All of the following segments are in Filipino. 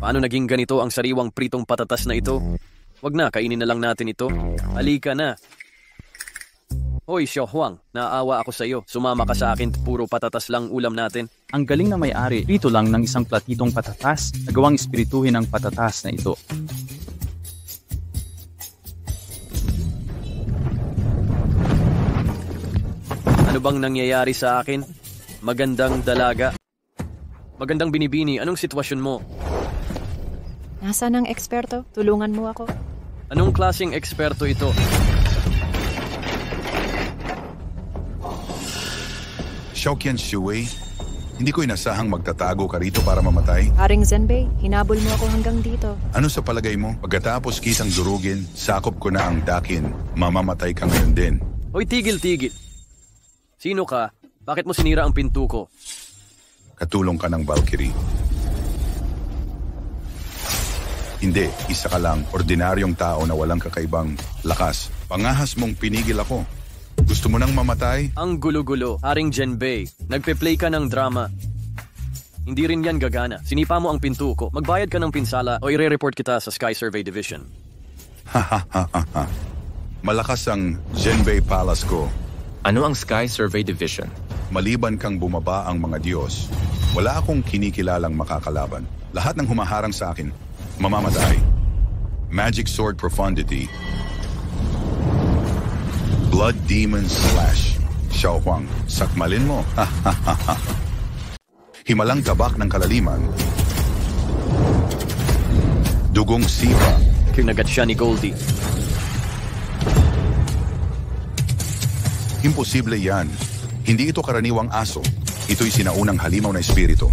Paano naging ganito ang sariwang pritong patatas na ito? Wag na, kainin na lang natin ito. Halika na. Hoy, Xiao Huang, naaawa ako sa iyo. Sumama ka sa akin, puro patatas lang ulam natin. Ang galing na may-ari, rito lang ng isang platitong patatas, nagawang espirituhin ang patatas na ito. Ano bang nangyayari sa akin? Magandang dalaga. Magandang binibini, anong sitwasyon mo? Nasaan ang eksperto? Tulungan mo ako. Anong klaseng eksperto ito? Xiaoqian Shui, hindi ko inasahang magtatago ka rito para mamatay. Haring Zhenbei, hinabol mo ako hanggang dito. Ano sa palagay mo? Pagkatapos kitang durugin, sakop ko na ang dakin. Mamamatay ka ngayon din. Hoy, tigil. Sino ka? Bakit mo sinira ang pinto ko? Katulong ka ng Valkyrie. Hindi, isa ka lang, ordinaryong tao na walang kakaibang lakas. Pangahas mong pinigil ako. Gusto mo nang mamatay? Ang gulo-gulo, Haring Zhenbei. Nagpe-play ka ng drama. Hindi rin yan gagana. Sinipa mo ang pinto ko. Magbayad ka ng pinsala o ire-report kita sa Sky Survey Division. Ha. Malakas ang Zhenbei Palace ko. Ano ang Sky Survey Division? Maliban kang bumaba ang mga Diyos, wala akong kinikilalang makakalaban. Lahat ng humaharang sa akin, mamamatay. Magic Sword Profundity. Blood Demon Slash. Xiao Huang, sakmalin mo. Himalang tabak ng kalaliman. Dugong sipa. Kinagat siya ni Goldie. Imposible yan. Hindi ito karaniwang aso. Ito'y sinaunang halimaw na espiritu.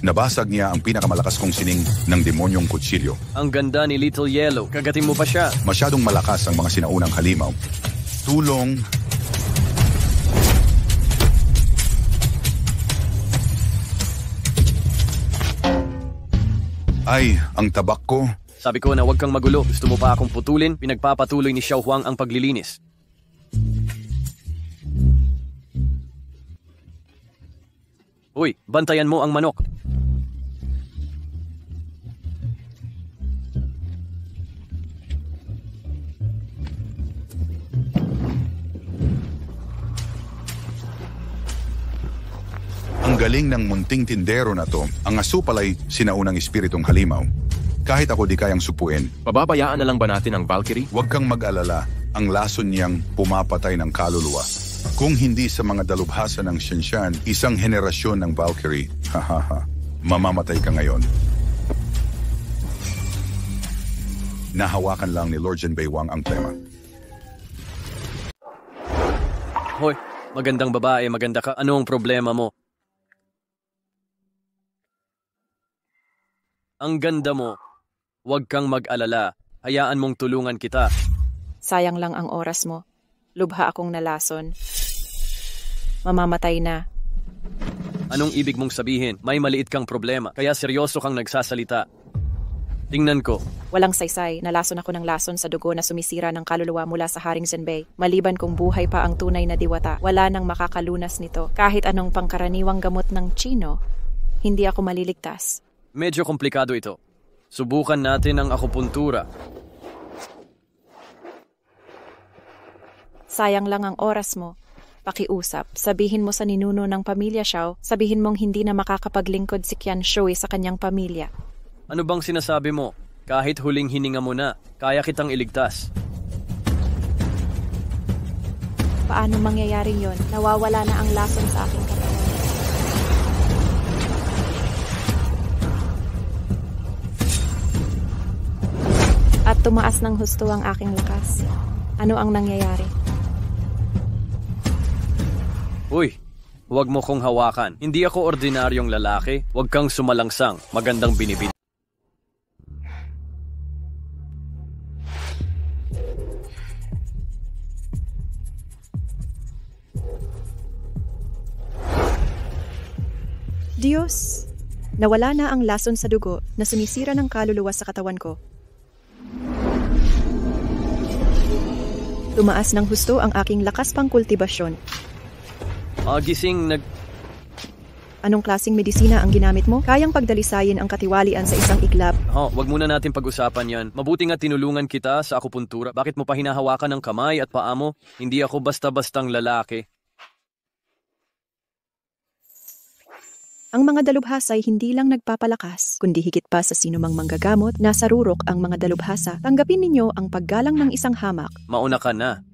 Nabasag niya ang pinakamalakas kong sining ng demonyong kutsilyo. Ang ganda ni Little Yellow. Kagatin mo pa siya. Masyadong malakas ang mga sinaunang halimaw. Tulong. Ay, ang tabak ko. Sabi ko na huwag kang magulo. Gusto mo pa akong putulin? Pinagpapatuloy ni Xiao Huang ang paglilinis. Uy, bantayan mo ang manok. Ang galing ng munting tindero na to. Ang aso pala'y sinaunang espiritong halimaw. Kahit ako di kayang supuin. Pababayaan na lang ba natin ang Valkyrie? Huwag kang mag-alala. Ang lason niyang pumapatay ng kaluluwa. Kung hindi sa mga dalubhasa ng Xianshan, isang henerasyon ng Valkyrie, mamamatay ka ngayon. Nahawakan lang ni Lord Zhenbei Wang ang tema. Hoy, magandang babae, maganda ka. Ano ang problema mo? Ang ganda mo. Huwag kang mag-alala. Hayaan mong tulungan kita. Sayang lang ang oras mo. Lubha akong nalason. Mamamatay na. Anong ibig mong sabihin? May maliit kang problema, kaya seryoso kang nagsasalita. Tingnan ko. Walang saysay. Nalason ako ng lason sa dugo na sumisira ng kaluluwa mula sa Haring Zhenbei. Maliban kung buhay pa ang tunay na diwata, wala nang makakalunas nito. Kahit anong pangkaraniwang gamot ng Chino, hindi ako maliligtas. Medyo komplikado ito. Subukan natin ang akupuntura. Sayang lang ang oras mo. Pakiusap, sabihin mo sa ninuno ng pamilya Xiao, sabihin mong hindi na makakapaglingkod si Qian Shui sa kanyang pamilya. Ano bang sinasabi mo? Kahit huling hininga mo na, kaya kitang iligtas. Paano mangyayari yon? Nawawala na ang lason sa aking katawan. At tumaas ng husto ang aking lakas. Ano ang nangyayari? Uy, huwag mo kong hawakan. Hindi ako ordinaryong lalaki. Huwag kang sumalangsang. Magandang binibini. Diyos, nawala na ang lason sa dugo na sumisira ng kaluluwa sa katawan ko. Tumaas ng husto ang aking lakas pang kultibasyon. Gising Anong klaseng medisina ang ginamit mo? Kayang pagdalisayin ang katiwalian sa isang iglap. Wag muna natin pag-usapan yan. Mabuti nga tinulungan kita sa akupuntura. Bakit mo pa hinahawakan ng kamay at paa mo? Hindi ako basta-bastang lalaki. Ang mga dalubhasa ay hindi lang nagpapalakas, kundi higit pa sa sinumang manggagamot, nasa rurok ang mga dalubhasa. Tanggapin ninyo ang paggalang ng isang hamak. Mauna ka na.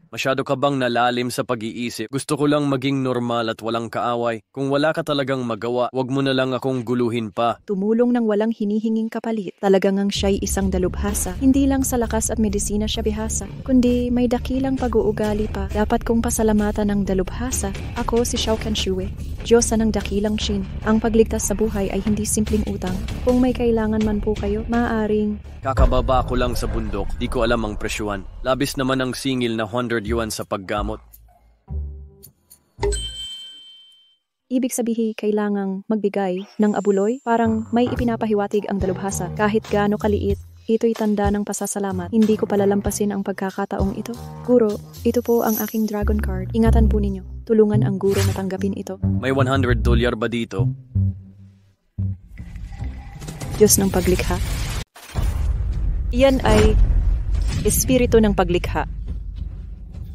Masyado ka bang nalalim sa pag-iisip? Gusto ko lang maging normal at walang kaaway. Kung wala ka talagang magawa, wag mo na lang akong guluhin pa. Tumulong ng walang hinihinging kapalit. Talagang ang siya'y isang dalubhasa. Hindi lang sa lakas at medisina siya bihasa, kundi may dakilang pag-uugali pa. Dapat kong pasalamatan ng dalubhasa. Ako si Xiao Kanshue, Diyosa ng dakilang Shin. Ang pagligtas sa buhay ay hindi simpleng utang. Kung may kailangan man po kayo, maaaring... Kakababa ko lang sa bundok. Di ko alam ang presyuhan. Labis naman ang singil na 100 yuan sa paggamot. Ibig sabihin, kailangang magbigay ng abuloy. Parang may ipinapahiwatig ang dalubhasa. Kahit gaano kaliit, ito'y tanda ng pasasalamat. Hindi ko palalampasin ang pagkakataong ito. Guro, ito po ang aking dragon card. Ingatan po ninyo. Tulungan ang guro na tanggapin ito. May $100 ba dito? Diyos ng paglikha. Iyan ay espiritu ng paglikha.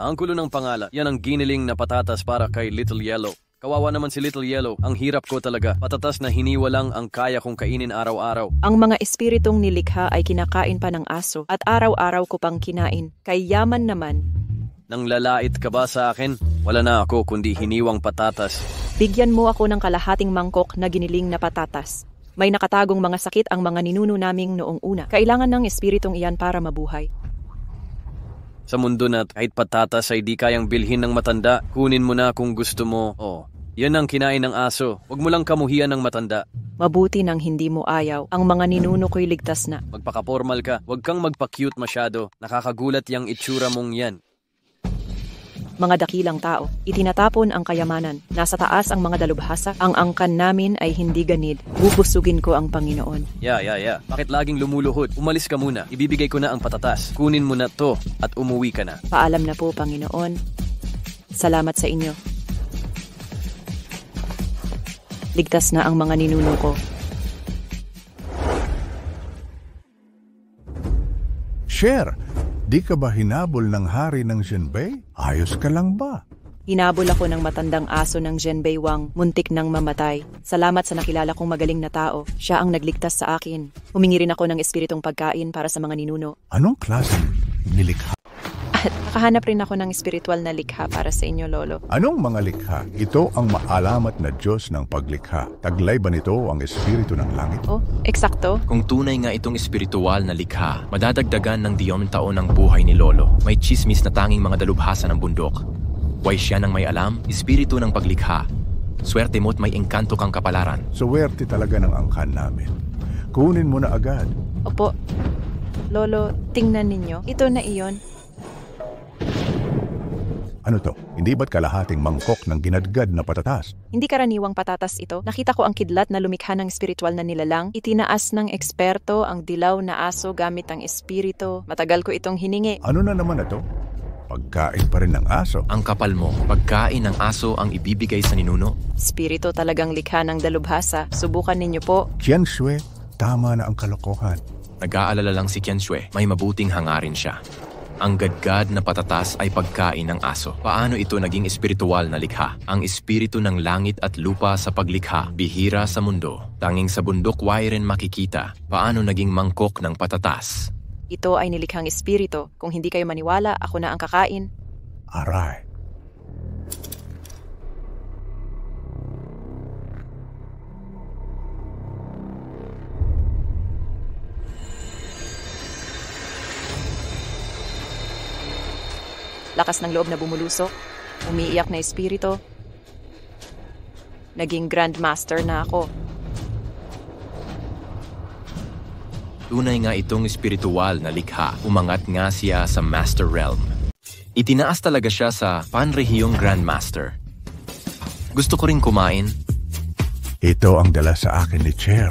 Ang gulo ng pangalan. Yan ang giniling na patatas para kay Little Yellow. Kawawa naman si Little Yellow. Ang hirap ko talaga. Patatas na hiniwa lang ang kaya kong kainin araw-araw. Ang mga espiritong nilikha ay kinakain pa ng aso at araw-araw ko pang kinain. Kay yaman naman. Nang lalait ka ba sa akin? Wala na ako kundi hiniwang patatas. Bigyan mo ako ng kalahating mangkok na giniling na patatas. May nakatagong mga sakit ang mga ninuno naming noong una. Kailangan ng espiritong iyan para mabuhay. Sa mundo na kahit patatas ay di kayang bilhin ng matanda, kunin mo na kung gusto mo. Yan ang kinain ng aso. Huwag mo lang kamuhian ng matanda. Mabuti nang hindi mo ayaw. Ang mga ninuno ko'y ligtas na. Magpaka-formal ka. Huwag kang magpa-cute masyado. Nakakagulat yung itsura mong yan. Mga dakilang tao, itinatapon ang kayamanan. Nasa taas ang mga dalubhasa. Ang angkan namin ay hindi ganid. Bubusugin ko ang Panginoon. Yeah. Bakit laging lumuluhod? Umalis ka muna. Ibibigay ko na ang patatas. Kunin mo na to at umuwi ka na. Paalam na po, Panginoon. Salamat sa inyo. Ligtas na ang mga ninuno ko. Share, di ka ba hinabol ng hari ng Zhenbei? Ayos ka lang ba? Hinabol ako ng matandang aso ng Zhenbei Wang, muntik nang mamatay. Salamat sa nakilala kong magaling na tao. Siya ang nagligtas sa akin. Humingi rin ako ng espiritong pagkain para sa mga ninuno. Anong klaseng nilikha? At nakahanap rin ako ng espiritual na likha para sa inyo, Lolo. Anong mga likha? Ito ang maalamat na Diyos ng paglikha. Taglay ba nito ang espiritu ng langit? Oh, eksakto. Kung tunay nga itong espiritual na likha, madadagdagan ng 10 taon ng buhay ni Lolo. May chismis na tanging mga dalubhasa ng bundok. Why siya nang may alam? Espiritu ng paglikha. Swerte mo't may engkanto kang kapalaran. Suwerte talaga ng angkan namin. Kunin mo na agad. Opo. Lolo, tingnan ninyo. Ito na iyon. Ano to? Hindi ba't kalahating mangkok ng ginadgad na patatas? Hindi karaniwang patatas ito. Nakita ko ang kidlat na lumikha ng espiritual na nilalang. Itinaas ng eksperto ang dilaw na aso gamit ang espiritu. Matagal ko itong hiningi. Ano na naman ito? Pagkain pa rin ng aso. Ang kapal mo, pagkain ng aso ang ibibigay sa ninuno? Espiritu talagang likha ng dalubhasa. Subukan ninyo po. Qian Shui, tama na ang kalokohan. Nag-aalala lang si Qianxue, may mabuting hangarin siya. Ang gadgad na patatas ay pagkain ng aso. Paano ito naging espiritual na likha? Ang espiritu ng langit at lupa sa paglikha, bihira sa mundo. Tanging sa bundok rin makikita. Paano naging mangkok ng patatas? Ito ay nilikhang espiritu. Kung hindi kayo maniwala, ako na ang kakain. Aray. Lakas ng loob na bumulusok. Umiiyak na espiritu. Naging grandmaster na ako. Tunay nga itong espiritual na likha. Umangat nga siya sa Master Realm. Itinaas talaga siya sa panrehiyong Grandmaster. Gusto ko rin kumain. Ito ang dala sa akin ni Chair.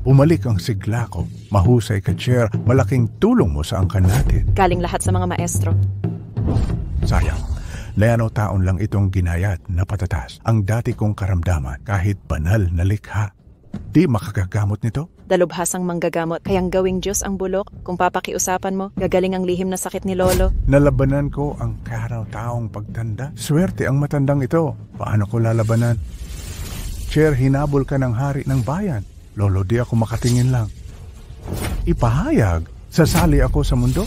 Bumalik ang sigla ko. Mahusay ka, Chair. Malaking tulong mo sa angkan natin. Galing lahat sa mga maestro. Sayang. Layano taon lang itong ginayat na patatas. Ang dati kong karamdaman kahit banal na likha. Di makagagamot nito? Dalubhasang manggagamot, kayang gawing Diyos ang bulok. Kung papakiusapan mo, gagaling ang lihim na sakit ni Lolo. Nalabanan ko ang karaw-taong pagtanda. Swerte ang matandang ito. Paano ko lalabanan? Chair, hinabol ka ng hari ng bayan. Lolo, di ako makatingin lang. Ipahayag, sasali ako sa mundo.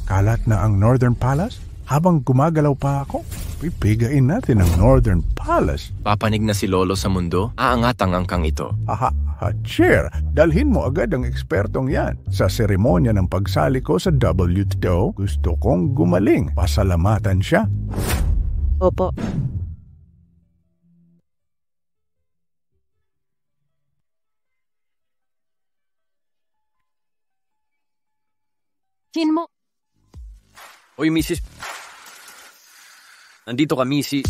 Kalat na ang Northern Palace. Habang gumagalaw pa ako, pipigain natin ang Northern Palace. Papanig na si Lolo sa mundo, aangat ang angkang ito. Chair, dalhin mo agad ang ekspertong yan. Sa seremonya ng pagsali ko sa WTO, gusto kong gumaling. Pasalamatan siya. Opo. Chin mo. Oy, Mrs. Nandito ka, Missy.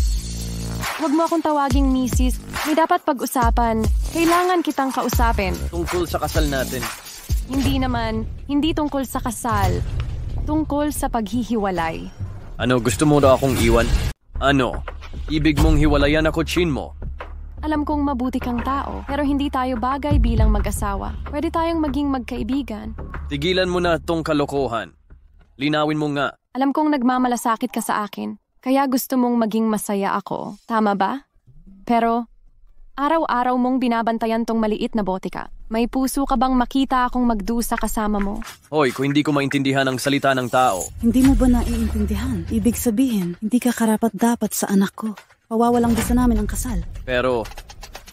Huwag mo akong tawaging misis. May dapat pag-usapan. Kailangan kitang kausapin. Tungkol sa kasal natin. Hindi naman. Hindi tungkol sa kasal. Tungkol sa paghihiwalay. Ano, gusto mo daw akong iwan? Ano? Ibig mong hiwalayan ako, Chin mo? Alam kong mabuti kang tao, pero hindi tayo bagay bilang mag-asawa. Pwede tayong maging magkaibigan. Tigilan mo na tong kalokohan. Linawin mo nga. Alam kong nagmamalasakit ka sa akin. Kaya gusto mong maging masaya ako. Tama ba? Pero, araw-araw mong binabantayan tong maliit na botika. May puso ka bang makita akong magdusa kasama mo? Hoy, kung hindi ko maintindihan ang salita ng tao. Hindi mo ba naiintindihan? Ibig sabihin, hindi ka karapat-dapat sa anak ko. Pawawalang bisa namin ang kasal. Pero,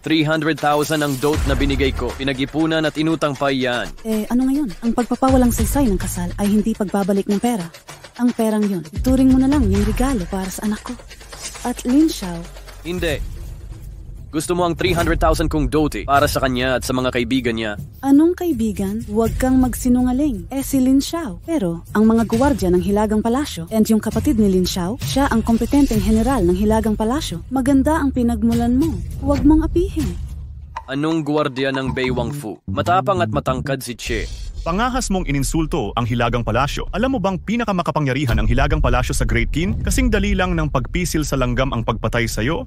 300,000 ang dote na binigay ko. Pinag-ipunan at inutang pa yan. Ano ngayon? Ang pagpapawalang saysay ng kasal ay hindi pagbabalik ng pera. Ang perang yun, ituring mo na lang yung regalo para sa anak ko. At Lin Xiao. Hindi. Gusto mo ang 300,000 kong dote para sa kanya at sa mga kaibigan niya. Anong kaibigan? Huwag kang magsinungaling. Si Lin Xiao. Pero, ang mga guwardiya ng Hilagang Palasyo and yung kapatid ni Lin Xiao, siya ang kompetenteng general ng Hilagang Palasyo. Maganda ang pinagmulan mo. Huwag mong apihin. Anong gwardiya ng Bei Wangfu? Matapang at matangkad si Che. Pangahas mong ininsulto ang Hilagang Palasyo. Alam mo bang pinakamakapangyarihan ang Hilagang Palasyo sa Great King? Kasing dali lang ng pagpisil sa langgam ang pagpatay sa'yo?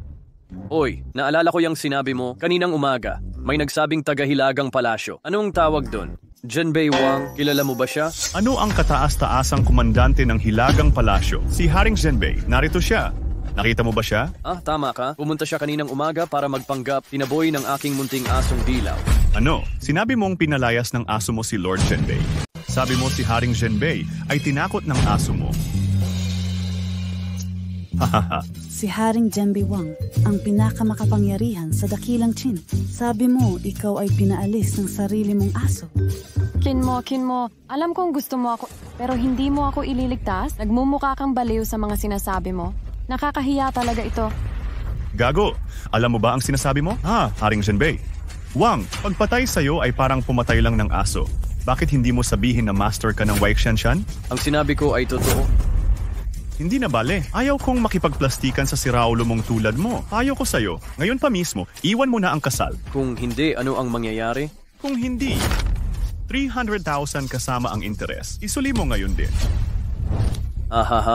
Oy, naalala ko yung sinabi mo kaninang umaga. May nagsabing taga-Hilagang Palasyo. Anong tawag doon? Zhenbei Wang, kilala mo ba siya? Ano ang kataas-taasang komandante ng Hilagang Palasyo? Si Haring Zhenbei. Narito siya. Nakita mo ba siya? Tama ka. Pumunta siya kaninang umaga para magpanggap tinaboy ng aking munting asong dilaw. Ano? Sinabi mong pinalayas ng aso mo si Lord Zhenbei. Sabi mo si Haring Zhenbei ay tinakot ng aso mo. Hahaha. Si Haring Zhenbei Wang, ang pinakamakapangyarihan sa dakilang Qin. Sabi mo, ikaw ay pinaalis ng sarili mong aso. Kin mo. Alam kong gusto mo ako, pero hindi mo ako ililigtas. Nagmumukha kang baliw sa mga sinasabi mo. Nakakahiya talaga ito. Gago, alam mo ba ang sinasabi mo? Haring Zhenbei. Wang, pagpatay sa'yo ay parang pumatay lang ng aso. Bakit hindi mo sabihin na master ka ng Wai Xianshan? Ang sinabi ko ay totoo. Hindi na bale. Ayaw kong makipagplastikan sa siraulo mong tulad mo. Ayaw ko sa'yo. Ngayon pa mismo, iwan mo na ang kasal. Kung hindi, ano ang mangyayari? Kung hindi, 300,000 kasama ang interes. Isuli mo ngayon din.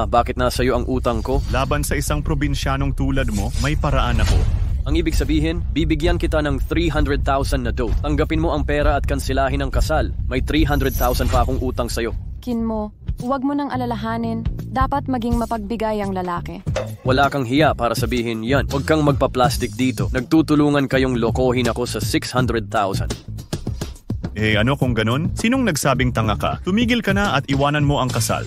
Bakit nasa iyo ang utang ko? Laban sa isang probinsyanong tulad mo, may paraan ako. Ang ibig sabihin, bibigyan kita ng 300,000 na dote. Tanggapin mo ang pera at kansilahin ang kasal. May 300,000 pa akong utang sa'yo. Kin mo, huwag mo nang alalahanin. Dapat maging mapagbigay ang lalaki. Wala kang hiya para sabihin yan. Huwag kang magpa-plastic dito. Nagtutulungan kayong lokohin ako sa 600,000. Ano kung ganun? Sinong nagsabing tanga ka? Tumigil ka na at iwanan mo ang kasal.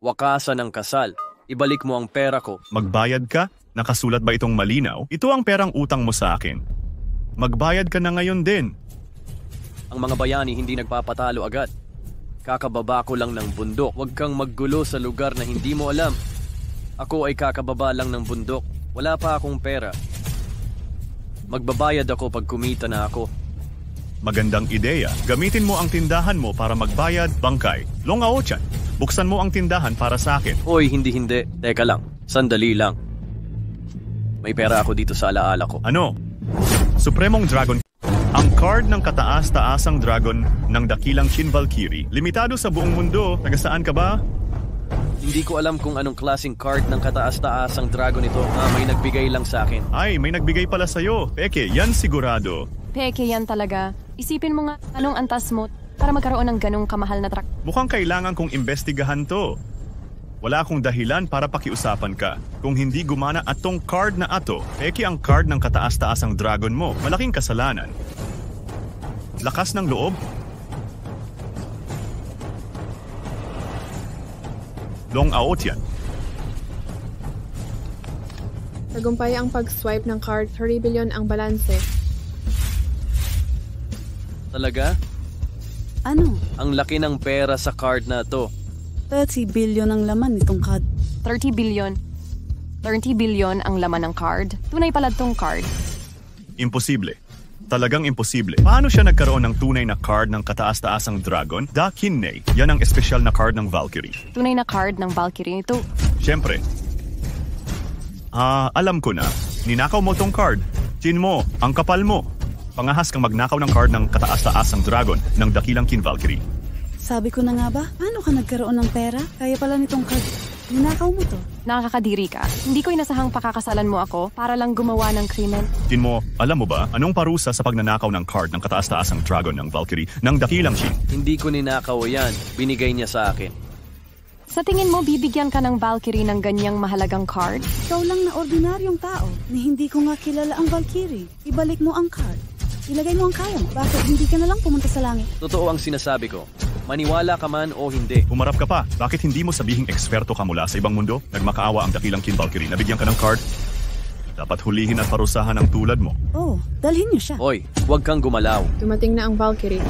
Wakasan ang kasal. Ibalik mo ang pera ko. Magbayad ka? Nakasulat ba itong malinaw? Ito ang perang utang mo sa akin. Magbayad ka na ngayon din. Ang mga bayani hindi nagpapatalo agad. Kakababa ko lang ng bundok. Huwag kang maggulo sa lugar na hindi mo alam. Ako ay kakababa lang ng bundok. Wala pa akong pera. Magbabayad ako pag kumita na ako. Magandang ideya. Gamitin mo ang tindahan mo para magbayad, bangkay. Longaochan, buksan mo ang tindahan para sa akin. Hoy, hindi. Teka lang. Sandali lang. May pera ako dito sa alaala ko. Ano? Supremong Dragon. Ang card ng kataas-taasang dragon ng dakilang Qin Valkyrie. Limitado sa buong mundo. Taga-saan ka ba? Hindi ko alam kung anong klaseng card ng kataas-taasang dragon ito. May nagbigay lang sa akin. Ay, may nagbigay pala sa'yo. Peke, yan sigurado. Peke yan talaga. Isipin mo nga anong antas mo para magkaroon ng ganong kamahal na truck. Mukhang kailangan kong imbestigahan to. Wala akong dahilan para pakiusapan ka. Kung hindi gumana atong card na ato, peke ang card ng kataas-taasang dragon mo. Malaking kasalanan. Lakas ng loob? Long out yan. Tagumpay ang pag-swipe ng card, 30 billion ang balanse. Talaga? Ano? Ang laki ng pera sa card na to. 30 billion ang laman nitong card. 30 billion. 30 billion ang laman ng card. Tunay pala tong card. Imposible. Talagang imposible. Paano siya nagkaroon ng tunay na card ng kataas-taasang dragon? Dakinnei. Yan ang espesyal na card ng Valkyrie. Tunay na card ng Valkyrie ito. Siyempre. Alam ko na. Ninakaw mo tong card. Chin mo, ang kapal mo. Pangahas kang magnakaw ng card ng kataas-taasang dragon ng dakilang Qin Valkyrie. Sabi ko na nga ba, paano ka nagkaroon ng pera? Kaya pala nitong card. Ninakaw mo to. Nakakadiri ka. Hindi ko inasahang pakakasalan mo ako para lang gumawa ng krimen. Chin mo, alam mo ba anong parusa sa pagnanakaw ng card ng kataas-taasang dragon ng Valkyrie ng dakilang Qin? Hindi ko ninakaw yan. Binigay niya sa akin. Sa tingin mo, bibigyan ka ng Valkyrie ng ganyang mahalagang card? Ikaw lang na ordinaryong tao na hindi ko nga kilala ang Valkyrie. Ibalik mo ang card. Ilagay mo ang kaya mo. Bakit hindi ka na lang pumunta sa langit? Totoo ang sinasabi ko. Maniwala ka man o hindi. Humarap ka pa. Bakit hindi mo sabihing eksperto ka mula sa ibang mundo? Nagmakaawa ang dakilang Qin Valkyrie. Nabigyan ka ng card? Dapat hulihin at parusahan ang tulad mo. Oh, dalhin niyo siya. Hoy, huwag kang gumalaw. Dumating na ang Valkyrie.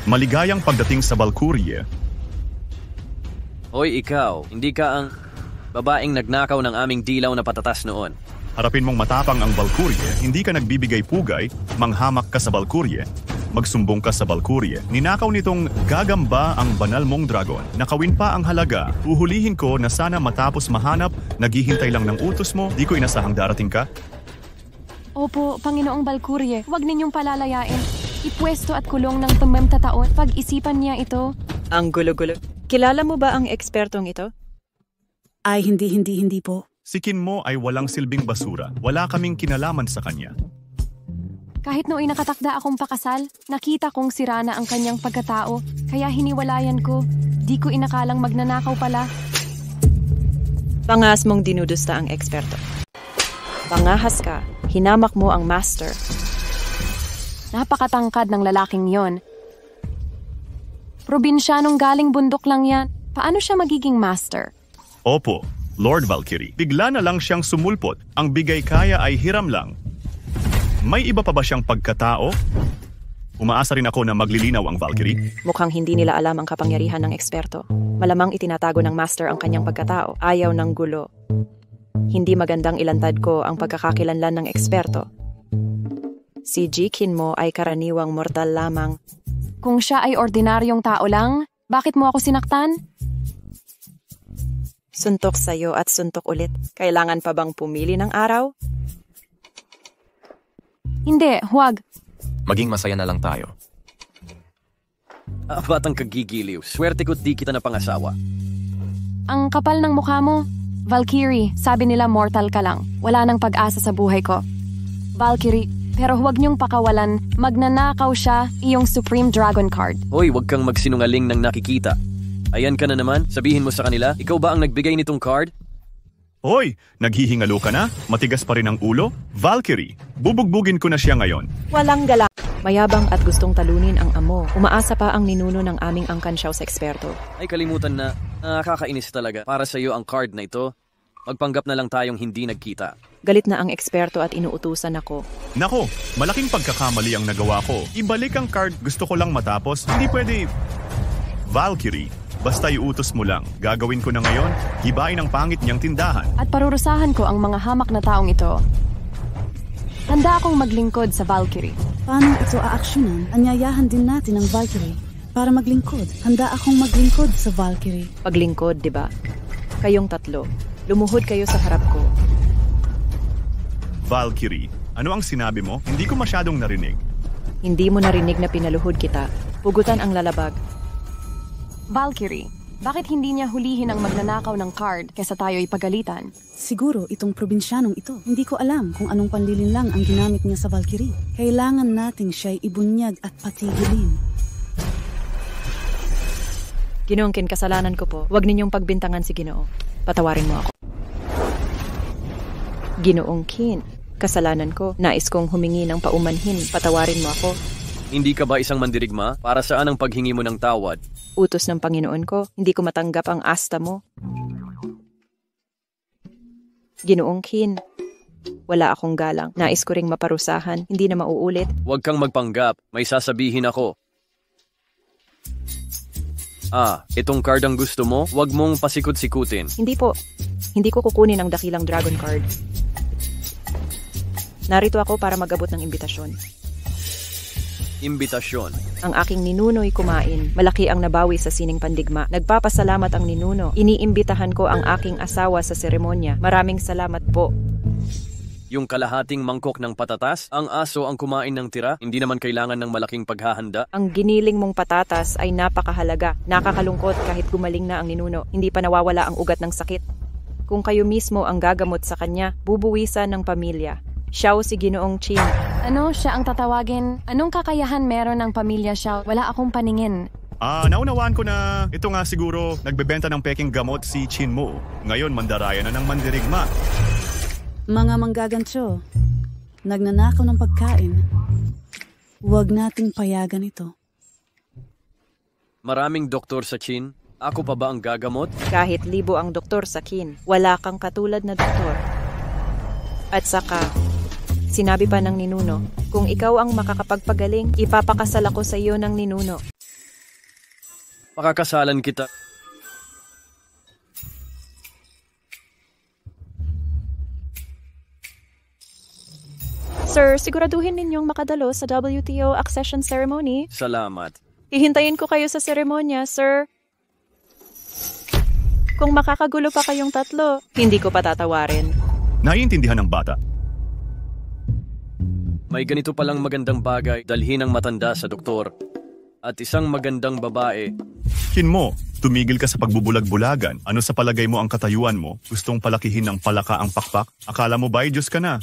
Maligayang pagdating sa Valkyrie. Hoy, ikaw. Hindi ka ang babaeng nagnakaw ng aming dilaw na patatas noon. Harapin mong matapang ang Valkyrie. Hindi ka nagbibigay pugay, manghamak ka sa Valkyrie. Magsumbong ka sa Valkyrie. Ninakaw nitong gagamba ang banal mong dragon. Nakawin pa ang halaga. Uhulihin ko na sana matapos mahanap, naghihintay lang ng utos mo. Di ko inasahang darating ka. Opo, Panginoong Valkyrie, huwag ninyong palalayain. Ipwesto at kulong ng tumemta taon. Pag-isipan niya ito. Ang gulo-gulo. Kilala mo ba ang ekspertong ito? Ay, hindi po. Si Qin mo ay walang silbing basura. Wala kaming kinalaman sa kanya. Kahit nooy nakatakda akong pakasal, nakita kong sira na ang kanyang pagkatao, kaya hiniwalayan ko. Di ko inakalang magnanakaw pala. Pangahas mong dinudusta ang eksperto. Pangahas ka, hinamak mo ang master. Napakatangkad ng lalaking yon. Probinsyanong galing bundok lang yan. Paano siya magiging master? Opo, Lord Valkyrie. Bigla na lang siyang sumulpot. Ang bigay kaya ay hiram lang. May iba pa ba siyang pagkatao? Umaasa rin ako na maglilinaw ang Valkyrie. Mukhang hindi nila alam ang kapangyarihan ng eksperto. Malamang itinatago ng master ang kanyang pagkatao. Ayaw ng gulo. Hindi magandang ilantad ko ang pagkakakilanlan ng eksperto. Si Qin mo ay karaniwang mortal lamang. Kung siya ay ordinaryong tao lang, bakit mo ako sinaktan? Suntok sa'yo at suntok ulit. Kailangan pa bang pumili ng araw? Hindi, huwag. Maging masaya na lang tayo. Batang kagigiliw. Swerte ko't di kita na pangasawa. Ang kapal ng mukha mo. Valkyrie, sabi nila mortal ka lang. Wala nang pag-asa sa buhay ko. Valkyrie, pero huwag niyong pakawalan, magnanakaw siya iyong Supreme Dragon Card. Hoy, huwag kang magsinungaling ng nakikita. Ayan ka na naman, sabihin mo sa kanila, ikaw ba ang nagbigay nitong card? Hoy, naghihingalo ka na? Matigas pa rin ang ulo? Valkyrie, bubugbugin ko na siya ngayon. Walang gala. Mayabang at gustong talunin ang amo. Umaasa pa ang ninuno ng aming angkansyaw sa eksperto. Ay kalimutan na, nakakainis talaga. Para sa iyo ang card na ito. Magpanggap na lang tayong hindi nagkita. Galit na ang eksperto at inuutusan ako. Nako, malaking pagkakamali ang nagawa ko. Ibalik ang card, gusto ko lang matapos. Hindi pwede. Valkyrie, Basta iutos mo lang. Gagawin ko na ngayon, hibain ang pangit niyang tindahan. At parurusahan ko ang mga hamak na taong ito. Handa akong maglingkod sa Valkyrie. Paano ito aaksyonan? Anyayahan din natin ang Valkyrie. Para maglingkod, handa akong maglingkod sa Valkyrie. Paglingkod, di ba? Kayong tatlo, lumuhod kayo sa harap ko. Valkyrie, ano ang sinabi mo? Hindi ko masyadong narinig. Hindi mo narinig na pinaluhod kita. Pugutan ang lalabag. Valkyrie, bakit hindi niya hulihin ang magnanakaw ng card kaysa tayo ipagalitan? Siguro itong probinsyanong ito. Hindi ko alam kung anong panlilinlang ang ginamit niya sa Valkyrie. Kailangan nating siya'y ibunyag at patigilin. Ginoong Kin, kasalanan ko po. Huwag ninyong pagbintangan si Ginoo. Patawarin mo ako. Ginoong Kin, kasalanan ko. Nais kong humingi ng paumanhin. Patawarin mo ako. Hindi ka ba isang mandirigma? Para saan ang paghingi mo ng tawad? Utos ng Panginoon ko. Hindi ko matanggap ang asta mo. Ginoong Kin, wala akong galang. Nais ko ring maparusahan. Hindi na mauulit. Huwag kang magpanggap. May sasabihin ako. Itong card ang gusto mo? Huwag mong pasikot-sikutin. Hindi po. Hindi ko kukunin ang dakilang dragon card. Narito ako para mag-abot ng imbitasyon. Imbitasyon. Ang aking ninuno'y kumain. Malaki ang nabawi sa sining pandigma. Nagpapasalamat ang ninuno. Iniimbitahan ko ang aking asawa sa seremonya. Maraming salamat po. Yung kalahating mangkok ng patatas, ang aso ang kumain ng tira, hindi naman kailangan ng malaking paghahanda. Ang giniling mong patatas ay napakahalaga. Nakakalungkot kahit gumaling na ang ninuno. Hindi pa nawawala ang ugat ng sakit. Kung kayo mismo ang gagamot sa kanya, bubuwisan ng pamilya. Xiao si Ginoong Qin. Ano siya ang tatawagin? Anong kakayahan meron ng pamilya Xiao? Wala akong paningin. Naunawaan ko na ito nga siguro nagbebenta ng peking gamot si Qin Mo. Ngayon mandaraya na ng mandirigma. Mga manggagantyo, nagnanakaw ng pagkain. Huwag nating payagan ito. Maraming doktor sa Qin. Ako pa ba ang gagamot? Kahit libo ang doktor sa Qin, wala kang katulad na doktor. At saka, sinabi pa ng ninuno, kung ikaw ang makakapagpagaling, ipapakasal ako sa iyo ng ninuno. Pakakasalan kita. Sir, siguraduhin ninyong makadalo sa WTO accession ceremony. Salamat. Hihintayin ko kayo sa seremonya, sir. Kung makakagulo pa kayong tatlo, hindi ko patatawarin. Naiintindihan ng bata. May ganito palang magandang bagay, dalhin ang matanda sa doktor. At isang magandang babae. Qin Mo, tumigil ka sa pagbubulag-bulagan. Ano sa palagay mo ang katayuan mo? Gustong palakihin ng palaka ang pakpak? Akala mo ba'y Diyos ka na?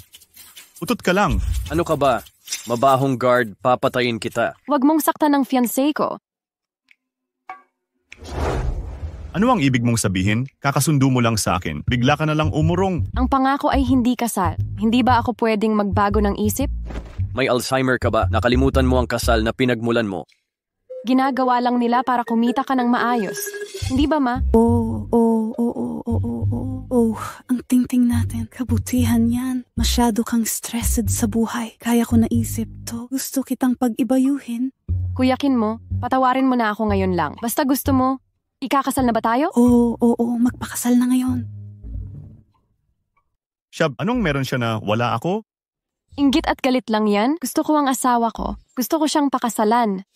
Utot ka lang. Ano ka ba? Mabahong guard, papatayin kita. Huwag mong saktan ng fiancé ko. Ano ang ibig mong sabihin? Kakasundo mo lang sa akin. Bigla ka na lang umurong. Ang pangako ay hindi kasal. Hindi ba ako pwedeng magbago ng isip? May Alzheimer ka ba? Nakalimutan mo ang kasal na pinagmulan mo. Ginagawa lang nila para kumita ka ng maayos. Hindi ba, ma? Ang tingting natin. Kabutihan yan. Masyado kang stressed sa buhay. Kaya ko naisip to. Gusto kitang pag-ibayuhin. Kuya Qin Mo, patawarin mo na ako ngayon lang. Basta gusto mo, ikakasal na ba tayo? Oo, magpakasal na ngayon. Shab, anong meron siya na wala ako? Inggit at galit lang yan. Gusto ko ang asawa ko. Gusto ko siyang pakasalan.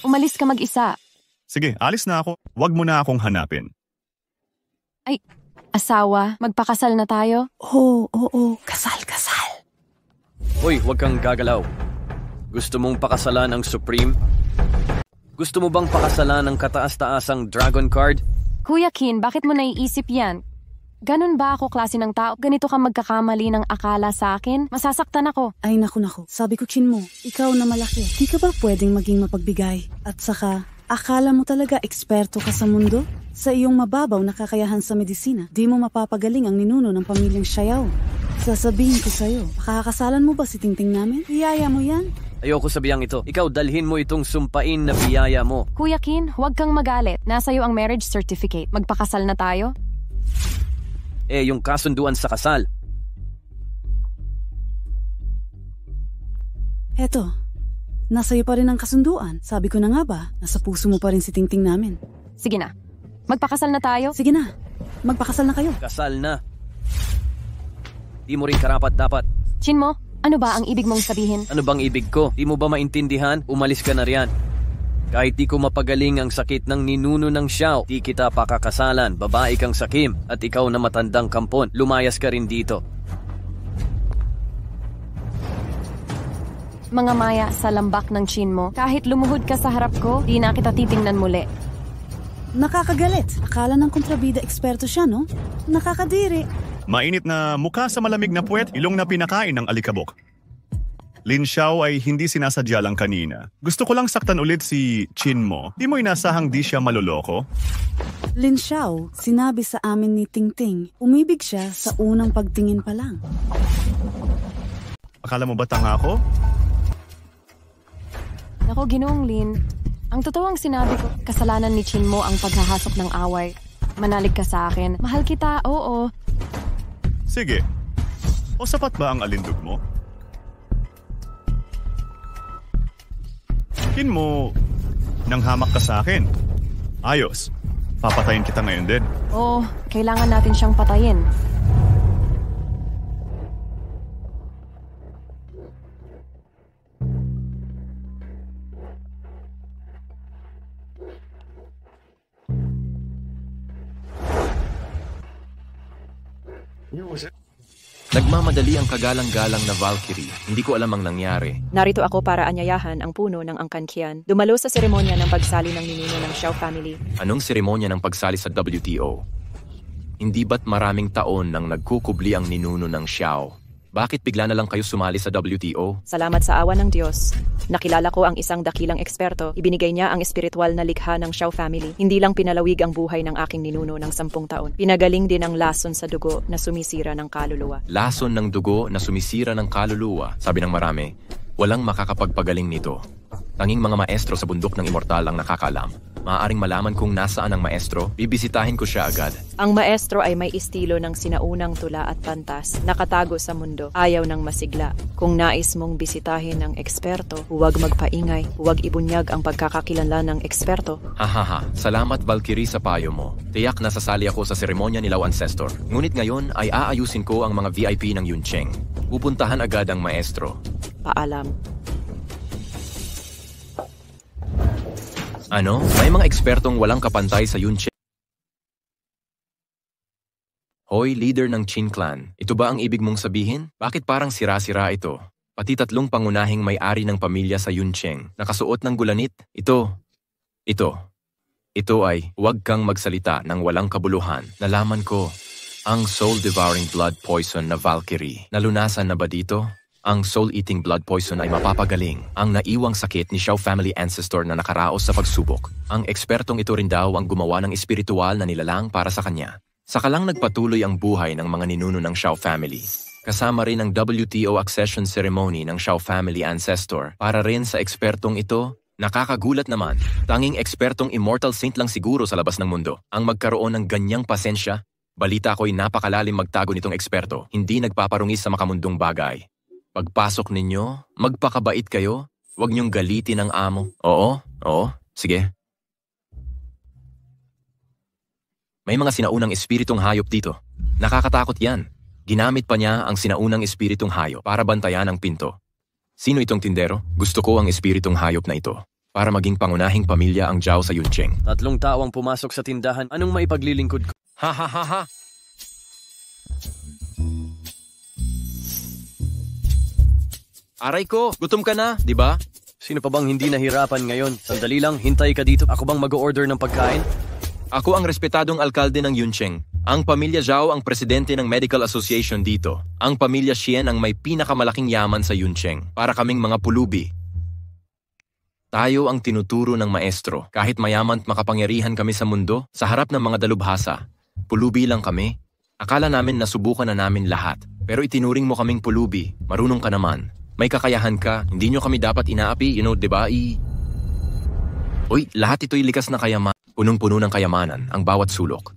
Umalis ka mag-isa. Sige, alis na ako. Huwag mo na akong hanapin. Ay, asawa, magpakasal na tayo? Oo, kasal. Hoy, huwag kang gagalaw. Gusto mong pakasalan ang Supreme? Gusto mo bang pakasalan ang kataas-taasang Dragon Card? Kuya Qin, bakit mo naiisip yan? Ganun ba ako klase ng tao? Ganito ka magkakamali ng akala sa akin? Masasaktan ako. Ay, naku. Sabi ko, Qin Mo, ikaw na malaki. Di ka ba pwedeng maging mapagbigay? At saka, akala mo talaga eksperto ka sa mundo? Sa iyong mababaw na kakayahan sa medisina, di mo mapapagaling ang ninuno ng pamilyang Xiao. Sasabihin ko sa'yo, makakasalan mo ba si Tingting namin? Biyaya mo yan? Ayoko sabihang ito. Ikaw, dalhin mo itong sumpain na biyaya mo. Kuya Qin, huwag kang magalit. Nasa iyo ang marriage certificate. Magpakasal na tayo? Yung kasunduan sa kasal. Eto, nasa iyo pa rin ang kasunduan. Sabi ko na nga ba, nasa puso mo pa rin si Tingting namin. Sige na. Magpakasal na tayo? Sige na, magpakasal na kayo. Kasal na. Di mo rin karapat dapat. Chinmo, ano ba ang ibig mong sabihin? Ano bang ibig ko? Di mo ba maintindihan? Umalis ka na riyan. Kahit di ko mapagaling ang sakit ng ninuno ng Xiao, di kita pakakasalan. Babae kang sakim at ikaw na matandang kampon. Lumayas ka rin dito. Mga maya sa lambak ng Chinmo, kahit lumuhod ka sa harap ko, di na kita titingnan muli. Nakakagalit. Akala ng kontrabida eksperto siya, no? Nakakadiri. Mainit na mukha sa malamig na puwet, ilong na pinakain ng alikabok. Lin Xiao ay hindi sinasadya lang kanina. Gusto ko lang saktan ulit si Chinmo. Di mo inasahang di siya maloloko? Lin Xiao, sinabi sa amin ni Tingting, umibig siya sa unang pagtingin pa lang. Akala mo ba tanga ako? Nako, Ginoong Lin. Ang totoong sinabi ko, kasalanan ni Chinmo ang paghahasok ng away. Manalig ka sa akin. Mahal kita, oo. Sige. O sapat ba ang alindog mo? Mo, nang hamak ka sa akin. Ayos. Papatayin kita ngayon din. Oo, kailangan natin siyang patayin. Nagmamadali ang kagalang-galang na Valkyrie. Hindi ko alam ang nangyari. Narito ako para anyayahan ang puno ng Angkankian. Dumalo sa seremonya ng pagsali ng ninuno ng Xiao family. Anong seremonya ng pagsali sa WTO? Hindi ba't maraming taon nang nagkukubli ang ninuno ng Xiao? Bakit bigla na lang kayo sumali sa WTO? Salamat sa awa ng Diyos. Nakilala ko ang isang dakilang eksperto. Ibinigay niya ang espiritual na likha ng Xiao family. Hindi lang pinalawig ang buhay ng aking ninuno ng 10 taon. Pinagaling din ang lason sa dugo na sumisira ng kaluluwa. Lason ng dugo na sumisira ng kaluluwa. Sabi ng marami, walang makakapagpagaling nito. Tanging mga maestro sa bundok ng immortal ang nakakaalam. Maaaring malaman kung nasaan ang maestro, bibisitahin ko siya agad. Ang maestro ay may estilo ng sinaunang tula at pantas, nakatago sa mundo, ayaw ng masigla. Kung nais mong bisitahin ng eksperto, huwag magpaingay, huwag ibunyag ang pagkakakilanlan ng eksperto. Hahaha, salamat Valkyrie sa payo mo. Tiyak na sasali ako sa seremonya nilaw ancestor. Ngunit ngayon ay aayusin ko ang mga VIP ng Yuncheng. Pupuntahan agad ang maestro. Paalam. Ano? May mga ekspertong walang kapantay sa Yuncheng. Hoy, leader ng Qin clan. Ito ba ang ibig mong sabihin? Bakit parang sira-sira ito? Pati 3 pangunahing may-ari ng pamilya sa Yuncheng. Nakasuot ng gulanit. Ito ay, huwag kang magsalita ng walang kabuluhan. Nalaman ko, ang soul-devouring blood poison na Valkyrie. Nalunasan na ba dito? Ang soul-eating blood poison ay mapapagaling ang naiwang sakit ni Xiao family ancestor na nakaraos sa pagsubok. Ang ekspertong ito rin daw ang gumawa ng espiritual na nilalang para sa kanya. Saka lang nagpatuloy ang buhay ng mga ninuno ng Xiao family. Kasama rin ang WTO accession ceremony ng Xiao family ancestor. Para rin sa ekspertong ito, nakakagulat naman. Tanging ekspertong immortal saint lang siguro sa labas ng mundo ang magkaroon ng ganyang pasensya. Balita ko'y napakalalim magtago nitong eksperto, hindi nagpaparungis sa makamundong bagay. Pagpasok ninyo, magpakabait kayo, huwag niyong galitin ang amo. Oo, sige. May mga sinaunang espiritong hayop dito. Nakakatakot yan. Ginamit pa niya ang sinaunang espiritong hayop para bantayan ang pinto. Sino itong tindero? Gusto ko ang espiritong hayop na ito para maging pangunahing pamilya ang Zhao sa Yuncheng. 3 tao ang pumasok sa tindahan. Anong maipaglilingkod ko? Ha! Aray ko, gutom ka na, di ba? Sino pa bang hindi nahirapan ngayon? Sandali lang, hintay ka dito. Ako bang mag-order ng pagkain? Ako ang respetadong alkalde ng Yuncheng. Ang pamilya Zhao ang presidente ng Medical Association dito. Ang pamilya Xian ang may pinakamalaking yaman sa Yuncheng. Para kaming mga pulubi. Tayo ang tinuturo ng maestro. Kahit mayaman at makapangyarihan kami sa mundo, sa harap ng mga dalubhasa, pulubi lang kami. Akala namin nasubukan na namin lahat. Pero itinuring mo kaming pulubi. Marunong ka naman. May kakayahan ka, hindi nyo kami dapat inaapi, diba? Uy, lahat ito'y likas na kayaman. Punong-puno ng kayamanan, ang bawat sulok.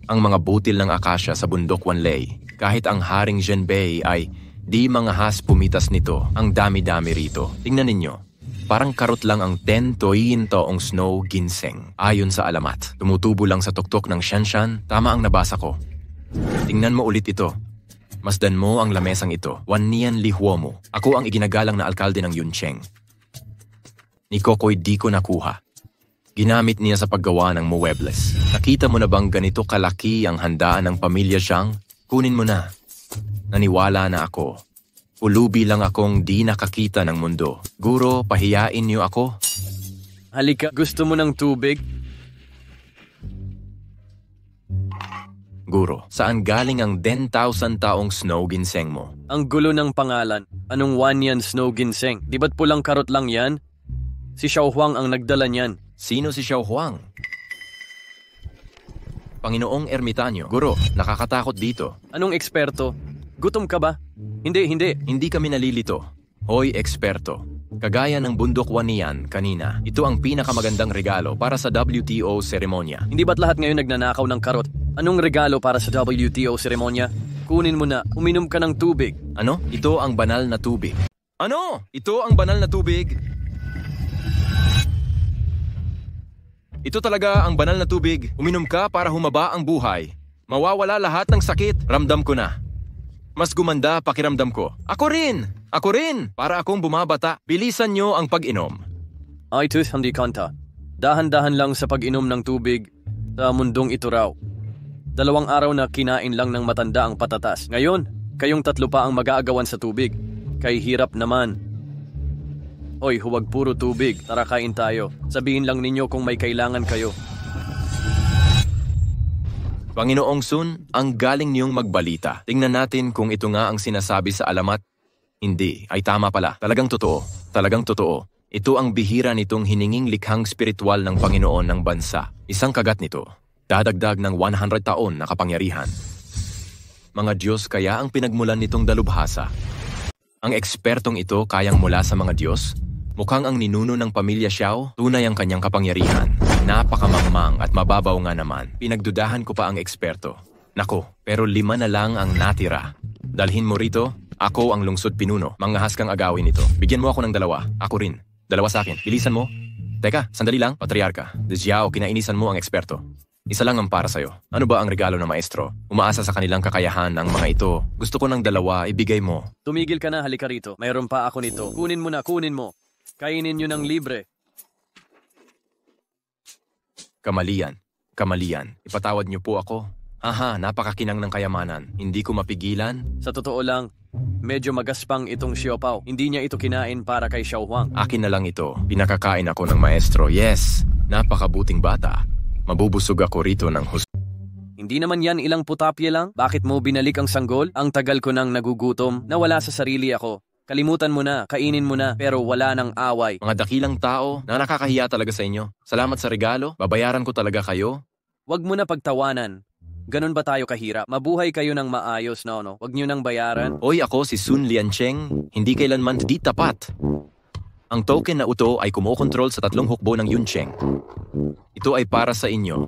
Ang mga butil ng akasya sa bundok Wanlei, kahit ang Haring Zhenbei ay di mga has pumitas nito, ang dami-dami rito. Tingnan ninyo, Parang karot lang ang 10 toyin taong snow ginseng. Ayon sa alamat, tumutubo lang sa tuktok ng Shanshan. Tama ang nabasa ko. Tingnan mo ulit ito. Masdan mo ang lamesang ito. Wanian Lihuomo. Ako ang iginagalang na alkalde ng Yuncheng. Ni Kokoy di ko nakuha. Ginamit niya sa paggawa ng muebles. Nakita mo na bang ganito kalaki ang handaan ng pamilya Zhang? Kunin mo na. Naniwala na ako. Ulubi lang akong di nakakita ng mundo. Guro, pahiyain niyo ako. Halika, gusto mo ng tubig? Guro, saan galing ang 10,000 taong snow ginseng mo? Ang gulo ng pangalan. Anong Wanian Snow Ginseng? Di ba't pulang karot lang yan? Si Xiao Huang ang nagdala niyan. Sino si Xiao Huang? Panginoong Ermitanyo. Guro, nakakatakot dito. Anong eksperto? Gutom ka ba? Hindi. Hindi kami nalilito. Hoy, eksperto. Kagaya ng bundok Wanian kanina, ito ang pinakamagandang regalo para sa WTO seremonya. Hindi ba't lahat ngayon nagnanakaw ng karot? Anong regalo para sa WTO seremonya? Kunin mo na, uminom ka ng tubig. Ano? Ito ang banal na tubig. Ano? Ito ang banal na tubig? Ito talaga ang banal na tubig. Uminom ka para humaba ang buhay. Mawawala lahat ng sakit. Ramdam ko na. Mas gumanda pakiramdam ko. Ako rin! Para akong bumabata. Bilisan nyo ang pag-inom. Ay, tus, hindi kanta. Dahan-dahan lang sa pag-inom ng tubig sa mundong ito raw. 2 araw na kinain lang ng matanda ang patatas. Ngayon, kayong 3 pa ang mag-aagawan sa tubig. Kay hirap naman. Hoy, huwag puro tubig. Tara, kain tayo. Sabihin lang ninyo kung may kailangan kayo. Panginoong Sun, ang galing niyong magbalita. Tingnan natin kung ito nga ang sinasabi sa alamat. Hindi, ay tama pala. Talagang totoo. Ito ang bihira nitong hininging likhang spiritual ng Panginoon ng bansa. Isang kagat nito. Dadagdag ng 100 taon na kapangyarihan. Mga Diyos kaya ang pinagmulan nitong dalubhasa. Ang ekspertong ito kayang mula sa mga Diyos. Mukhang ang ninuno ng pamilya Xiao, tunay ang kanyang kapangyarihan. Napakamangmang at mababaw nga naman. Pinagdudahan ko pa ang eksperto. Nako, pero 5 na lang ang natira. Dalhin mo rito, ako ang lungsod pinuno. Manghahas kang agawin ito. Bigyan mo ako ng 2. Ako rin. 2 sa akin. Bilisan mo. Teka, sandali lang. Patriarka. Xiao, kinainisan mo ang eksperto. Isa lang ang para sa'yo. Ano ba ang regalo ng maestro? Umaasa sa kanilang kakayahan ang mga ito. Gusto ko ng 2, ibigay mo. Tumigil ka na, halika rito. Mayroon pa ako nito. Kunin mo na, kunin mo. Kainin nyo ng libre. Kamalian. Ipatawad niyo po ako. Aha, napakakinang ng kayamanan. Hindi ko mapigilan. Sa totoo lang, medyo magaspang itong siopaw. Hindi niya ito kinain para kay Xiao Huang. Akin na lang ito. Pinakakain ako ng maestro. Yes, napakabuting bata. Mabubusog ako rito ng Hindi naman yan ilang putapye lang. Bakit mo binalik ang sanggol? Ang tagal ko nang nagugutom. Nawala sa sarili ako. Kalimutan mo na, kainin mo na, pero wala nang away. Mga dakilang tao na nakakahiya talaga sa inyo. Salamat sa regalo. Babayaran ko talaga kayo. Wag mo na pagtawanan. Ganon ba tayo kahirap? Mabuhay kayo ng maayos, no? Wag nyo nang bayaran. Oy, ako si Sun Liancheng. Hindi kailanman di tapat. Ang token na ito ay kumokontrol sa 3 hukbo ng Yuncheng. Ito ay para sa inyo.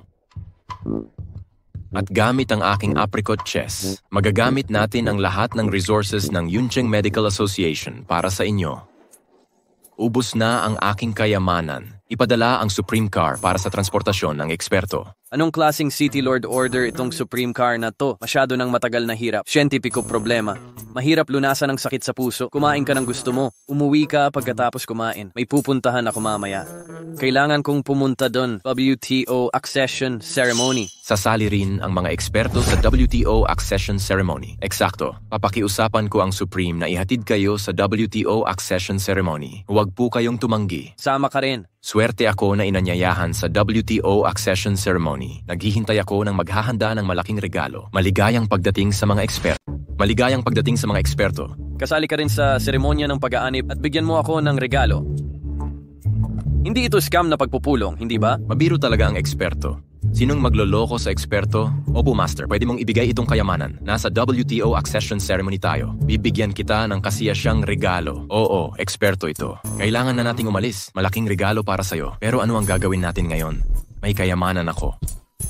At gamit ang aking apricot chess, magagamit natin ang lahat ng resources ng Yuncheng Medical Association para sa inyo. Ubus na ang aking kayamanan. Ipadala ang Supreme Car para sa transportasyon ng eksperto. Anong klaseng City Lord order itong Supreme Car na to? Masyado ng matagal na hirap. Siyentipiko problema. Mahirap lunasan ng sakit sa puso. Kumain ka ng gusto mo. Umuwi ka pagkatapos kumain. May pupuntahan ako mamaya. Kailangan kong pumunta doon. WTO Accession Ceremony. Sasali rin ang mga eksperto sa WTO Accession Ceremony. Eksakto. Papakiusapan ko ang Supreme na ihatid kayo sa WTO Accession Ceremony. Huwag po kayong tumanggi. Sama ka rin. Swerte ako na inanyayahan sa WTO Accession Ceremony. Naghihintay ako ng maghahanda ng malaking regalo. Maligayang pagdating sa mga eksperto. Kasali ka rin sa seremonya ng pag-aanib at bigyan mo ako ng regalo. Hindi ito scam na pagpupulong, hindi ba? Mabiro talaga ang eksperto. Sinong magloloko sa eksperto? Opo, Master, pwede mong ibigay itong kayamanan. Nasa WTO Accession Ceremony tayo. Bibigyan kita ng kasiyasyang regalo. Oo, eksperto ito. Kailangan na nating umalis. Malaking regalo para sa'yo. Pero ano ang gagawin natin ngayon? May kayamanan ako.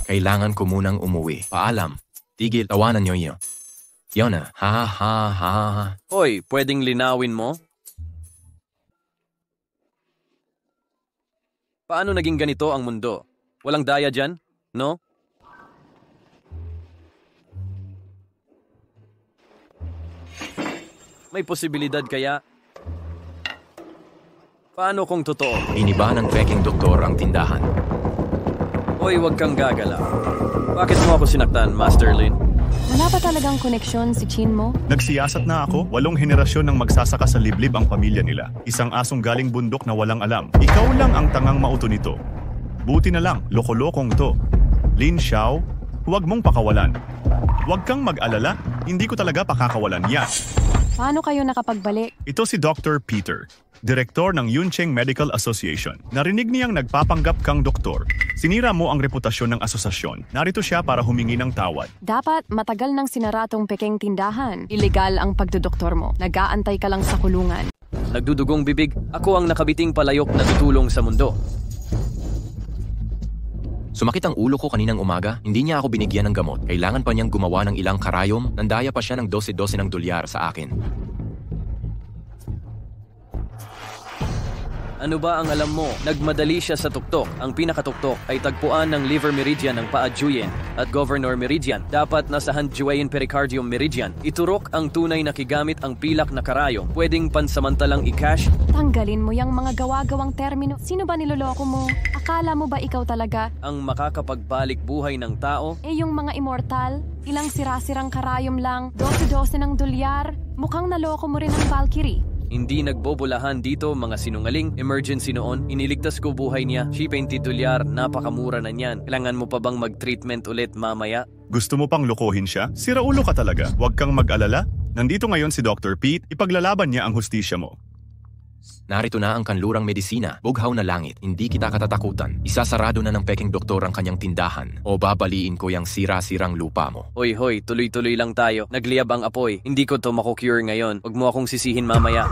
Kailangan ko munang umuwi. Paalam. Tigil, tawanan niyo. Yun na. Ha. Hoy, pwedeng linawin mo? Paano naging ganito ang mundo? Walang daya dyan? No? May posibilidad kaya? Paano kung totoo? Iniba ng peking doktor ang tindahan. Hoy, wag kang gagala. Bakit mo ako sinaktan, Master Lin? Wala pa talagang koneksyon si Chin mo? Nagsiyasat na ako, 8 henerasyon ng magsasaka sa liblib ang pamilya nila. Isang asong galing bundok na walang alam. Ikaw lang ang tangang mauto nito. Buti na lang, loko-lokong to. Lin Xiao, huwag mong pakawalan. Huwag kang mag-alala, hindi ko talaga pakakawalan yan. Paano kayo nakapagbalik? Ito si Dr. Peter, Direktor ng Yuncheng Medical Association. Narinig niyang nagpapanggap kang doktor. Sinira mo ang reputasyon ng asosasyon. Narito siya para humingi ng tawad. Dapat matagal nang sinaratong peking tindahan. Ilegal ang pagdodoktor mo. Nag-aantay ka lang sa kulungan. Nagdudugong bibig, ako ang nakabiting palayok na tutulong sa mundo. Sumakit ang ulo ko kaninang umaga, hindi niya ako binigyan ng gamot. Kailangan pa niyang gumawa ng ilang karayom, nandaya pa siya ng 12 ng dolyar sa akin. Ano ba ang alam mo? Nagmadali siya sa tuktok. Ang pinakatuktok ay tagpuan ng liver meridian ng paa Juyen at governor meridian. Dapat nasa Juyen pericardium meridian. Iturok ang tunay na kigamit ang pilak na karayom. Pwedeng pansamantalang i-cash. Tanggalin mo yung mga gawa-gawang termino. Sino ba niloloko mo? Akala mo ba ikaw talaga? Ang makakapagbalik buhay ng tao. Eh yung mga immortal, ilang sira-sirang karayom lang, 12 ng dolyar. Mukhang naloko mo rin ang Valkyrie. Hindi nagbobolahan dito mga sinungaling. Emergency noon, iniligtas ko buhay niya. 20 dolyar, napakamura na niyan. Kailangan mo pa bang mag-treatment ulit mamaya? Gusto mo pang lokohin siya? Siraulo ka talaga. Huwag kang mag-alala. Nandito ngayon si Dr. Pete. Ipaglalaban niya ang hustisya mo. Narito na ang kanlurang medisina, bughaw na langit, hindi kita katatakutan. Isasarado na ng peking doktor ang kanyang tindahan o babaliin ko yung sira-sirang lupa mo. Hoy, tuloy-tuloy lang tayo. Nagliyab ang apoy. Hindi ko to mako-cure ngayon. Huwag mo akong sisihin mamaya.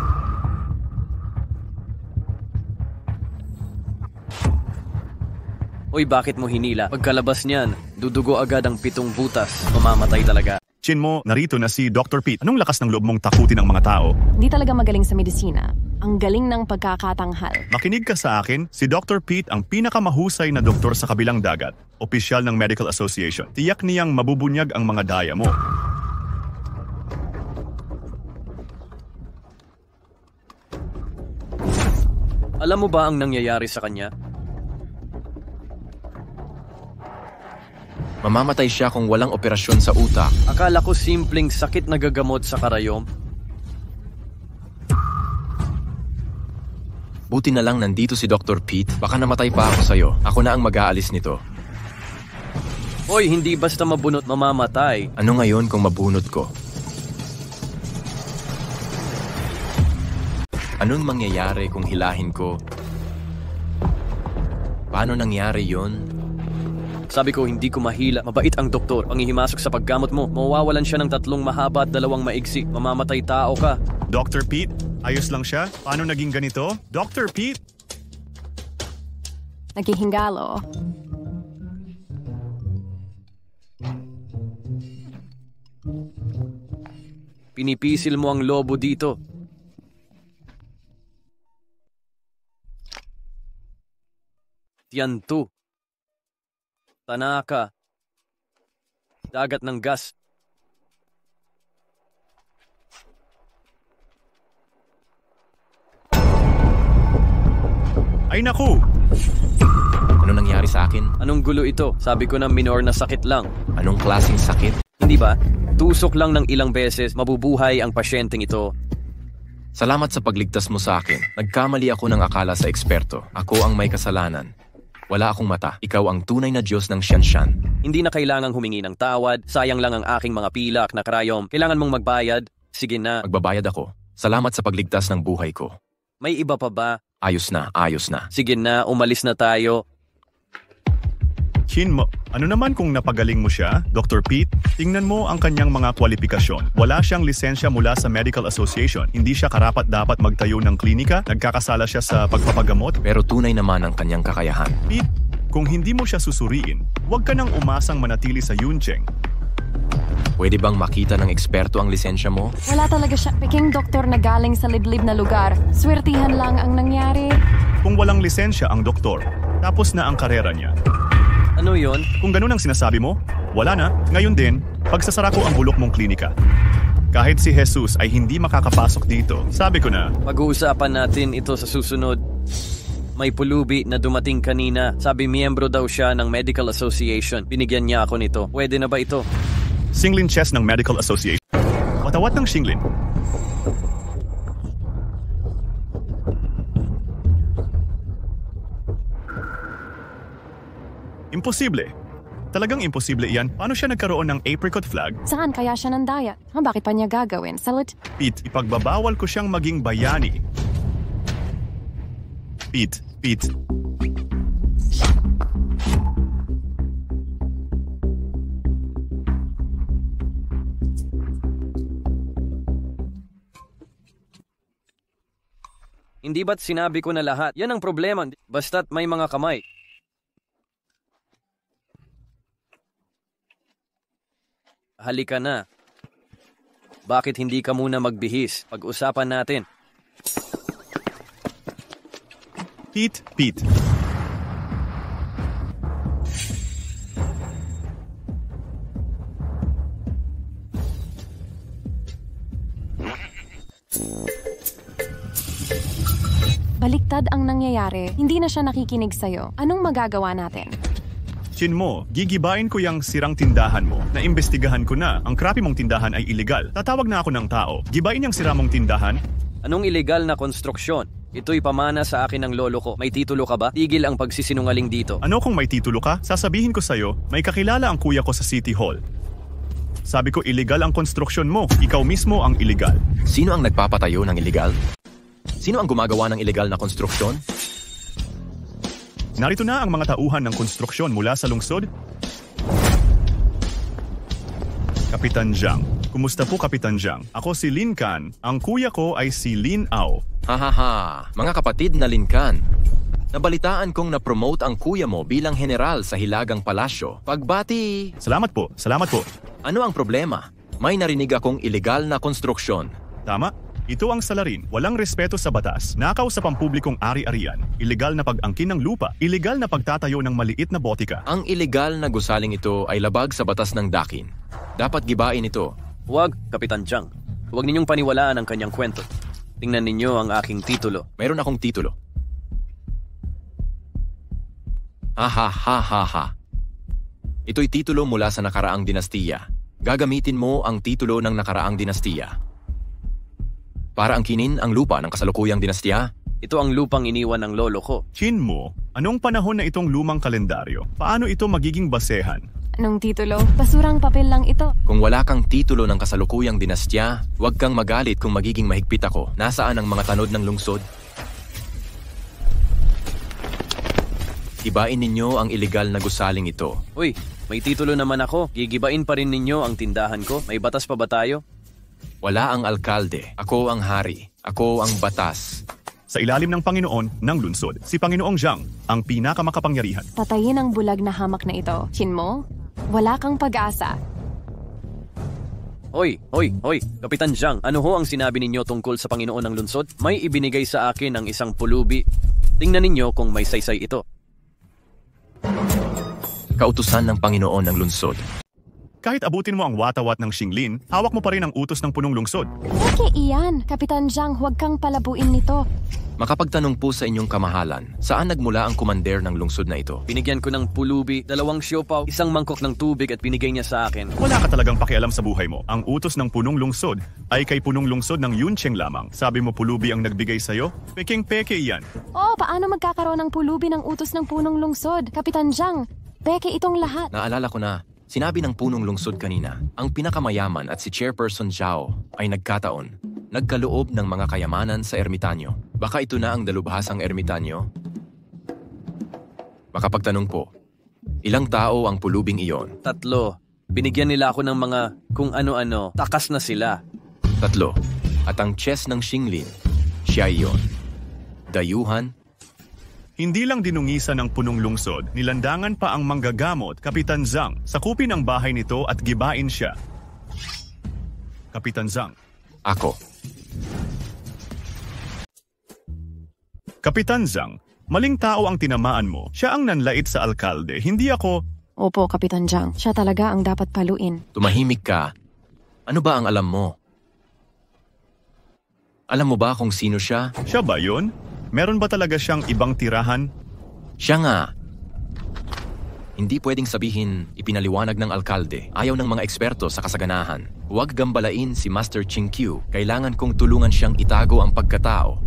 Hoy, bakit mo hinila? Pagkalabas niyan, dudugo agad ang 7 butas. Mamamatay talaga. Chin mo, narito na si Dr. Pete. Anong lakas ng loob mong takutin ang mga tao? Hindi talaga magaling sa medisina. Ang galing ng pagkakatanghal. Makinig ka sa akin, si Dr. Pete ang pinakamahusay na doktor sa kabilang dagat. Opisyal ng Medical Association. Tiyak niyang mabubunyag ang mga daya mo. Alam mo ba ang nangyayari sa kanya? Mamamatay siya kung walang operasyon sa utak. Akala ko simpleng sakit na gagamot sa karayom. Buti na lang nandito si Dr. Pete. Baka namatay pa ako sa'yo. Ako na ang mag-aalis nito. Hoy, hindi basta mabunot mamamatay. Ano ngayon kung mabunot ko? Anong mangyayari kung hilahin ko? Paano nangyari yon? Sabi ko hindi ko mahila. Mabait ang doktor. Panghihimasok sa paggamot mo. Mawawalan siya ng 3 mahaba at 2 maigsi. Mamamatay tao ka. Dr. Pete, ayos lang siya? Paano naging ganito? Dr. Pete? Naghihingalo. Pinipisil mo ang lobo dito. Tiyanto. Tanaka. Dagat ng gas. Ay naku! Ano nangyari sa akin? Anong gulo ito? Sabi ko na minor na sakit lang. Anong klaseng sakit? Hindi ba? Tusok lang ng ilang beses, mabubuhay ang pasyenteng ito. Salamat sa pagligtas mo sa akin. Nagkamali ako ng akala sa eksperto. Ako ang may kasalanan. Wala akong mata. Ikaw ang tunay na Diyos ng Xianshan. Hindi na kailangang humingi ng tawad. Sayang lang ang aking mga pilak na karayom. Kailangan mong magbayad. Sige na. Magbabayad ako. Salamat sa pagligtas ng buhay ko. May iba pa ba? Ayos na, ayos na. Sige na, umalis na tayo. Chin mo, ano naman kung napagaling mo siya, Dr. Pete? Tingnan mo ang kanyang mga kwalifikasyon. Wala siyang lisensya mula sa Medical Association. Hindi siya karapat-dapat magtayo ng klinika. Nagkakasala siya sa pagpapagamot. Pero tunay naman ang kanyang kakayahan. Pete, kung hindi mo siya susuriin, huwag ka nang umasang manatili sa Yuncheng. Pwede bang makita ng eksperto ang lisensya mo? Wala talaga siya. Peking doktor na galing sa liblib na lugar. Swertihan lang ang nangyari. Kung walang lisensya ang doktor, Tapos na ang karera niya. Ano yon? Kung ganun ang sinasabi mo, wala na. Ngayon din, pagsasara ko ang bulok mong klinika. Kahit si Jesus ay hindi makakapasok dito, sabi ko na, Pag-uusapan natin ito sa susunod. May pulubi na dumating kanina. Sabi miyembro daw siya ng Medical Association. Binigyan niya ako nito. Pwede na ba ito? Singlin chess ng Medical Association. Watawat ng Shinglin. Imposible. Talagang imposible iyan. Paano siya nagkaroon ng apricot flag? Saan kaya siya nandaya? Bakit pa niya gagawin? Pete, ipagbabawal ko siyang maging bayani. Pete. Hindi ba't sinabi ko na lahat? Yan ang problema. Basta't may mga kamay. Halika na. Bakit hindi ka muna magbihis? Pag-usapan natin. Pete. Baliktad ang nangyayari. Hindi na siya nakikinig sa'yo. Anong magagawa natin? Chin mo, gigibain ko yung sirang tindahan mo. Naimbestigahan ko na, ang crappy mong tindahan ay illegal. Tatawag na ako ng tao. Gibain yung sira mong tindahan? Anong illegal na konstruksyon? Ito'y pamana sa akin ng lolo ko. May titulo ka ba? Tigil ang pagsisinungaling dito. Ano kung may titulo ka? Sasabihin ko sa'yo, may kakilala ang kuya ko sa City Hall. Sabi ko illegal ang konstruksyon mo. Ikaw mismo ang illegal. Sino ang nagpapatayo ng illegal? Sino ang gumagawa ng illegal na konstruksyon? Narito na ang mga tauhan ng konstruksyon mula sa lungsod. Kapitan Zhang. Kumusta po, Kapitan Zhang? Ako si Lin Kan. Ang kuya ko ay si Lin Ao. Hahaha, mga kapatid na Lin Kan. Nabalitaan kong na-promote ang kuya mo bilang general sa Hilagang Palasyo. Pagbati! Salamat po. Ano ang problema? May narinig akong illegal na konstruksyon. Tama. Ito ang salarin, walang respeto sa batas, nakaw sa pampublikong ari-arian, illegal na pag-angkin ng lupa, illegal na pagtatayo ng maliit na botika. Ang illegal na gusaling ito ay labag sa batas ng Dakin. Dapat gibain ito. Huwag, Kapitan Zhang. Huwag ninyong paniwalaan ang kanyang kwento. Tingnan ninyo ang aking titulo. Mayroon akong titulo. Ha. Ito'y titulo mula sa nakaraang dinastiya. Gagamitin mo ang titulo ng nakaraang dinastiya para angkinin ang lupa ng kasalukuyang dinastiya. Ito ang lupang iniwan ng lolo ko. Chin mo, anong panahon na itong lumang kalendaryo? Paano ito magiging basehan? Anong titulo? Basurang papel lang ito. Kung wala kang titulo ng kasalukuyang dinastiya, huwag kang magalit kung magiging mahigpit ako. Nasaan ang mga tanod ng lungsod? Ibain ninyo ang illegal na gusaling ito. Uy, may titulo naman ako. Gigibain pa rin ninyo ang tindahan ko. May batas pa ba tayo? Wala ang alkalde. Ako ang hari. Ako ang batas. Sa ilalim ng Panginoon ng lungsod, si Panginoong Zhang, ang pinakamakapangyarihan. Patayin ang bulag na hamak na ito. Chin mo, wala kang pag-asa. Hoy, Kapitan Zhang, ano ho ang sinabi ninyo tungkol sa Panginoon ng lungsod? May ibinigay sa akin ang isang pulubi. Tingnan ninyo kung may saysay ito. Kautusan ng Panginoon ng lungsod. Kahit abutin mo ang watawat ng Shinglin, hawak mo pa rin ang utos ng punong lungsod. Peke iyan, Kapitan Zhang, huwag kang palabuin nito. Makapagtanong po sa inyong kamahalan, saan nagmula ang komander ng lungsod na ito? Binigyan ko ng pulubi, 2 siopaw, 1 mangkok ng tubig at binigay niya sa akin. Wala ka talagang pakialam sa buhay mo. Ang utos ng punong lungsod ay kay punong lungsod ng Yuncheng lamang. Sabi mo pulubi ang nagbigay sa'yo? Pekeng-peke iyan. Paano magkakaroon ng pulubi ng utos ng punong lungsod? Kapitan Zhang, peke itong lahat. Naalala ko na. Sinabi ng punong lungsod kanina, ang pinakamayaman at si Chairperson Zhao ay nagkataon, nagkaloob ng mga kayamanan sa ermitanyo. Baka ito na ang dalubhasang ermitanyo? Makapagtanong po, ilang tao ang pulubing iyon? 3. Binigyan nila ako ng mga kung ano-ano. Takas na sila. 3. At ang chess ng Shinglin, siya iyon. Dayuhan. Hindi lang dinungisan ng punong lungsod, nilandangan pa ang manggagamot, Kapitan Zhang. Sakupin ang bahay nito at gibain siya. Kapitan Zhang. Ako. Kapitan Zhang, Maling tao ang tinamaan mo. Siya ang nanlait sa alkalde, hindi ako. Opo, Kapitan Jiang. Siya talaga ang dapat paluin. Tumahimik ka. Ano ba ang alam mo? Alam mo ba kung sino siya? Siya ba yun? Meron ba talaga siyang ibang tirahan? Siya nga. Hindi pwedeng sabihin ipinaliwanag ng alkalde. Ayaw ng mga eksperto sa kasaganahan. Huwag gambalain si Master Ching Qiu. Kailangan kong tulungan siyang itago ang pagkatao.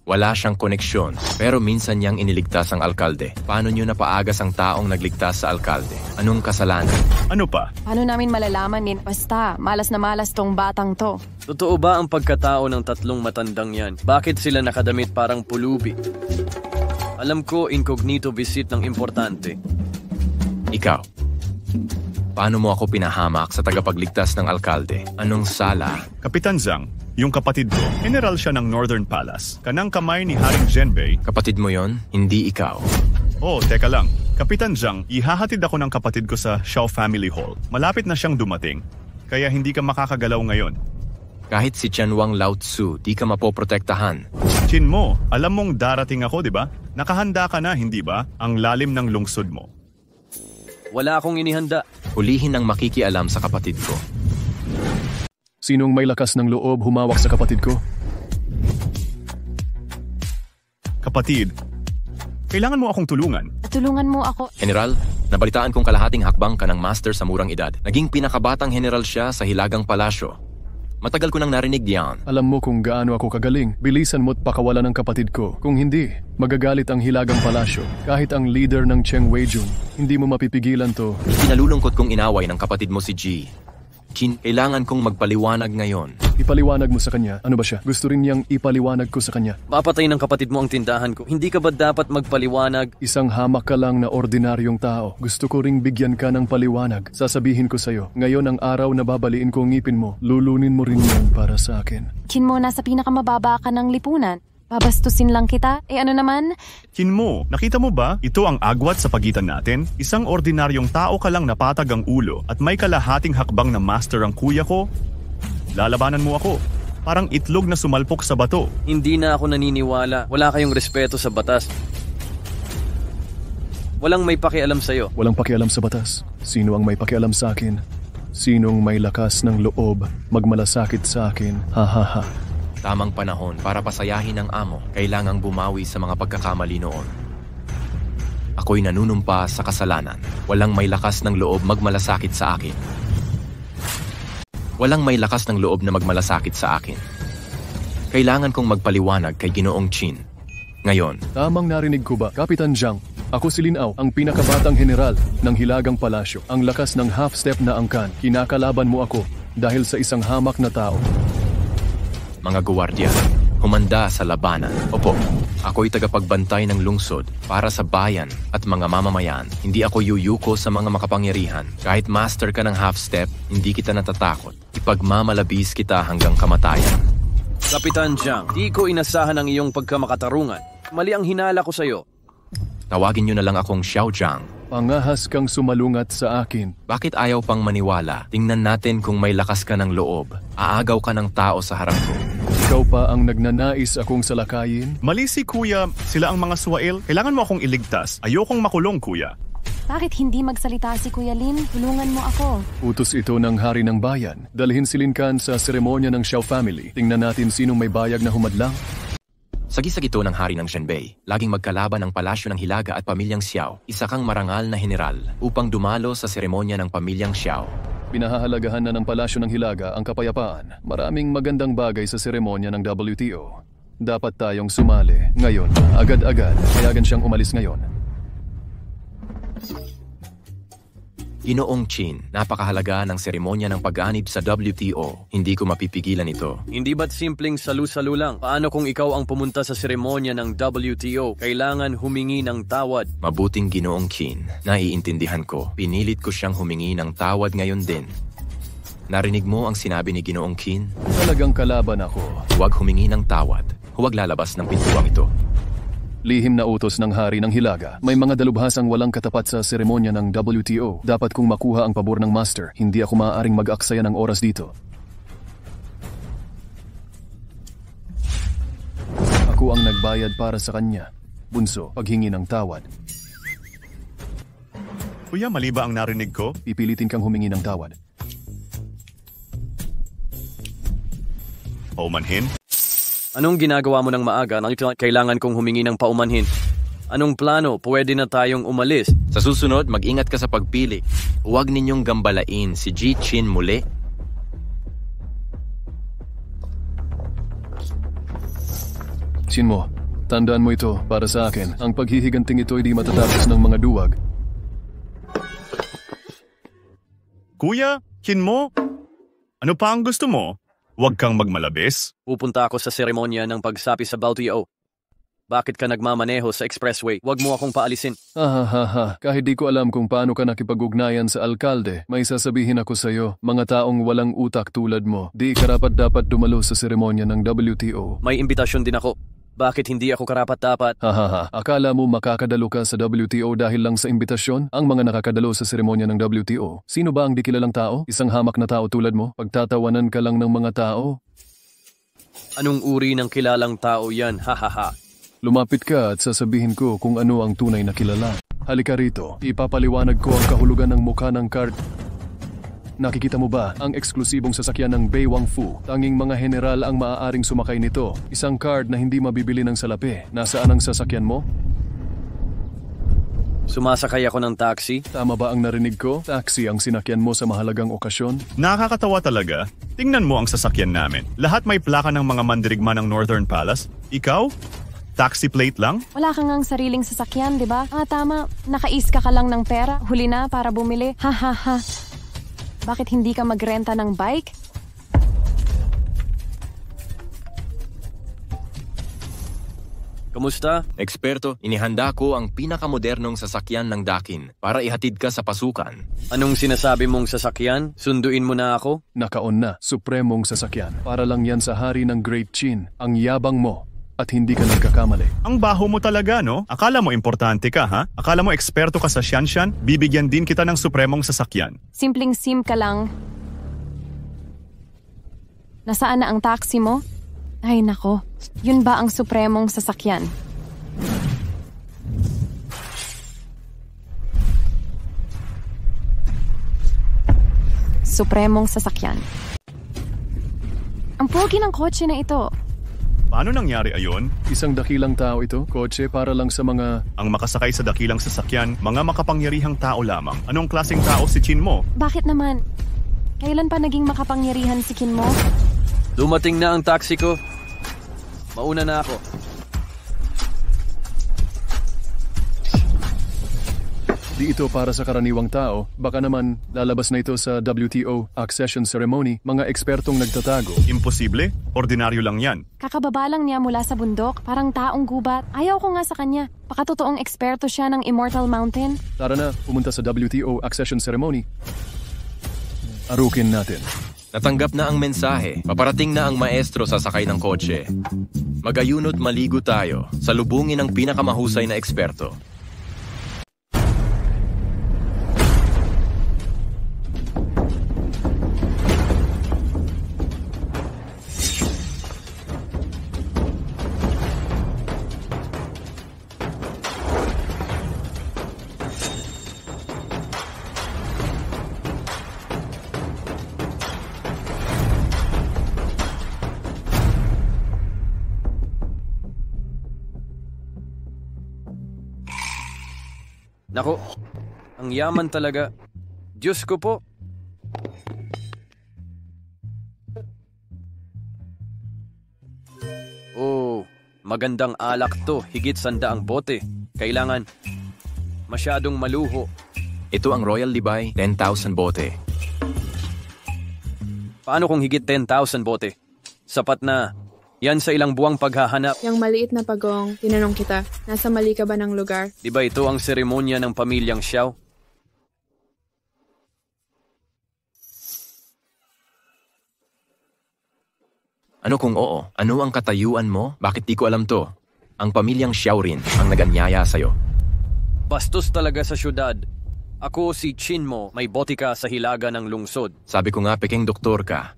Wala siyang koneksyon, pero minsan niyang iniligtas ang alkalde. Paano niyo napaagas ang taong nagligtas sa alkalde? Anong kasalanan? Ano pa? Paano namin malalaman din? Basta, malas na malas tong batang to. Totoo ba ang pagkatao ng tatlong matandang yan? Bakit sila nakadamit parang pulubi? Alam ko, incognito visit ng importante. Ikaw. Paano mo ako pinahamak sa tagapagligtas ng alkalde? Anong sala? Kapitan Zhang, yung kapatid ko, general siya ng Northern Palace. Kanang kamay ni Haring Zhenbei. Kapatid mo yon, hindi ikaw. Oh, teka lang. Kapitan Zhang, ihahatid ako ng kapatid ko sa Xiao Family Hall. Malapit na siyang dumating, kaya hindi ka makakagalaw ngayon. Kahit si Tianwang Lao Tzu, di ka mapoprotektahan. Chin mo, alam mong darating ako, di ba? Nakahanda ka na, hindi ba? Ang lalim ng lungsod mo. Wala akong inihanda. Hulihin ang makikialam sa kapatid ko. Sinong may lakas ng loob humawak sa kapatid ko? Kapatid, kailangan mo akong tulungan. Tulungan mo ako. General, nabalitaan kong kalahating hakbang ka ng master sa murang edad. Naging pinakabatang general siya sa Hilagang Palasyo. Matagal ko nang narinig diyan. Alam mo kung gaano ako kagaling. Bilisan mo't pakawalan ng kapatid ko. Kung hindi, magagalit ang Hilagang Palasyo. Kahit ang leader ng Cheng Weijun, hindi mo mapipigilan to. Pinalulungkot kong inaway ng kapatid mo si Ji. Qin, kailangan kong magpaliwanag ngayon. Ipaliwanag mo sa kanya. Ano ba siya? Gusto rin niyang ipaliwanag ko sa kanya. Papatay ng kapatid mo ang tindahan ko. Hindi ka ba dapat magpaliwanag? Isang hamak ka lang na ordinaryong tao. Gusto ko ring bigyan ka ng paliwanag. Sasabihin ko sa'yo, ngayon ang araw na babaliin ko ang ngipin mo. Lulunin mo rin yan para sa akin. Kin mo, nasa pinakamababa ka ng lipunan. Babastusin lang kita? Ano naman? Kin mo, nakita mo ba? Ito ang agwat sa pagitan natin. Isang ordinaryong tao ka lang napatag ang ulo at may kalahating hakbang na master ang kuya ko. Lalabanan mo ako. Parang itlog na sumalpok sa bato. Hindi na ako naniniwala. Wala kayong respeto sa batas. Walang may pakialam sa'yo. Walang pakialam sa batas. Sino ang may pakialam sa akin? Sinong may lakas ng loob magmalasakit sa akin? Ha ha ha. Tamang panahon para pasayahin ang amo. Kailangang bumawi sa mga pagkakamali noon. Ako'y nanunumpa sa kasalanan. Walang may lakas ng loob magmalasakit sa akin. Walang may lakas ng loob na magmalasakit sa akin. Kailangan kong magpaliwanag kay Ginoong Qin. Ngayon. Tamang narinig ko ba, Kapitan Jiang? Ako si Lin Ao, ang pinakabatang general ng Hilagang Palasyo. Ang lakas ng half-step na angkan. Kinakalaban mo ako dahil sa isang hamak na tao. Mga guwardiya, humanda sa labanan. Opo, ako'y tagapagbantay ng lungsod para sa bayan at mga mamamayan. Hindi ako yuyuko sa mga makapangyarihan. Kahit master ka ng half-step, hindi kita natatakot. Ipagmamalabis kita hanggang kamatayan. Kapitan Jiang, di ko inasahan ang iyong pagkamakatarungan. Mali ang hinala ko sa'yo. Tawagin niyo na lang akong Xiao Jiang. Pangahas kang sumalungat sa akin. Bakit ayaw pang maniwala? Tingnan natin kung may lakas ka ng loob. Aagaw ka ng tao sa harap ko. Ikaw pa ang nagnanais akong salakayin? Mali si kuya, sila ang mga suwail. Kailangan mo akong iligtas. Ayokong makulong, kuya. Bakit hindi magsalita si Kuya Lin? Tulungan mo ako. Utos ito ng hari ng bayan. Dalhin si Lin Kan sa seremonya ng Xiao family. Tingnan natin sinong may bayag na humadlang. Sagisag ito ng hari ng Zhenbei. Laging magkalaban ang palasyo ng Hilaga at pamilyang Xiao. Isa kang marangal na general upang dumalo sa seremonya ng pamilyang Xiao. Pinahahalagahan na ng palasyo ng Hilaga ang kapayapaan. Maraming magandang bagay sa seremonya ng WTO. Dapat tayong sumali. Ngayon, agad-agad. Payagan siyang umalis ngayon. Ginoong Qin, napakahalaga ng seremonya ng pag-anib sa WTO. Hindi ko mapipigilan ito. Hindi ba't simpleng salu-salu lang? Paano kung ikaw ang pumunta sa seremonya ng WTO? Kailangan humingi ng tawad. Mabuting Ginoong Qin, naiintindihan ko. Pinilit ko siyang humingi ng tawad ngayon din. Narinig mo ang sinabi ni Ginoong Qin? Talagang kalaban ako. Huwag humingi ng tawad. Huwag lalabas ng pintuang ito. Lihim na utos ng hari ng Hilaga. May mga dalubhasang walang katapat sa seremonya ng WTO. Dapat kong makuha ang pabor ng master. Hindi ako maaaring mag-aksaya ng oras dito. Ako ang nagbayad para sa kanya. Bunso, paghingi ng tawad. Kuya, mali ba ang narinig ko? Pipilitin kang humingi ng tawad. Paumanhin? Anong ginagawa mo ng maaga nang kailangan kong humingi ng paumanhin? Anong plano? Pwede na tayong umalis. Sa susunod, mag-ingat ka sa pagpili. Huwag ninyong gambalain si Ji Chin muli. Chin mo, tandaan mo ito para sa akin. Ang paghihiganting ito ay di matatapos ng mga duwag. Kuya, Chin mo? Ano pa ang gusto mo? Huwag kang magmalabis. Pupunta ako sa seremonya ng pagsapi sa WTO. Bakit ka nagmamaneho sa expressway? Huwag mo akong paalisin. Kahit di ko alam kung paano ka nakipag-ugnayan sa alkalde, may sasabihin ako sa'yo, mga taong walang utak tulad mo, di karapat-dapat dumalo sa seremonya ng WTO. May imbitasyon din ako. Bakit hindi ako karapat-dapat? Akala mo makakadalo ka sa WTO dahil lang sa imbitasyon? Ang mga nakakadalo sa seremonya ng WTO, sino ba ang di kilalang tao? Isang hamak na tao tulad mo? Pagtatawanan ka lang ng mga tao? Anong uri ng kilalang tao yan? Lumapit ka at sasabihin ko kung ano ang tunay na kilala. Halika rito, ipapaliwanag ko ang kahulugan ng mukha ng card. Nakikita mo ba ang eksklusibong sasakyan ng Bei Wangfu? Tanging mga general ang maaaring sumakay nito. Isang card na hindi mabibili ng salapi. Nasaan ang sasakyan mo? Sumasakay ako ng taxi? Tama ba ang narinig ko? Taxi ang sinakyan mo sa mahalagang okasyon? Nakakatawa talaga. Tingnan mo ang sasakyan namin. Lahat may plaka ng mga mandirigma ng Northern Palace. Ikaw? Taxi plate lang? Wala kang ang sariling sasakyan, di ba? Tama. Nakaiska ka lang ng pera. Huli na para bumili. Bakit hindi ka magrenta ng bike? Kamusta? Eksperto, inihanda ko ang pinakamodernong sasakyan ng Dakin para ihatid ka sa pasukan. Anong sinasabi mong sasakyan? Sunduin mo na ako? Nakaon na, supremong sasakyan. Para lang yan sa hari ng Great Chin. Ang yabang mo. At hindi ka nagkakamali. Ang baho mo talaga, no? Akala mo importante ka, ha? Akala mo eksperto ka sa Shanshan? Bibigyan din kita ng supremong sasakyan. Simpleng sim ka lang. Nasaan na ang taxi mo? Ay nako, yun ba ang supremong sasakyan? Supremong sasakyan. Ang pogi ng kotse na ito. Paano nangyari ayon? Isang dakilang tao ito, kotse para lang sa mga... Ang makasakay sa dakilang sasakyan, mga makapangyarihang tao lamang. Anong klaseng tao si Chin mo? Bakit naman? Kailan pa naging makapangyarihan si Chin mo? Dumating na ang taxi ko. Mauna na ako. Di ito para sa karaniwang tao, baka naman lalabas na ito sa WTO accession ceremony, mga ekspertong nagtatago. Imposible? Ordinaryo lang yan. Kakababa lang niya mula sa bundok, parang taong gubat. Ayaw ko nga sa kanya. Baka totoong eksperto siya ng Immortal Mountain. Tara na, pumunta sa WTO accession ceremony. Arukin natin. Natanggap na ang mensahe. Paparating na ang maestro sa sakay ng kotse. Magayuno't maligo tayo. Salubungin ang pinakamahusay na eksperto. Nako, ang yaman talaga. Diyos ko po. Oh, magandang alak to. Higit 100 bote. Kailangan masyadong maluho. Ito ang Royal Libay, 10,000 bote. Paano kung higit 10,000 bote? Sapat na. Yan sa ilang buwang paghahanap. Yang maliit na pagong, tinanong kita, nasa mali ka ba ng lugar? Diba ito ang seremonya ng pamilyang Xiao? Ano kung oo? Ano ang katayuan mo? Bakit di ko alam to? Ang pamilyang Xiao rin ang naganyaya sa'yo. Bastos talaga sa syudad. Ako si Chin mo, may botika sa hilaga ng lungsod. Sabi ko nga, peking doktor ka.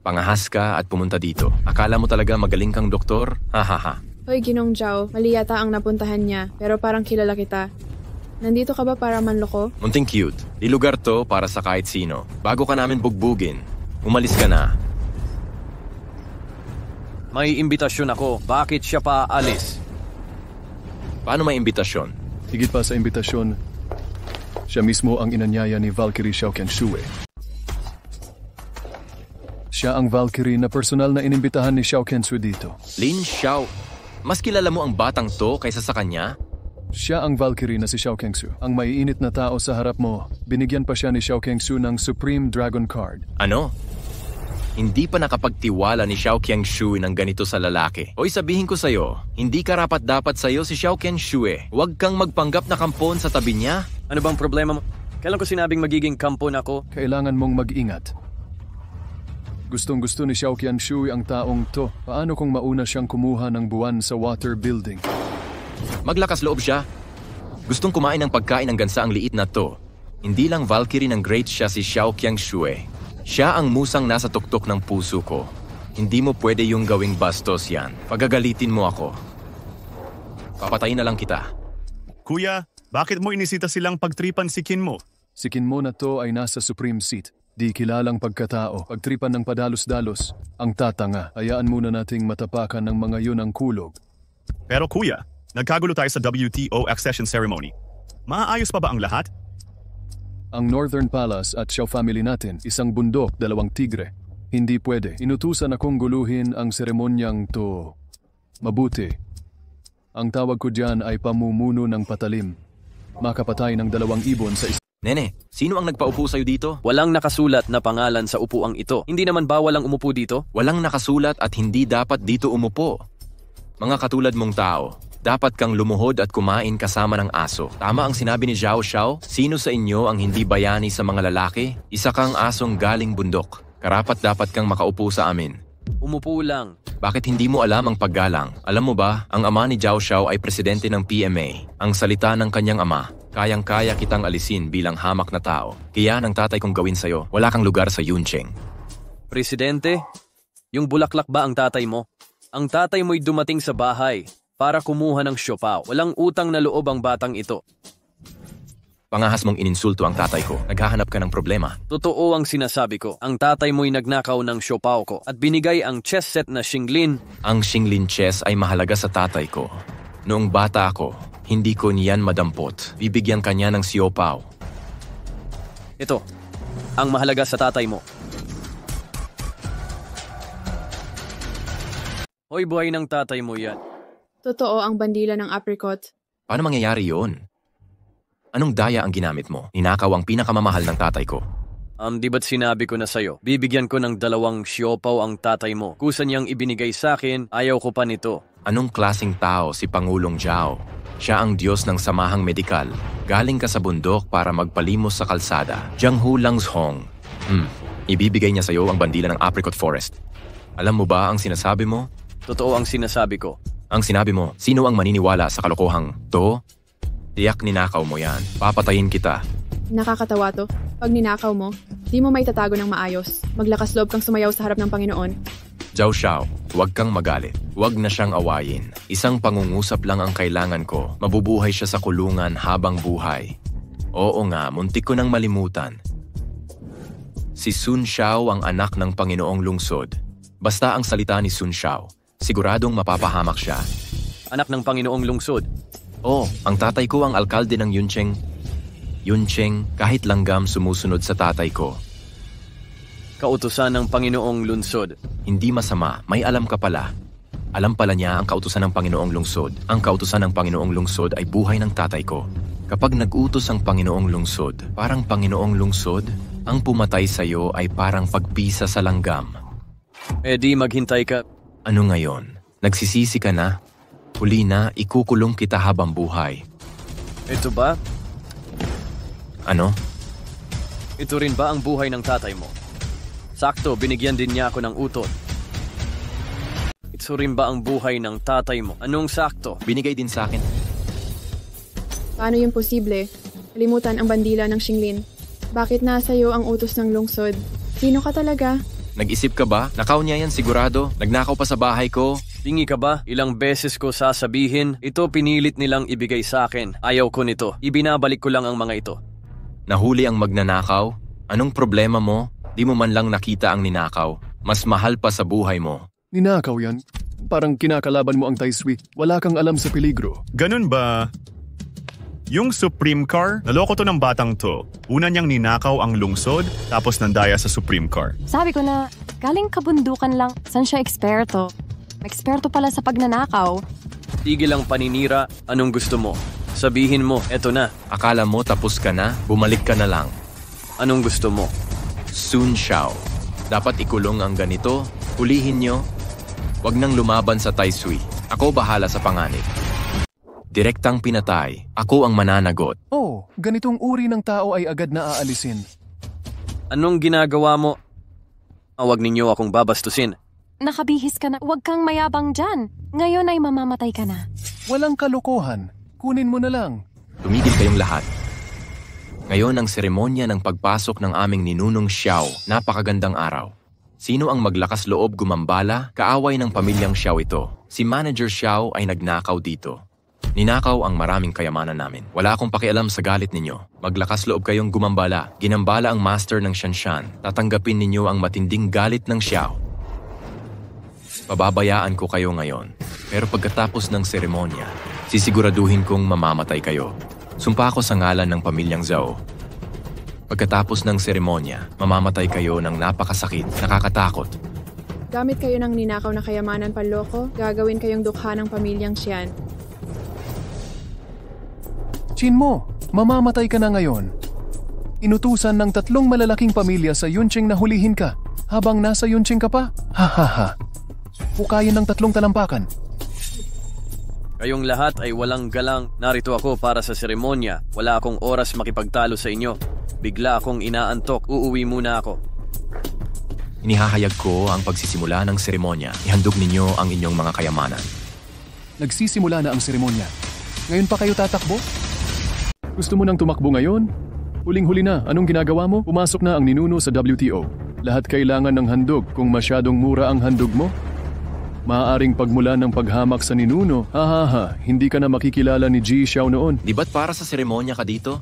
Pangahas ka at pumunta dito. Akala mo talaga magaling kang doktor? Hahaha. Hoy, Ginong Zhao, mali yata ang napuntahan niya, pero parang kilala kita. Nandito ka ba para manloko? Munting cute. Di lugar to para sa kahit sino. Bago ka namin bugbugin, umalis ka na. May imbitasyon ako. Bakit siya pa aalis? Paano may imbitasyon? Higit pa sa imbitasyon, siya mismo ang inanyaya ni Valkyrie Xiaoqianxue. Siya ang Valkyrie na personal na inimbitahan ni Xiaoqianxue dito. Lin Xiao, mas kilala mo ang batang to kaysa sa kanya? Siya ang Valkyrie na si Xiaoqianxue. Ang maiinit na tao sa harap mo, binigyan pa siya ni Xiaoqianxue ng Supreme Dragon Card. Ano? Hindi pa nakapagtiwala ni Xiaoqianxue ng ganito sa lalaki. Hoy, sabihin ko sa'yo, hindi karapat-dapat sa'yo si Xiaoqianxue. Huwag kang magpanggap na kampon sa tabi niya. Ano bang problema mo? Kailan ko sinabing magiging kampon ako? Kailangan mong mag-ingat. Gustong-gusto ni Xiaoqianxue ang taong to. Paano kung mauna siyang kumuha ng buwan sa water building? Maglakas loob siya. Gustong kumain ng pagkain ng gansa ang liit na to. Hindi lang Valkyrie ng great siya si Xiaoqianxue. Siya ang musang nasa tuktok ng puso ko. Hindi mo pwede yung gawing bastos yan. Pagagalitin mo ako. Papatayin na lang kita. Kuya, bakit mo inisita silang pagtripan si Kin mo? Si Kin mo na to ay nasa Supreme Seat. Di kilalang pagkatao, pagtripan ng padalos-dalos. Ang tatanga, hayaan muna nating matapakan ng mga yun ang kulog. Pero kuya, nagkagulo tayo sa WTO accession ceremony. Maaayos pa ba ang lahat? Ang Northern Palace at Xiao family natin, isang bundok, 2 tigre. Hindi pwede. Inutusan akong guluhin ang seremonyang to. Mabuti. Ang tawag ko dyan ay pamumuno ng patalim. Makapatay ng 2 ibon sa Nene, sino ang nagpaupo sa'yo dito? Walang nakasulat na pangalan sa upuang ito. Hindi naman bawal ang umupo dito? Walang nakasulat at hindi dapat dito umupo. Mga katulad mong tao, dapat kang lumuhod at kumain kasama ng aso. Tama ang sinabi ni Zhao Xiao, sino sa inyo ang hindi bayani sa mga lalaki? Isa kang asong galing bundok. Karapat-dapat kang makaupo sa amin. Umupo lang. Bakit hindi mo alam ang paggalang? Alam mo ba, ang ama ni Zhao Xiao ay presidente ng PMA. Ang salita ng kanyang ama, kayang-kaya kitang alisin bilang hamak na tao. Kaya ng tatay kong gawin sa'yo, wala kang lugar sa Yuncheng. Presidente, yung bulaklak ba ang tatay mo? Ang tatay mo'y dumating sa bahay para kumuha ng siopaw. Walang utang na loob ang batang ito. Pangahas mong ininsulto ang tatay ko. Naghahanap ka ng problema. Totoo ang sinasabi ko. Ang tatay mo'y nagnakaw ng siopaw ko at binigay ang chess set na Xinglin. Ang Xinglin chess ay mahalaga sa tatay ko. Noong bata ako, hindi ko niyan madampot. Bibigyan kanya ng siopaw. Ito, ang mahalaga sa tatay mo. Hoy, buhay ng tatay mo yan. Totoo ang bandila ng apricot. Paano mangyayari yon? Anong daya ang ginamit mo? Ninakaw ang pinakamamahal ng tatay ko. Di ba't sinabi ko na sa'yo? Bibigyan ko ng 2 siopaw ang tatay mo. Kusa niyang ibinigay sa'kin, ayaw ko pa nito. Anong klasing tao si Pangulong Zhao? Siya ang Diyos ng samahang medikal. Galing ka sa bundok para magpalimos sa kalsada. Jianghu Langzhong. Ibibigay niya sa'yo ang bandila ng apricot forest. Alam mo ba ang sinasabi mo? Totoo ang sinasabi ko. Ang sinabi mo, sino ang maniniwala sa kalokohang to? Tiyak ninakaw mo yan. Papatayin kita. Nakakatawa to. Pag ninakaw mo, di mo may tatago ng maayos. Maglakas loob kang sumayaw sa harap ng Panginoon. Zhao Xiao, huwag kang magalit. Huwag na siyang awayin. Isang pangungusap lang ang kailangan ko. Mabubuhay siya sa kulungan habang buhay. Oo nga, muntik ko nang malimutan. Si Sun Xiao ang anak ng Panginoong Lungsod. Basta ang salita ni Sun Xiao, siguradong mapapahamak siya. Anak ng Panginoong Lungsod. Oh, ang tatay ko ang alkalde ng Yuncheng. Yuncheng, kahit langgam sumusunod sa tatay ko. Kautusan ng Panginoong Lungsod. Hindi masama, may alam ka pala. Alam pala niya ang kautusan ng Panginoong Lungsod. Ang kautusan ng Panginoong Lungsod ay buhay ng tatay ko. Kapag nag-utos ang Panginoong Lungsod, parang Panginoong Lungsod, ang pumatay sa'yo ay parang pagpisa sa langgam. Di maghintay ka. Ano ngayon? Nagsisisi ka na? Huli na, ikukulong kita habang buhay. Ito ba? Ano? Ito rin ba ang buhay ng tatay mo? Sakto, binigyan din niya ako ng utot. Ito rin ba ang buhay ng tatay mo? Anong sakto? Binigay din sa akin. Paano yung posible? Kalimutan ang bandila ng Xinglin. Bakit nasa iyo ang utos ng lungsod? Sino ka talaga? Nag-isip ka ba? Nakaw niya yan sigurado. Nagnakaw pa sa bahay ko. Tingi ka ba? Ilang beses ko sasabihin, ito pinilit nilang ibigay sa akin. Ayaw ko nito. Ibinabalik ko lang ang mga ito. Nahuli ang magnanakaw? Anong problema mo? Di mo man lang nakita ang ninakaw. Mas mahal pa sa buhay mo. Ninakaw yan. Parang kinakalaban mo ang Tai Sui. Wala kang alam sa peligro. Ganun ba? Yung Supreme Car, naloko to ng batang to. Una niyang ninakaw ang lungsod, tapos nandaya sa Supreme Car. Sabi ko na, galing kabundukan lang. San siya eksperto? Eksperto pala sa pagnanakaw. Tigil ang paninira. Anong gusto mo? Sabihin mo, eto na. Akala mo tapos ka na? Bumalik ka na lang. Anong gusto mo? Sun Xiao. Dapat ikulong ang ganito. Hulihin nyo. Huwag nang lumaban sa Tai Sui. Ako bahala sa panganib. Direktang pinatay. Ako ang mananagot. Oh, ganitong uri ng tao ay agad na aalisin. Anong ginagawa mo? Huwag ninyo akong babastusin. Nakabihis ka na. Huwag kang mayabang dyan. Ngayon ay mamamatay ka na. Walang kalokohan. Kunin mo na lang. Tumigil kayong lahat. Ngayon ang seremonya ng pagpasok ng aming ninunong Xiao. Napakagandang araw. Sino ang maglakas loob gumambala? Kaaway ng pamilyang Xiao ito. Si Manager Xiao ay nagnakaw dito. Ninakaw ang maraming kayamanan namin. Wala akong pakialam sa galit ninyo. Maglakas loob kayong gumambala. Ginambala ang master ng Shanshan. Tatanggapin ninyo ang matinding galit ng Xiao. Pababayaan ko kayo ngayon. Pero pagkatapos ng seremonya, sisiguraduhin kong mamamatay kayo. Sumpa ako sa ngalan ng pamilyang Zhao. Pagkatapos ng seremonya, mamamatay kayo ng napakasakit, nakakatakot. Gamit kayo ng ninakaw na kayamanan panloko, gagawin kayong dukha ng pamilyang Xian. Chin mo, mamamatay ka na ngayon. Inutusan ng 3 malalaking pamilya sa Yunqing na hulihin ka. Habang nasa Yunqing ka pa, ha. Hukayin ng 3 talampakan. Kayong lahat ay walang galang. Narito ako para sa seremonya. Wala akong oras makipagtalo sa inyo. Bigla akong inaantok. Uuwi muna ako. Inihahayag ko ang pagsisimula ng seremonya. Ihandog ninyo ang inyong mga kayamanan. Nagsisimula na ang seremonya. Ngayon pa kayo tatakbo? Gusto mo nang tumakbo ngayon? Huling-huli na, anong ginagawa mo? Pumasok na ang ninuno sa WTO. Lahat kailangan ng handog. Kung masyadong mura ang handog mo, maaaring pagmula ng paghamak sa ninuno. Hindi ka na makikilala ni Ji Xiao noon. Di ba't para sa seremonya ka dito?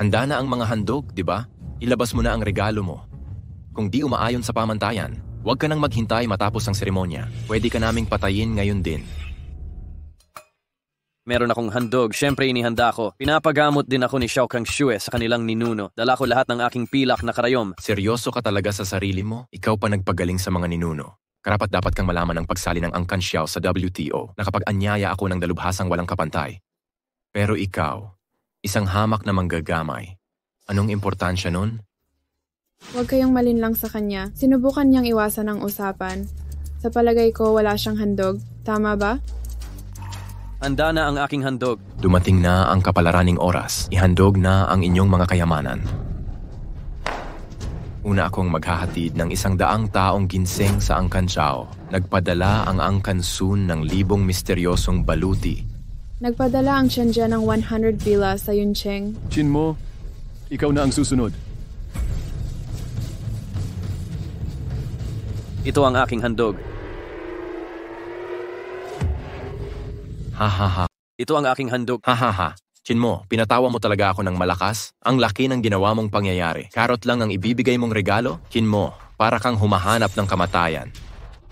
Handa na ang mga handog, di ba? Ilabas mo na ang regalo mo. Kung di umaayon sa pamantayan, huwag ka nang maghintay matapos ang seremonya. Pwede ka naming patayin ngayon din. Meron akong handog. Siyempre inihanda ko. Pinapagamot din ako ni Xiao Kangxue sa kanilang ninuno. Dala ko lahat ng aking pilak na karayom. Seryoso ka talaga sa sarili mo? Ikaw pa nagpagaling sa mga ninuno. Karapat dapat kang malaman ang pagsali ng Angkan Xiao sa WTO na kapag anyaya ako ng dalubhasang walang kapantay. Pero ikaw, isang hamak na manggagamay. Anong importansya nun? Huwag kayong malinlang sa kanya. Sinubukan niyang iwasan ang usapan. Sa palagay ko, wala siyang handog. Tama ba? Handa na ang aking handog. Dumating na ang kapalaraning oras. Ihandog na ang inyong mga kayamanan. Una akong maghahatid ng 100 taong ginseng sa Angkan Xiao. Nagpadala ang Angkan Sun ng 1,000 misteryosong baluti. Nagpadala ang Shenzhen ng 100 villa sa Yunqing. Chin mo, ikaw na ang susunod. Ito ang aking handog. Ha. Ito ang aking handog. Ha. Chin mo, pinatawa mo talaga ako ng malakas? Ang laki ng ginawa mong pangyayari. Karot lang ang ibibigay mong regalo? Chin mo, para kang humahanap ng kamatayan.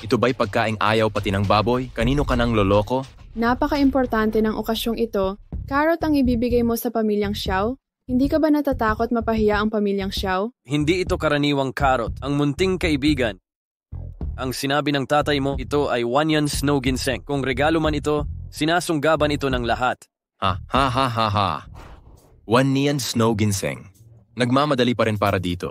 Ito ba'y pagkaing ayaw pati ng baboy? Kanino ka nang loloko? Napaka-importante ng okasyong ito. Karot ang ibibigay mo sa pamilyang Xiao? Hindi ka ba natatakot mapahiya ang pamilyang Xiao? Hindi ito karaniwang karot. Ang munting kaibigan. Ang sinabi ng tatay mo, ito ay 1 yan snow ginseng. Kung regalo man ito, sinasunggaban ito ng lahat. Ha. 1 niyan snow ginseng. Nagmamadali pa rin para dito.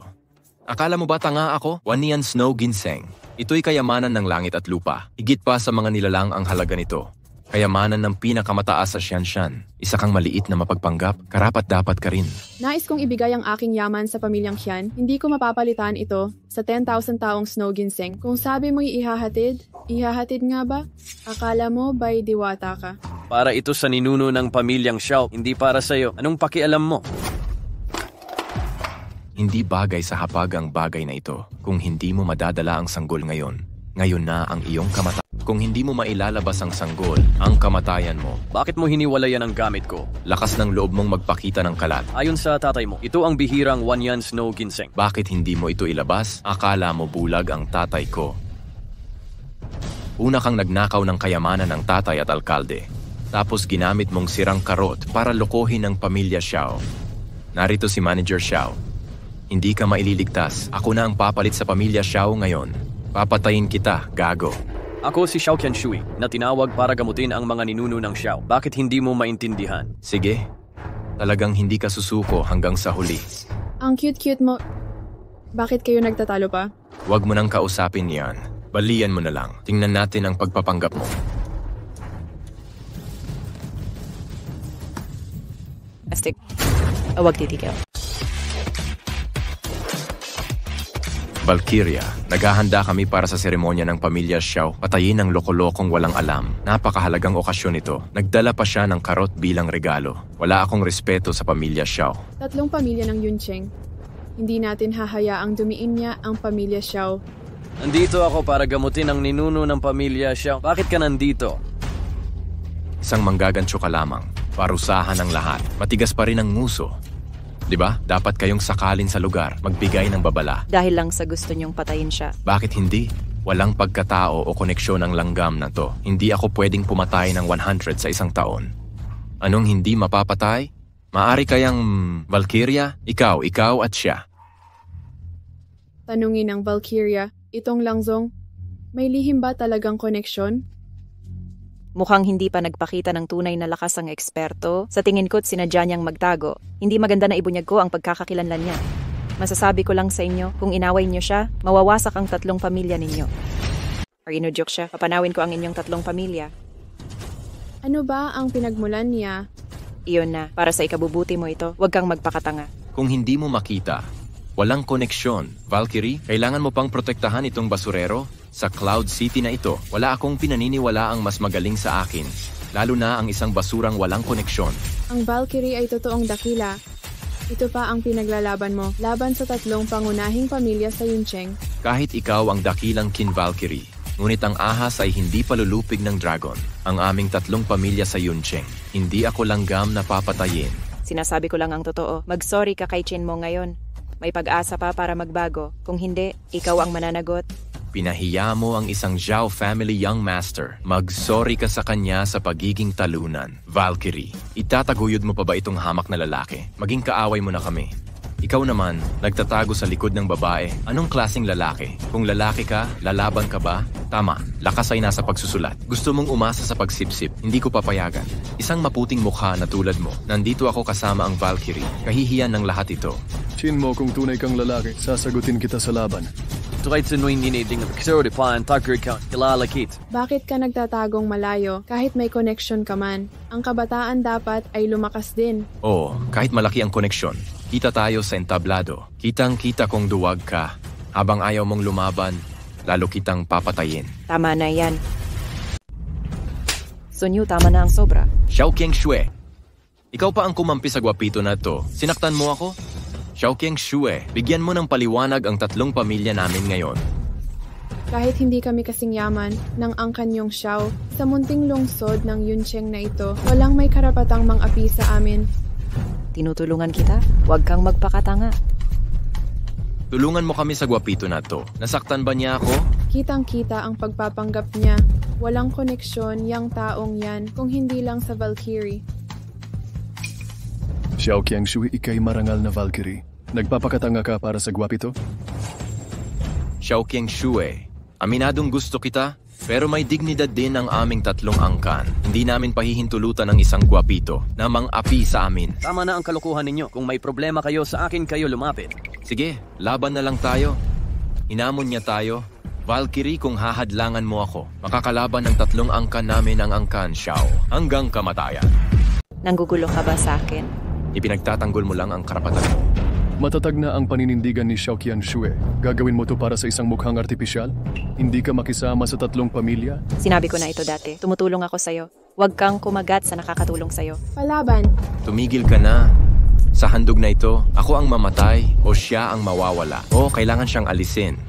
Akala mo ba tanga ako? 1 niyan snow ginseng. Ito'y kayamanan ng langit at lupa. Higit pa sa mga nilalang ang halaga nito. Kayamanan ng pinakamataas sa Shanshan. Isa kang maliit na mapagpanggap, karapat-dapat ka rin. Nais kong ibigay ang aking yaman sa pamilyang Xian. Hindi ko mapapalitan ito sa 10,000 taong snow ginseng. Kung sabi mo'y ihahatid nga ba? Akala mo ba'y diwata ka? Para ito sa ninuno ng pamilyang Xiao, hindi para sa'yo. Anong pakialam mo? Hindi bagay sa hapag ang bagay na ito. Kung hindi mo madadala ang sanggol ngayon, ngayon na ang iyong kamatayan. kung hindi mo mailalabas ang sanggol, ang kamatayan mo. Bakit mo hiniwalayan ang gamit ko? Lakas ng loob mong magpakita ng kalat. Ayon sa tatay mo, ito ang bihirang Wanyan Snow Ginseng. Bakit hindi mo ito ilabas? Akala mo bulag ang tatay ko. Una kang nagnakaw ng kayamanan ng tatay at alkalde. Tapos ginamit mong sirang karot para lokohin ang pamilya Xiao. Narito si Manager Xiao. Hindi ka maililigtas. Ako na ang papalit sa pamilya Xiao ngayon. Papatayin kita, gago. Ako si Xiao Qianshui na tinawag para gamutin ang mga ninuno ng Xiao. Bakit hindi mo maintindihan? Sige. Talagang hindi ka susuko hanggang sa huli. Ang cute-cute mo. Bakit kayo nagtatalo pa? Huwag mo nang kausapin yan. Balian mo na lang. Tingnan natin ang pagpapanggap mo. Astig. Huwag titigil. Valkyria, naghahanda kami para sa seremonya ng pamilya Xiao. Patayin ang loko-lokong walang alam. Napakahalagang okasyon ito. Nagdala pa siya ng karot bilang regalo. Wala akong respeto sa pamilya Xiao. 3 pamilya ng Yuncheng. Hindi natin hahayaang dumiin niya ang pamilya Xiao. Nandito ako para gamutin ang ninuno ng pamilya Xiao. Bakit ka nandito? Isang manggagansyo ka lamang. Parusahan ang lahat. Matigas pa rin ang nguso. Diba? Dapat kayong sakalin sa lugar. Magbigay ng babala. Dahil lang sa gusto niyong patayin siya. Bakit hindi? Walang pagkatao o koneksyon ng langgam na to. Hindi ako pwedeng pumatay ng 100 sa isang taon. Anong hindi mapapatay? Maari kayang Valkyria? Ikaw at siya. Tanungin ng Valkyria, itong Langzong, may lihim ba talagang koneksyon? Mukhang hindi pa nagpakita ng tunay na lakas ang eksperto. Sa tingin ko't sinadya niyang magtago. Hindi maganda na ibunyag ko ang pagkakakilanlan niya. Masasabi ko lang sa inyo, kung inaway niyo siya, mawawasak ang 3 pamilya ninyo. Or inudyok siya, papanawin ko ang inyong 3 pamilya. Ano ba ang pinagmulan niya? Iyon na, para sa ikabubuti mo ito, huwag kang magpakatanga. Kung hindi mo makita, walang koneksyon. Valkyrie, kailangan mo pang protektahan itong basurero? Sa Cloud City na ito, wala akong pinaniniwala ang mas magaling sa akin. Lalo na ang isang basurang walang koneksyon. Ang Valkyrie ay totoong dakila. Ito pa ang pinaglalaban mo, laban sa 3 pangunahing pamilya sa Yuncheng. Kahit ikaw ang dakilang Kin Valkyrie, ngunit ang ahas ay hindi palulupig ng dragon. Ang aming 3 pamilya sa Yuncheng. Hindi ako langgam na papatayin. Sinasabi ko lang ang totoo. Mag-sorry ka kay Chin mo ngayon. May pag-asa pa para magbago. Kung hindi, ikaw ang mananagot. Pinahiya mo ang isang Zhao family young master. Mag-sorry ka sa kanya sa pagiging talunan. Valkyrie, itataguyod mo pa ba itong hamak na lalaki? Maging kaaway mo na kami. Ikaw naman, nagtatago sa likod ng babae. Anong klaseng lalaki? Kung lalaki ka, lalaban ka ba? Tama, lakas ay nasa pagsusulat. Gusto mong umasa sa pagsipsip, hindi ko papayagan. Isang maputing mukha na tulad mo. Nandito ako kasama ang Valkyrie. Kahihiyan ng lahat ito. Chin mo kung tunay kang lalaki, sasagutin kita sa laban. Bakit ka nagtatagong malayo kahit may koneksyon ka man? Ang kabataan dapat ay lumakas din. Oo, kahit malaki ang koneksyon. Kita tayo sa entablado. Kitang-kita kong duwag ka. Habang ayaw mong lumaban, lalo kitang papatayin. Tama na yan. Sunyu, tama na ang sobra. Xiao Qianshui, ikaw pa ang kumampi sa gwapito na to. Sinaktan mo ako? Xiao Qianshui, bigyan mo ng paliwanag ang 3 pamilya namin ngayon. Kahit hindi kami kasing yaman ng angkanyong Xiao, sa munting lungsod ng Yuncheng na ito, walang may karapatang mang-api sa amin. Tinutulungan kita, huwag kang magpakatanga. Tulungan mo kami sa gwapito na to. Nasaktan ba niya ako? Kitang-kita ang pagpapanggap niya. Walang koneksyon yang taong yan kung hindi lang sa Valkyrie. Xiao Qianshui, ikay marangal na Valkyrie. Nagpapakatanga ka para sa gwapito? Xiao Qianshui, aminadong gusto kita, pero may dignidad din ang aming 3 angkan. Hindi namin pahihintulutan ng isang gwapito na mang-api sa amin. Tama na ang kalokohan ninyo. Kung may problema kayo, sa akin kayo lumapit. Sige, laban na lang tayo. Hinamon niya tayo. Valkyrie, kung hahadlangan mo ako, makakalaban ng 3 angkan namin ang angkan, Xiao, hanggang kamatayan. Nanggugulo ka ba sa akin? Ipinagtatanggol mo lang ang karapatan mo. Matatag na ang paninindigan ni Xiao Qianshui. Gagawin mo to para sa isang mukhang artipisyal? Hindi ka makisama sa 3 pamilya? Sinabi ko na ito dati. Tumutulong ako sa'yo. Huwag kang kumagat sa nakakatulong sa'yo. Palaban. Tumigil ka na. Sa handog na ito, ako ang mamatay o siya ang mawawala. O kailangan siyang alisin.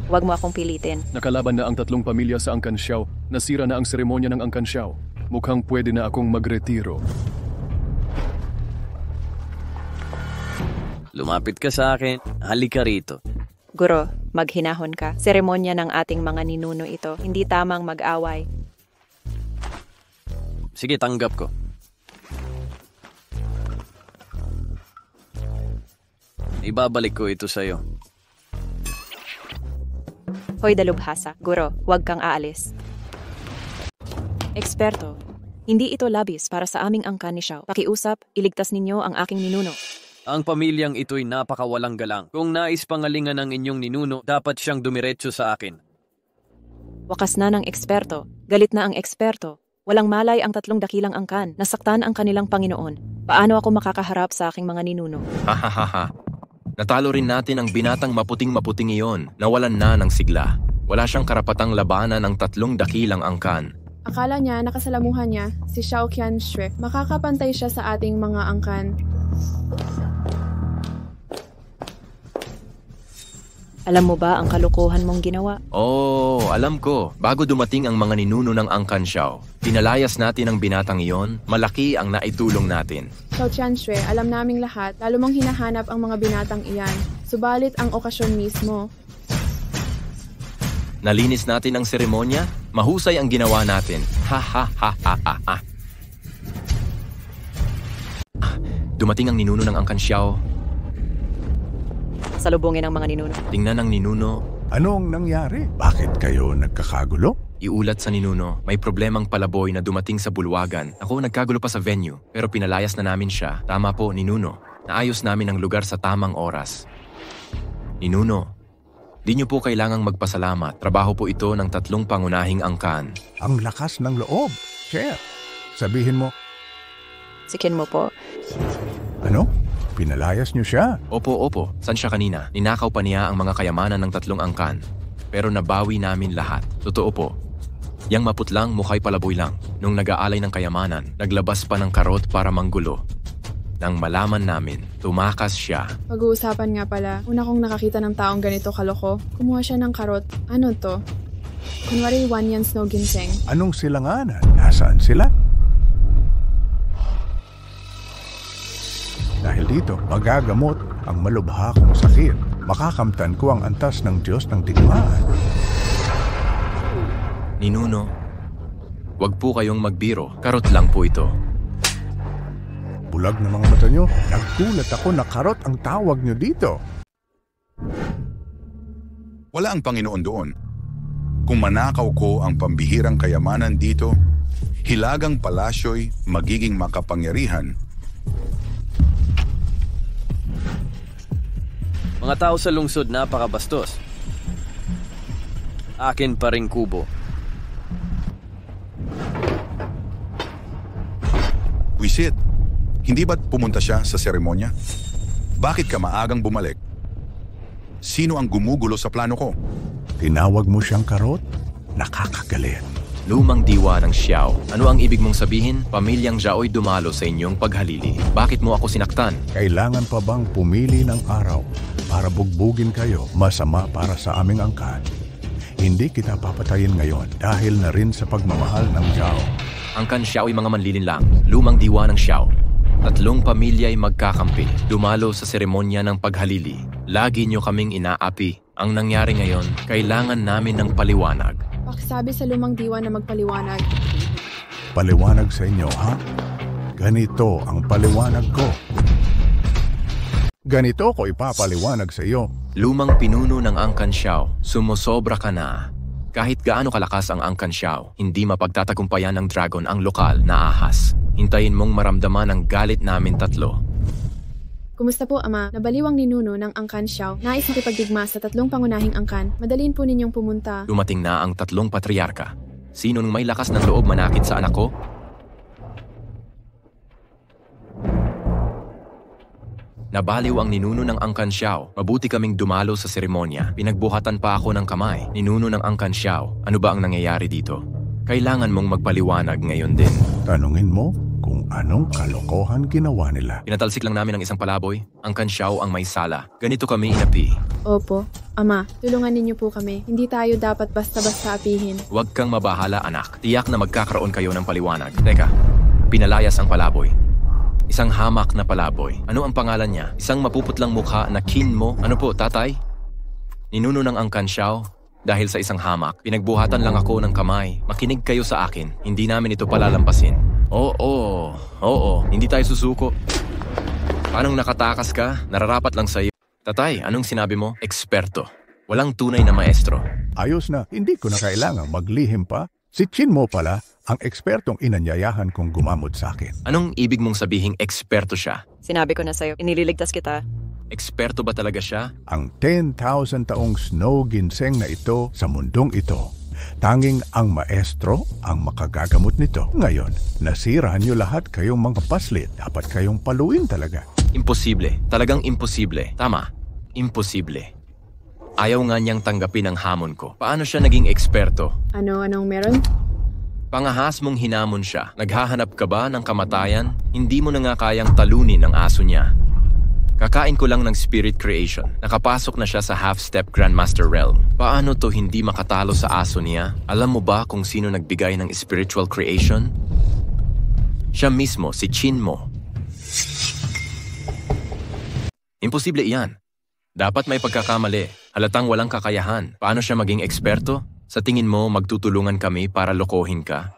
Huwag mo akong pilitin. Nakalaban na ang 3 pamilya sa Angkansiaw. Nasira na ang seremonya ng Angkansiaw. Mukhang pwede na akong magretiro. Lumapit ka sa akin. Halika rito. Guro, maghinahon ka. Seremonya ng ating mga ninuno ito. Hindi tamang mag-away. Sige, tanggap ko. Ibabalik ko ito sa'yo. Hoy dalubhasa, guro, huwag kang aalis. Eksperto, hindi ito labis para sa aming angkan ni Xiao. Pakiusap, iligtas ninyo ang aking ninuno. Ang pamilyang ito'y napakawalang galang. Kung nais pangalingan ng inyong ninuno, dapat siyang dumiretso sa akin. Wakas na ng eksperto. Galit na ang eksperto. Walang malay ang 3 dakilang angkan. Nasaktan ang kanilang Panginoon. Paano ako makakaharap sa aking mga ninuno? Hahaha. Natalo rin natin ang binatang maputing-maputing iyon. Nawalan na ng sigla. Wala siyang karapatang labanan ng 3 dakilang angkan. Akala niya nakasalamuhan niya si Xiao Qianxue. Makakapantay siya sa ating mga angkan. Alam mo ba ang kalokohan mong ginawa? Oh, alam ko. Bago dumating ang mga ninuno ng Angkansiaw, pinalayas natin ang binatang iyon. Malaki ang naitulong natin. Xiao Qianxue, alam naming lahat, lalo mong hinahanap ang mga binatang iyan. Subalit ang okasyon mismo. Nalinis natin ang seremonya. Mahusay ang ginawa natin. Ha ha ha ha ha ha. Dumating ang ninuno ng Angkansiaw. Salubungin ang mga ninuno. Tingnan ang ninuno. Anong nangyari? Bakit kayo nagkakagulo? Iulat sa ninuno, may problemang palaboy na dumating sa bulwagan. Ako nagkagulo pa sa venue, pero pinalayas na namin siya. Tama po, ninuno. Naayos namin ang lugar sa tamang oras. Ninuno, di niyo po kailangang magpasalamat. Trabaho po ito ng 3 pangunahing angkan. Ang lakas ng loob. Chair, sabihin mo. Sikin mo po. Ano? Pinalayas niyo siya? Opo. San siya kanina? Ninakaw pa niya ang mga kayamanan ng 3 angkan. Pero nabawi namin lahat. Totoo po. Yang maputlang mukha'y palaboy lang. Nung nag-aalay ng kayamanan, naglabas pa ng karot para manggulo. Nang malaman namin, tumakas siya. Pag-uusapan nga pala, una kong nakakita ng taong ganito kaloko. Kumuha siya ng karot. Ano to? Kunwari Wanyan Snow Ginseng. Anong silanganan? Nasaan sila? Dahil dito, magagamot ang malubha kong sakit. Makakamtan ko ang antas ng Diyos ng digmaan. Ninuno, wag po kayong magbiro. Karot lang po ito. Bulag na mga mata nyo. Nagkulat ako na karot ang tawag nyo dito. Wala ang Panginoon doon. Kung manakaw ko ang pambihirang kayamanan dito, hilagang palasyo'y magiging makapangyarihan. Mga tao sa lungsod, napakabastos. Akin pa ring kubo. Wisit, hindi ba't pumunta siya sa seremonya? Bakit ka maagang bumalik? Sino ang gumugulo sa plano ko? Tinawag mo siyang karot? Nakakagalit. Lumang diwa ng Xiao. Ano ang ibig mong sabihin? Pamilyang Zhao'y dumalo sa inyong paghalili. Bakit mo ako sinaktan? Kailangan pa bang pumili ng araw para bugbugin kayo? Masama para sa aming angkan. Hindi kita papatayin ngayon dahil na rin sa pagmamahal ng Zhao. Angkan Xiao'y mga manlilin lang. Lumang diwa ng Xiao. 3 pamilya'y magkakampi. Dumalo sa seremonya ng paghalili. Lagi nyo kaming inaapi. Ang nangyari ngayon, kailangan namin ng paliwanag. Pakisabi sa lumang diwa na magpaliwanag. Paliwanag sa inyo, ha? Ganito ang paliwanag ko. Ganito ko ipapaliwanag sa iyo. Lumang pinuno ng Angkan Xiao, sumusobra ka na. Kahit gaano kalakas ang Angkan Xiao, hindi mapagtatagumpayan ng dragon ang lokal na ahas. Hintayin mong maramdaman ang galit namin 3. Kumusta po, Ama? Nabaliwang ninuno ng Angkan Xiao. Nais makipagdigma sa 3 pangunahing angkan. Madaliin po ninyong pumunta. Dumating na ang 3 patriarka. Sino nung may lakas ng loob manakit sa anak ko? Nabaliw ang ninuno ng Angkan Xiao. Mabuti kaming dumalo sa seremonya. Pinagbuhatan pa ako ng kamay. Ninuno ng Angkan Xiao. Ano ba ang nangyayari dito? Kailangan mong magpaliwanag ngayon din. Tanungin mo kung anong kalokohan ginawa nila. Pinatalsik lang namin ang isang palaboy. Ang Kanxiao ang may sala. Ganito kami inapi. Opo. Ama, tulungan ninyo po kami. Hindi tayo dapat basta-basta apihin. Huwag kang mabahala, anak. Tiyak na magkakaroon kayo ng paliwanag. Teka, pinalayas ang palaboy. Isang hamak na palaboy. Ano ang pangalan niya? Isang mapuputlang mukha na kin mo? Ano po, tatay? Ninuno ng ang Kanxiao dahil sa isang hamak. Pinagbuhatan lang ako ng kamay. Makinig kayo sa akin. Hindi namin ito palalampasin. Oo. Hindi tayo susuko. Paanong nakatakas ka? Nararapat lang sa'yo. Tatay, anong sinabi mo? Eksperto. Walang tunay na maestro. Ayos na, hindi ko na kailangang maglihim pa. Si Chin mo pala ang ekspertong inanyayahan kong gumamot sa akin. Anong ibig mong sabihing eksperto siya? Sinabi ko na sa'yo, inililigtas kita. Eksperto ba talaga siya? Ang 10,000 taong snow ginseng na ito sa mundong ito. Tanging ang maestro ang makagagamot nito. Ngayon, nasira niyo lahat kayong mga paslit. Dapat kayong paluin talaga. Imposible. Talagang imposible. Tama. Imposible. Ayaw nga niyang tanggapin ang hamon ko. Paano siya naging eksperto? Anong meron? Pangahas mong hinamon siya. Naghahanap ka ba ng kamatayan? Hindi mo na nga kayang talunin ang aso niya. Kakain ko lang ng spirit creation. Nakapasok na siya sa half-step Grandmaster Realm. Paano to hindi makatalo sa aso niya? Alam mo ba kung sino nagbigay ng spiritual creation? Siya mismo, si Chin mo. Imposible iyan. Dapat may pagkakamali. Halatang walang kakayahan. Paano siya maging eksperto? Sa tingin mo, magtutulungan kami para lokohin ka?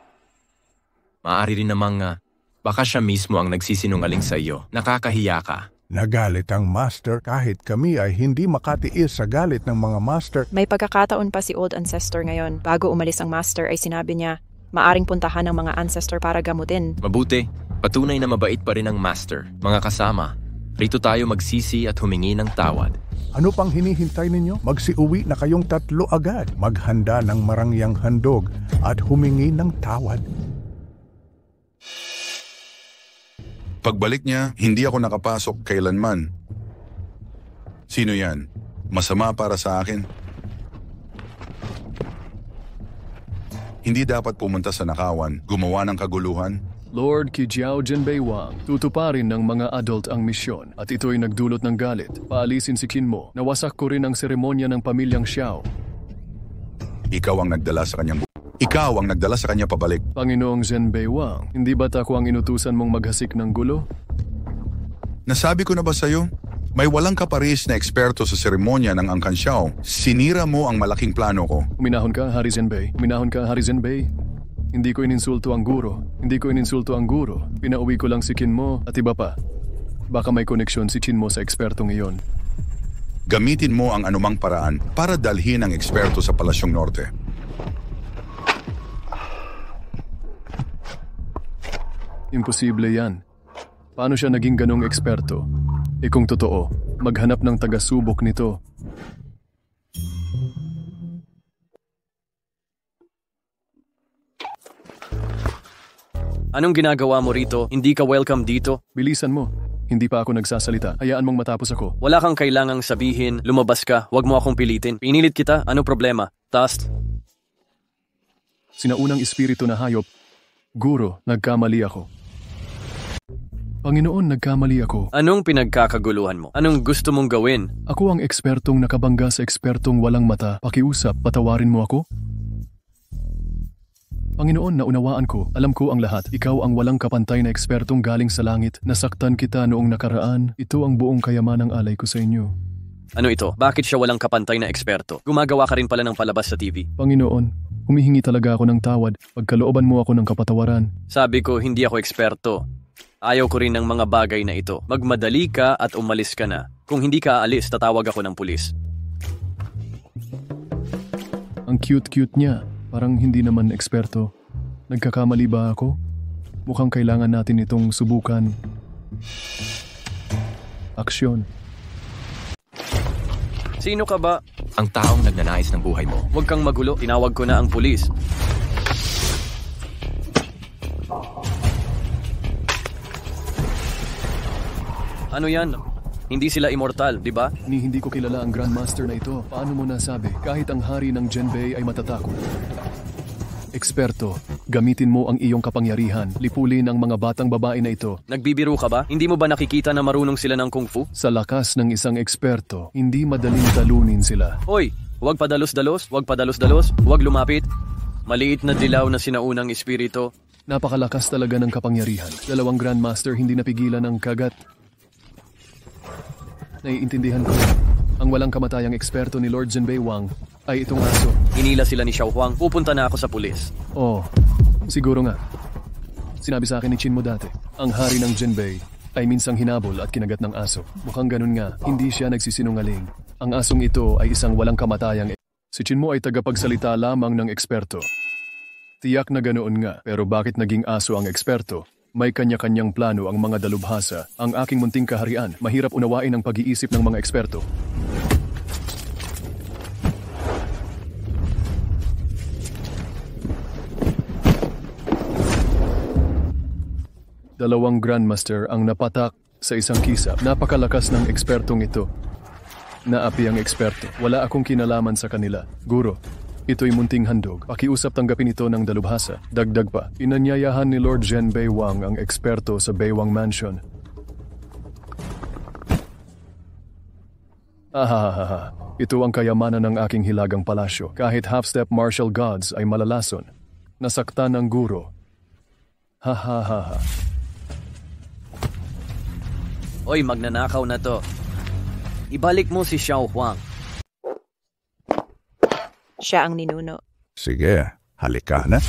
Maaari rin namang baka siya mismo ang nagsisinungaling sa iyo. Nakakahiya ka. Nagalit ang master kahit kami ay hindi makatiis sa galit ng mga master. May pagkakataon pa si Old Ancestor ngayon. Bago umalis ang master ay sinabi niya, maaring puntahan ng mga ancestor para gamutin. Mabuti. Patunay na mabait pa rin ang master. Mga kasama, rito tayo magsisi at humingi ng tawad. Ano pang hinihintay ninyo? Magsiuwi na kayong 3 agad. Maghanda ng marangyang handog at humingi ng tawad. Pagbalik niya, hindi ako nakapasok kailanman. Sino yan? Masama para sa akin? Hindi dapat pumunta sa nakawan, gumawa ng kaguluhan. Lord Kijiao Jinbei Wang, tutuparin ng mga adult ang misyon at ito'y nagdulot ng galit. Paalisin si Qin mo. Nawasak ko rin ang seremonya ng pamilyang Xiao. Ikaw ang nagdala sa kanyang Ikaw ang nagdala sa kanya pabalik. Panginoong Jinbei Wang, hindi ba't ako ang inutusan mong maghasik ng gulo? Nasabi ko na ba sa'yo? May walang kaparis na eksperto sa seremonya ng Ang Kanxiao. Sinira mo ang malaking plano ko. Uminahon ka, Hari Jinbei. Uminahon ka, Hari Jinbei. Hindi ko ininsulto ang guro. Pinauwi ko lang si Qin mo at iba pa. Baka may koneksyon si Qin mo sa ekspertong iyon. Gamitin mo ang anumang paraan para dalhin ang eksperto sa Palasyong Norte. Imposible yan. Paano siya naging ganong eksperto? Kung totoo, maghanap ng taga-subok nito. Anong ginagawa mo rito? Hindi ka welcome dito? Bilisan mo. Hindi pa ako nagsasalita. Hayaan mong matapos ako. Wala kang kailangang sabihin, lumabas ka, wag mo akong pilitin. Pinilit kita, ano problema? Tast? Sinaunang espiritu na hayop. Guro, nagkamali ako. Panginoon, nagkamali ako. Anong pinagkakaguluhan mo? Anong gusto mong gawin? Ako ang ekspertong nakabangga sa ekspertong walang mata. Pakiusap, patawarin mo ako? Panginoon, naunawaan ko. Alam ko ang lahat. Ikaw ang walang kapantay na ekspertong galing sa langit. Nasaktan kita noong nakaraan. Ito ang buong kayamanang alay ko sa inyo. Ano ito? Bakit siya walang kapantay na eksperto? Gumagawa ka rin pala ng palabas sa TV. Panginoon, humihingi talaga ako ng tawad. Pagkalooban mo ako ng kapatawaran. Sabi ko, hindi ako eksperto. Ayaw ko rin ng mga bagay na ito. Magmadali ka at umalis ka na. Kung hindi ka aalis, tatawag ako ng pulis. Ang cute-cute niya. Parang hindi naman eksperto. Nagkakamali ba ako? Mukhang kailangan natin itong subukan. Aksyon. Sino ka ba? Ang taong nagnanais ng buhay mo. Huwag kang magulo. Tinawag ko na ang pulis. Ano yan? Hindi sila immortal, di ba? Hindi ko kilala ang Grandmaster na ito. Paano mo nasabi? Kahit ang hari ng Jinbei ay matatakot. Eksperto, gamitin mo ang iyong kapangyarihan. Lipulin ang mga batang babae na ito. Nagbibiro ka ba? Hindi mo ba nakikita na marunong sila ng kung fu? Sa lakas ng isang eksperto, hindi madaling talunin sila. Hoy, huwag padalos-dalos, huwag lumapit. Maliit na dilaw na sinaunang espiritu. Napakalakas talaga ng kapangyarihan. 2 Grandmaster hindi napigilan ang kagat. Naiintindihan ko. Ang walang kamatayang eksperto ni Lord Zhenbei Wang ay itong aso. Hinila sila ni Xiao Huang. Pupunta na ako sa pulis. Oh, siguro nga. Sinabi sa akin ni Qin mo dati, ang hari ng Zhenbei ay minsang hinabol at kinagat ng aso. Mukhang ganun nga, hindi siya nagsisinungaling. Ang asong ito ay isang walang kamatayang. Si Qin mo ay tagapagsalita lamang ng eksperto. Tiyak na ganoon nga, pero bakit naging aso ang eksperto? May kanya-kanyang plano ang mga dalubhasa. Ang aking munting kaharian, mahirap unawain ang pag-iisip ng mga eksperto. Dalawang Grandmaster ang napatak sa isang kisa. Napakalakas ng ekspertong ito. Naapi ang eksperto. Wala akong kinalaman sa kanila. Guro, ito'y munting handog. Pakiusap tanggapin ito ng dalubhasa. Dagdag pa, inanyayahan ni Lord Zhenbei Wang ang eksperto sa Beiwang Mansion. Ahahaha, ito ang kayamanan ng aking hilagang palasyo. Kahit half-step martial gods ay malalason. Nasaktan ng guro. Hahaha. Hoy, magnanakaw na to. Ibalik mo si Xiao Huang. Siya ang ninuno. Sige, halika na.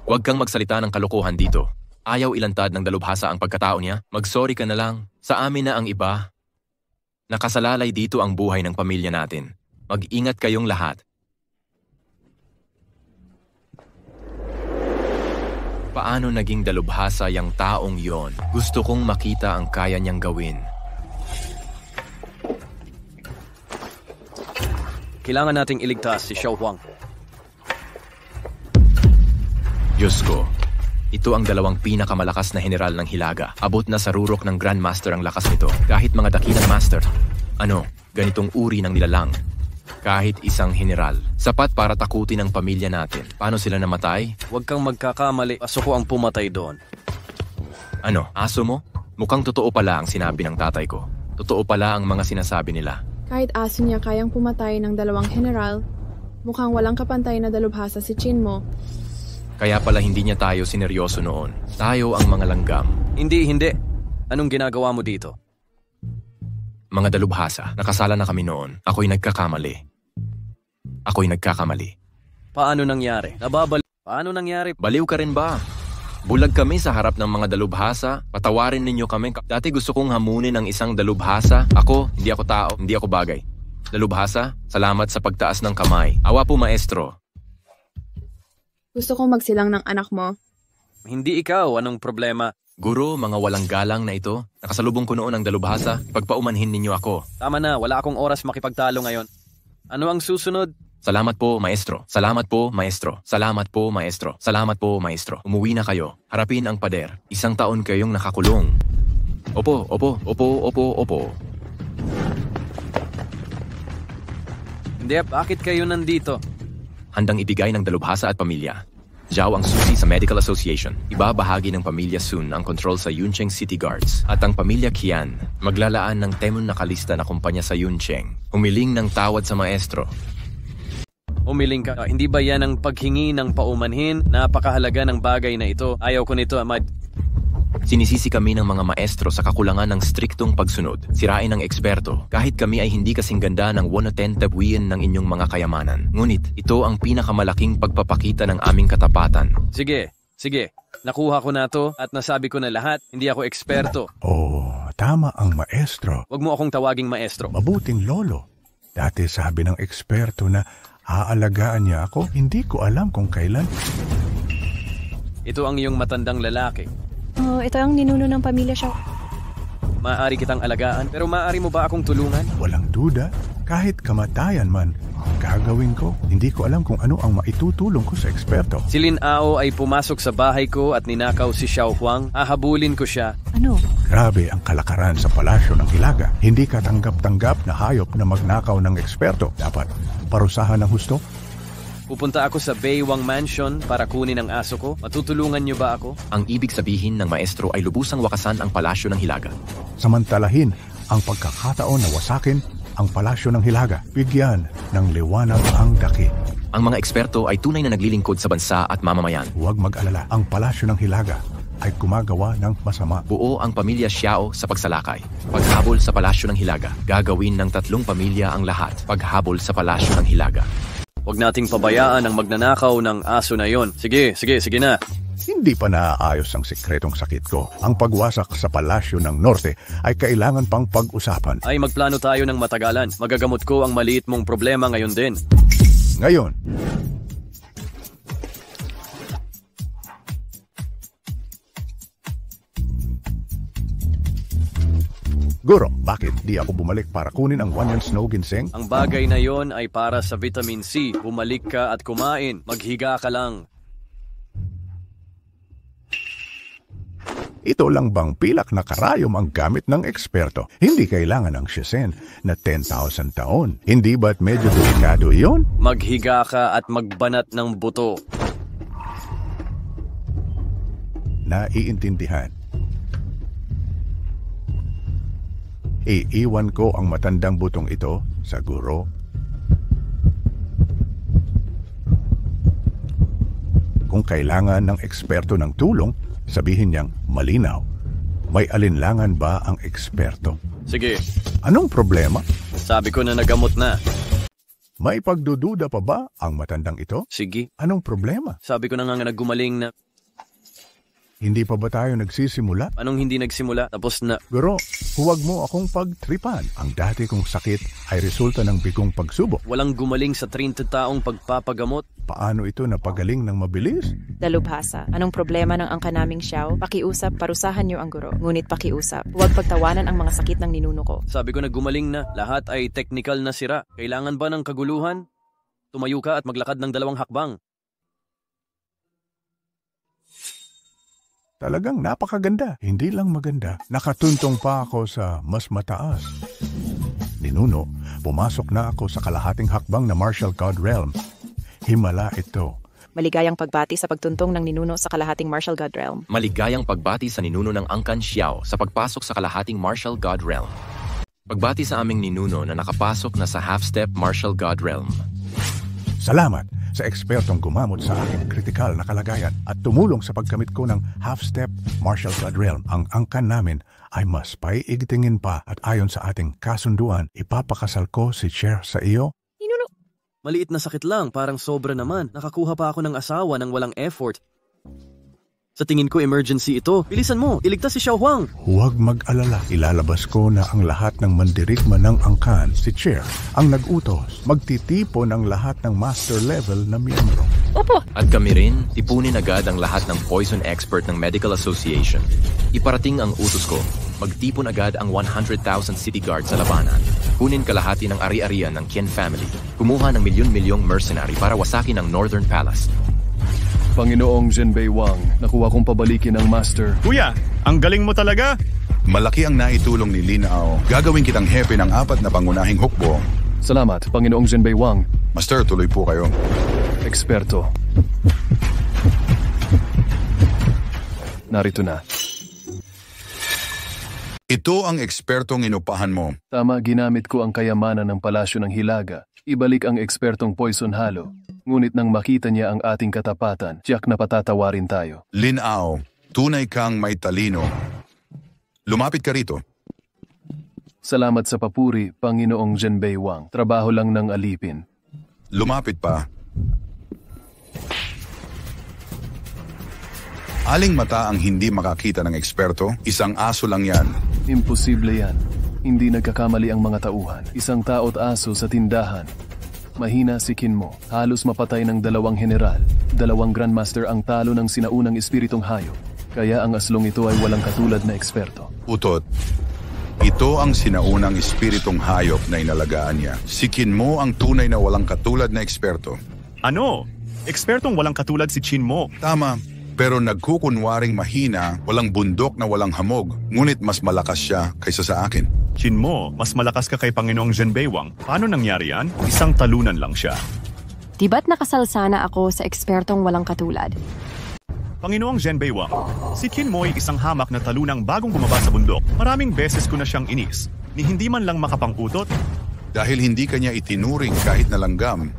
Huwag kang magsalita ng kalokohan dito. Ayaw ilantad ng dalubhasa ang pagkatao niya. Mag-sorry ka na lang. Sa amin na ang iba. Nakasalalay dito ang buhay ng pamilya natin. Mag-ingat kayong lahat. Paano naging dalubhasa yung taong yon? Gusto kong makita ang kaya niyang gawin. Kailangan nating iligtas si Xiao Huang. Diyos ko, ito ang 2 pinakamalakas na general ng Hilaga. Abot na sa rurok ng Grandmaster ang lakas nito. Kahit mga dakilang master. Ganitong uri ng nilalang. Kahit isang general. Sapat para takutin ang pamilya natin. Paano sila namatay? Huwag kang magkakamali. Aso ko ang pumatay doon. Aso mo? Mukhang totoo pala ang sinabi ng tatay ko. Totoo pala ang mga sinasabi nila. Kahit aso niya kayang pumatay ng 2 general, mukhang walang kapantay na dalubhasa si Qin mo. Kaya pala hindi niya tayo sineryoso noon. Tayo ang mga langgam. Hindi. Anong ginagawa mo dito? Mga dalubhasa, nakasala na kami noon. Ako'y nagkakamali. Paano nangyari? Paano nangyari? Baliw ka rin ba? Bulag kami sa harap ng mga dalubhasa. Patawarin ninyo kami. Dati gusto kong hamunin ang isang dalubhasa. Hindi ako tao, hindi ako bagay. Dalubhasa, salamat sa pagtaas ng kamay. Awa po, maestro. Gusto kong magsilang ng anak mo. Hindi ikaw, anong problema? Guro, mga walang galang na ito. Nakasalubong ko noon ang dalubhasa. Pagpaumanhin ninyo ako. Tama na, wala akong oras makipagtalo ngayon. Ano ang susunod? Salamat po, maestro. Salamat po, maestro. Salamat po, maestro. Salamat po, maestro. Umuwi na kayo. Harapin ang pader. 1 taon kayong nakakulong. Opo. Hindi, bakit kayo nandito? Handang ibigay ng dalubhasa at pamilya. Zhao ang susi sa Medical Association. Ibabahagi ng pamilya Sun ang control sa Yuncheng City Guards. At ang pamilya Qian, maglalaan ng temon nakalista na kumpanya sa Yuncheng. Humiling ng tawad sa maestro. Umiling ka. Hindi ba yan ang paghingi ng paumanhin? Napakahalaga ng bagay na ito. Ayaw ko nito, Ahmad. Sinisisi kami ng mga maestro sa kakulangan ng striktong pagsunod. Sirain ng eksperto. Kahit kami ay hindi kasing ganda ng 110 tabuin ng inyong mga kayamanan. Ngunit, ito ang pinakamalaking pagpapakita ng aming katapatan. Sige. Nakuha ko na to at nasabi ko na lahat. Hindi ako eksperto. Tama ang maestro. Huwag mo akong tawaging maestro. Mabuting lolo. Dati sabi ng eksperto na aalagaan niya ako, hindi ko alam kung kailan. Ito ang iyong matandang lalaki. Ito ang ninuno ng pamilya siya. Maaari kitang alagaan, pero maaari mo ba akong tulungan? Walang duda. Kahit kamatayan man, gagawin ko. Hindi ko alam kung ano ang maitutulong ko sa eksperto. Si Lin Ao ay pumasok sa bahay ko at ninakaw si Xiao Huang. Ahabulin ko siya. Ano? Grabe ang kalakaran sa palasyo ng Hilaga. Hindi katanggap-tanggap na hayop na magnakaw ng eksperto. Dapat parusahan ng husto. Pupunta ako sa Baywang Mansion para kunin ang aso ko. Matutulungan niyo ba ako? Ang ibig sabihin ng maestro ay lubusang wakasan ang palasyo ng Hilaga. Samantalahin ang pagkakataon na wasakin ang palasyo ng Hilaga. Bigyan ng liwanag ang daki. Ang mga eksperto ay tunay na naglilingkod sa bansa at mamamayan. Huwag mag-alala, ang palasyo ng Hilaga ay gumagawa ng masama. Buo ang pamilya Xiao sa pagsalakay. Paghabol sa palasyo ng Hilaga. Gagawin ng 3 pamilya ang lahat. Paghabol sa palasyo ng Hilaga. Huwag nating pabayaan ang magnanakaw ng aso na yon. Sige na. Hindi pa naaayos ang sikretong sakit ko. Ang pagwasak sa palasyo ng Norte ay kailangan pang pag-usapan. Ay magplano tayo ng matagalan. Magagamot ko ang maliit mong problema ngayon din. Ngayon, Guro, bakit di ako bumalik para kunin ang 1 Snow Ginseng? Ang bagay na yon ay para sa vitamin C. Bumalik ka at kumain. Maghiga ka lang. Ito lang bang pilak na karayom ang gamit ng eksperto? Hindi kailangan ng Shisen na 10,000 taon. Hindi ba't medyo delikado iyon? Maghiga ka at magbanat ng buto. Naiintindihan. Iiwan ko ang matandang butong ito sa guro. Kung kailangan ng eksperto ng tulong, sabihin niyang malinaw. May alinlangan ba ang eksperto? Sige. Anong problema? Sabi ko na nagamot na. May pagdududa pa ba ang matandang ito? Sige. Anong problema? Sabi ko na nga naggumaling na. Hindi pa ba tayo nagsisimula? Anong hindi nagsimula? Tapos na. Guro, huwag mo akong pagtripan. Ang dati kong sakit ay resulta ng bigong pagsubok. Walang gumaling sa 30 taong pagpapagamot. Paano ito napagaling ng mabilis? Dalubhasa, anong problema ng angka naming Xiao? Pakiusap, parusahan niyo ang guro. Ngunit pakiusap, huwag pagtawanan ang mga sakit ng ninuno ko. Sabi ko na gumaling na. Lahat ay technical na sira. Kailangan ba ng kaguluhan? Tumayo ka at maglakad ng 2 hakbang. Talagang napakaganda. Hindi lang maganda. Nakatuntong pa ako sa mas mataas. Ninuno, pumasok na ako sa kalahating hakbang na Martial God Realm. Himala ito. Maligayang pagbati sa pagtuntong ng ninuno sa kalahating Martial God Realm. Maligayang pagbati sa ninuno ng Angkan Xiao sa pagpasok sa kalahating Martial God Realm. Pagbati sa aming ninuno na nakapasok na sa half-step Martial God Realm. Salamat sa ekspertong gumamot sa aking kritikal na kalagayan at tumulong sa pagkamit ko ng half-step Martial God Realm. Ang angkan namin ay mas paiigtingin pa at ayon sa ating kasunduan, ipapakasal ko si Cher sa iyo. Ninuno! Maliit na sakit lang, parang sobra naman. Nakakuha pa ako ng asawa ng walang effort. Sa tingin ko emergency ito. Bilisan mo, iligtas si Xiao Huang. Huwag mag-alala. Ilalabas ko na ang lahat ng mandirigma ng angkan. Si Cher ang nag-utos. Magtitipon ang lahat ng master level na miyembro. Opo. At kami rin, tipunin agad ang lahat ng poison expert ng Medical Association. Iparating ang utos ko. Magtipon agad ang 100,000 city guard sa labanan. Kunin kalahati ng ari-arian ng Qian family. Kumuha ng milyon-milyong mercenary para wasakin ang Northern Palace. Panginoong Zhenbei Wang, nakuha kong pabalikin ang master. Kuya, ang galing mo talaga. Malaki ang naitulong ni Linao. Gagawin kitang hepe ng 4 na pangunahing hukbo. Salamat, Panginoong Zhenbei Wang. Master, tuloy po kayo. Eksperto. Narito na. Ito ang ekspertong inupahan mo. Tama, ginamit ko ang kayamanan ng palasyo ng Hilaga. Ibalik ang ekspertong Poison Halo. Ngunit nang makita niya ang ating katapatan, tiyak na patatawarin tayo. Linao, tunay kang may talino. Lumapit ka rito. Salamat sa papuri, Panginoong Zhenbei Wang. Trabaho lang ng alipin. Lumapit pa. Aling mata ang hindi makakita ng eksperto? Isang aso lang yan. Imposible yan. Hindi nagkakamali ang mga tauhan. Isang tao't aso sa tindahan. Mahina si Qin mo. Halos mapatay ng 2 general. 2 grandmaster ang talo ng sinaunang espiritong hayop. Kaya ang aslong ito ay walang katulad na eksperto. Utot. Ito ang sinaunang espiritong hayop na inalagaan niya. Si Qin mo ang tunay na walang katulad na eksperto. Ano? Ekspertong walang katulad si Qin mo. Tama. Pero nagkukunwaring mahina, walang bundok na walang hamog. Ngunit mas malakas siya kaysa sa akin. Qin mo, mas malakas ka kay Panginoong Zhenbei Wang. Paano nangyari yan? Isang talunan lang siya. Di ba't nakasalsana ako sa ekspertong walang katulad? Panginoong Zhenbei Wang, si Qin Mo ay isang hamak na talunang bagong bumaba sa bundok. Maraming beses ko na siyang inis, ni hindi man lang makapang-utot. Dahil hindi kanya itinuring kahit na langgam,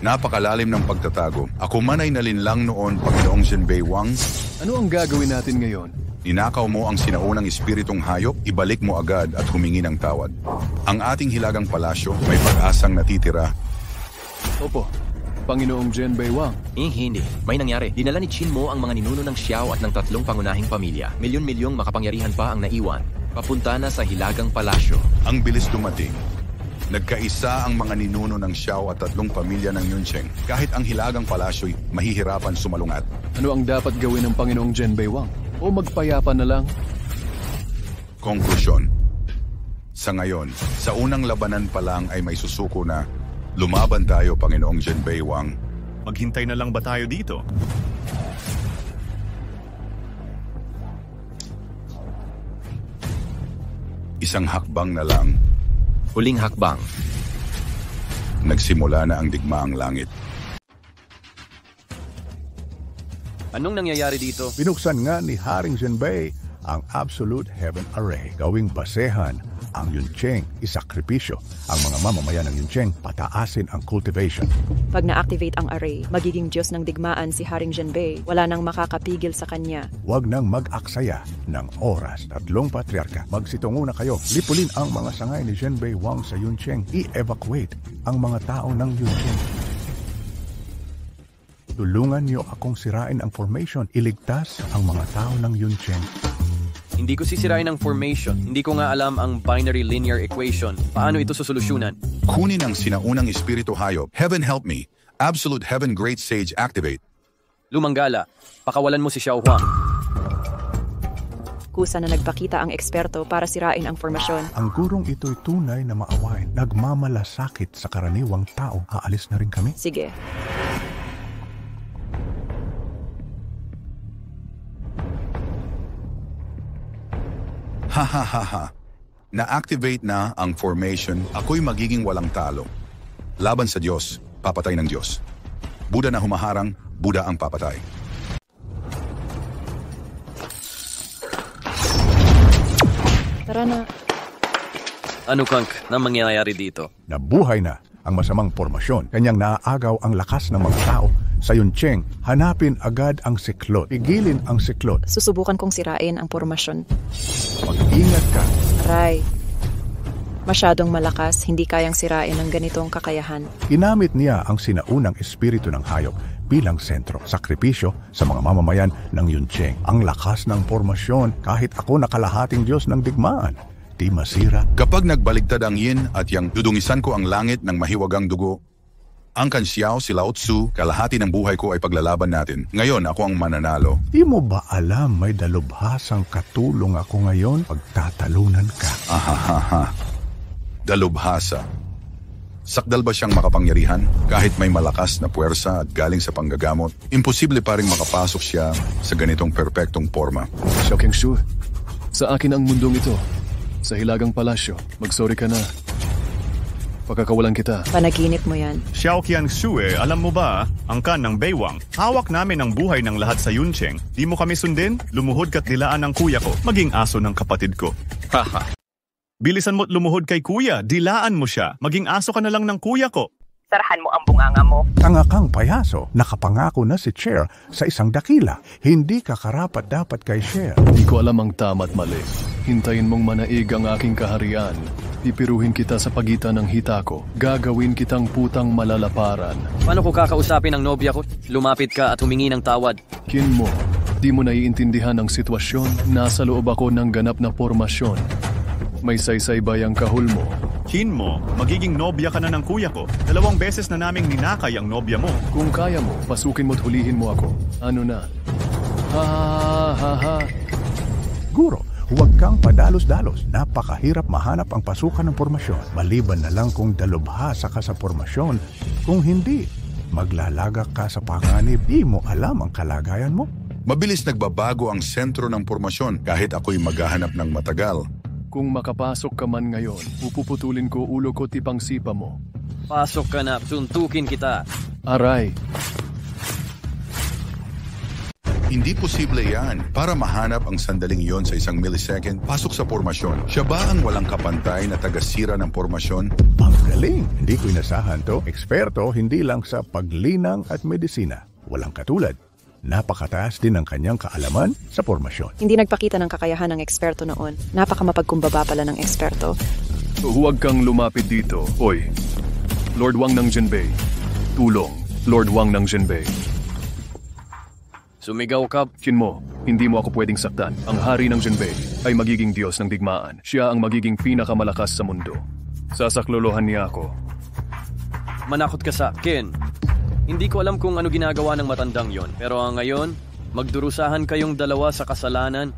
napakalalim ng pagtatago. Ako man ay nalinlang noon, Panginoong Zhenbei Wang. Ano ang gagawin natin ngayon? Ninakaw mo ang sinaunang espiritong hayop, ibalik mo agad at humingi ng tawad. Ang ating hilagang palasyo may pag-asang natitira. Opo, Panginoong Zhenbei Wang. Hindi. May nangyari. Dinala ni Qin Mo ang mga ninuno ng Xiao at ng 3 pangunahing pamilya. Milyon-milyong makapangyarihan pa ang naiwan. Papunta na sa hilagang palasyo. Ang bilis dumating. Nagkaisa ang mga ninuno ng Xiao at 3 pamilya ng Yuncheng. Kahit ang hilagang palasyo'y mahihirapan sumalungat. Ano ang dapat gawin ng Panginoong Zhenbei Wang? O magpayapa na lang? Konklusyon. Sa ngayon, sa unang labanan pa lang ay may susuko na lumaban tayo, Panginoong Zhenbei Wang. Maghintay na lang ba tayo dito? Isang hakbang na lang. Huling hakbang. Nagsimula na ang digmaang langit. Anong nangyayari dito? Binuksan nga ni Haring Zhenbei ang Absolute Heaven Array. Gawing basehan ang Yuncheng isakripisyo. Ang mga mamamayan ng Yuncheng pataasin ang cultivation. Pag na-activate ang array, magiging Diyos ng digmaan si Haring Zhenbei. Wala nang makakapigil sa kanya. Huwag nang mag-aksaya ng oras. 3 patriarka, magsitungo na kayo. Lipulin ang mga sangay ni Zhenbei Wang sa Yuncheng. I-evacuate ang mga tao ng Yuncheng. Tulungan niyo akong sirain ang formation. Iligtas ang mga tao ng Yuncheng. Hindi ko sisirain ang formation. Hindi ko nga alam ang binary linear equation. Paano ito susolusyonan? Kunin ang sinaunang espiritu hayop. Heaven help me. Absolute Heaven Great Sage activate. Lumanggala, pakawalan mo si Xiao Huang. Kusa na nagpakita ang eksperto para sirain ang formasyon. Ang gurong ito'y tunay na maawain. Nagmamalasakit sa karaniwang tao. Aalis na rin kami? Sige. Ha. Na-activate na ang formation. Ako'y magiging walang talo. Laban sa Diyos, papatay ng Diyos. Buddha na humaharang, Buddha ang papatay. Tara na. Ano Kank na mangyayari dito? Nabuhay na ang masamang formasyon. Kanyang naaagaw ang lakas ng mga tao. Sa Yuncheng, hanapin agad ang siklot. Pigilin ang siklot. Susubukan kong sirain ang formasyon. Mag-ingat ka. Aray. Masyadong malakas, hindi kayang sirain ang ganitong kakayahan. Ginamit niya ang sinaunang espiritu ng hayop bilang sentro, sakripisyo sa mga mamamayan ng Yuncheng. Ang lakas ng formasyon, kahit ako nakalahating Diyos ng digmaan, di masira. Kapag nagbaligtad ang yin at yang dudungisan ko ang langit ng mahiwagang dugo, ang Kanxiao, si Lao Tzu, kalahati ng buhay ko ay paglalaban natin. Ngayon, ako ang mananalo. Di mo ba alam may dalubhasang katulong ako ngayon? Pagtatalunan ka. Ahahaha. Dalubhasa. Sakdal ba siyang makapangyarihan? Kahit may malakas na puwersa at galing sa panggagamot, imposible pa rin makapasok siya sa ganitong perpektong forma. Xiao Kengshu, sa akin ang mundong ito. Sa hilagang palasyo, magsorry ka na. Pagkakawalan kita. Panaginip mo yan. Xiao Qianxue, alam mo ba, ang kan ng Beiwang, hawak namin ang buhay ng lahat sa Yuncheng. Di mo kami sundin, lumuhod ka't dilaan ng kuya ko, maging aso ng kapatid ko. Haha. Bilisan mo't lumuhod kay kuya, dilaan mo siya, maging aso ka na lang ng kuya ko. Sarahan mo ang bunganga mo. Tanga kang payaso, nakapangako na si Chair sa isang dakila. Hindi ka karapat dapat kay Chair. Hindi ko alam ang tama at mali. Hintayin mong manaig ang aking kaharian. Pipiruhin kita sa pagitan ng hita ko. Gagawin kitang putang malalaparan. Paano ko kakausapin ang nobya ko? Lumapit ka at humingi ng tawad. Qin Mo, di mo naiintindihan ang sitwasyon. Nasa loob ako ng ganap na formasyon. May saysay-bay ang kahul mo. Qin Mo, magiging nobya ka na ng kuya ko. 2 beses na naming ninakay ang nobya mo. Kung kaya mo, pasukin mo't hulihin mo ako. Ano na? Ha. Guro, huwag kang padalos-dalos. Napakahirap mahanap ang pasukan ng formasyon. Maliban na lang kung dalubhasa ka sa formasyon. Kung hindi, maglalagak ka sa panganib. Di mo alam ang kalagayan mo. Mabilis nagbabago ang sentro ng formasyon kahit ako'y maghahanap ng matagal. Kung makapasok ka man ngayon, pupuputulin ko ulo ko tipang sipa mo. Pasok ka na, suntukin kita. Aray. Hindi posible yan. Para mahanap ang sandaling yon sa 1 millisecond, pasok sa formasyon. Siya ba ang walang kapantay na tagasira ng formasyon? Ang galing! Hindi ko inasahan to. Eksperto hindi lang sa paglinang at medisina. Walang katulad. Napakataas din ang kanyang kaalaman sa formasyon. Hindi nagpakita ng kakayahan ng eksperto noon. Napakamapagkumbaba pala ng eksperto. Huwag kang lumapit dito. Hoy, Lord Wang ng Jinbei. Tulong, Lord Wang ng Jinbei. Sumigaw ka. Mo, hindi mo ako pwedeng saktan. Ang hari ng Jinbei ay magiging Diyos ng digmaan. Siya ang magiging pinakamalakas sa mundo. Sasaklolohan niya ako. Manakot ka sa akin. Hindi ko alam kung ano ginagawa ng matandang yon. Pero ngayon, magdurusahan kayong dalawa sa kasalanan.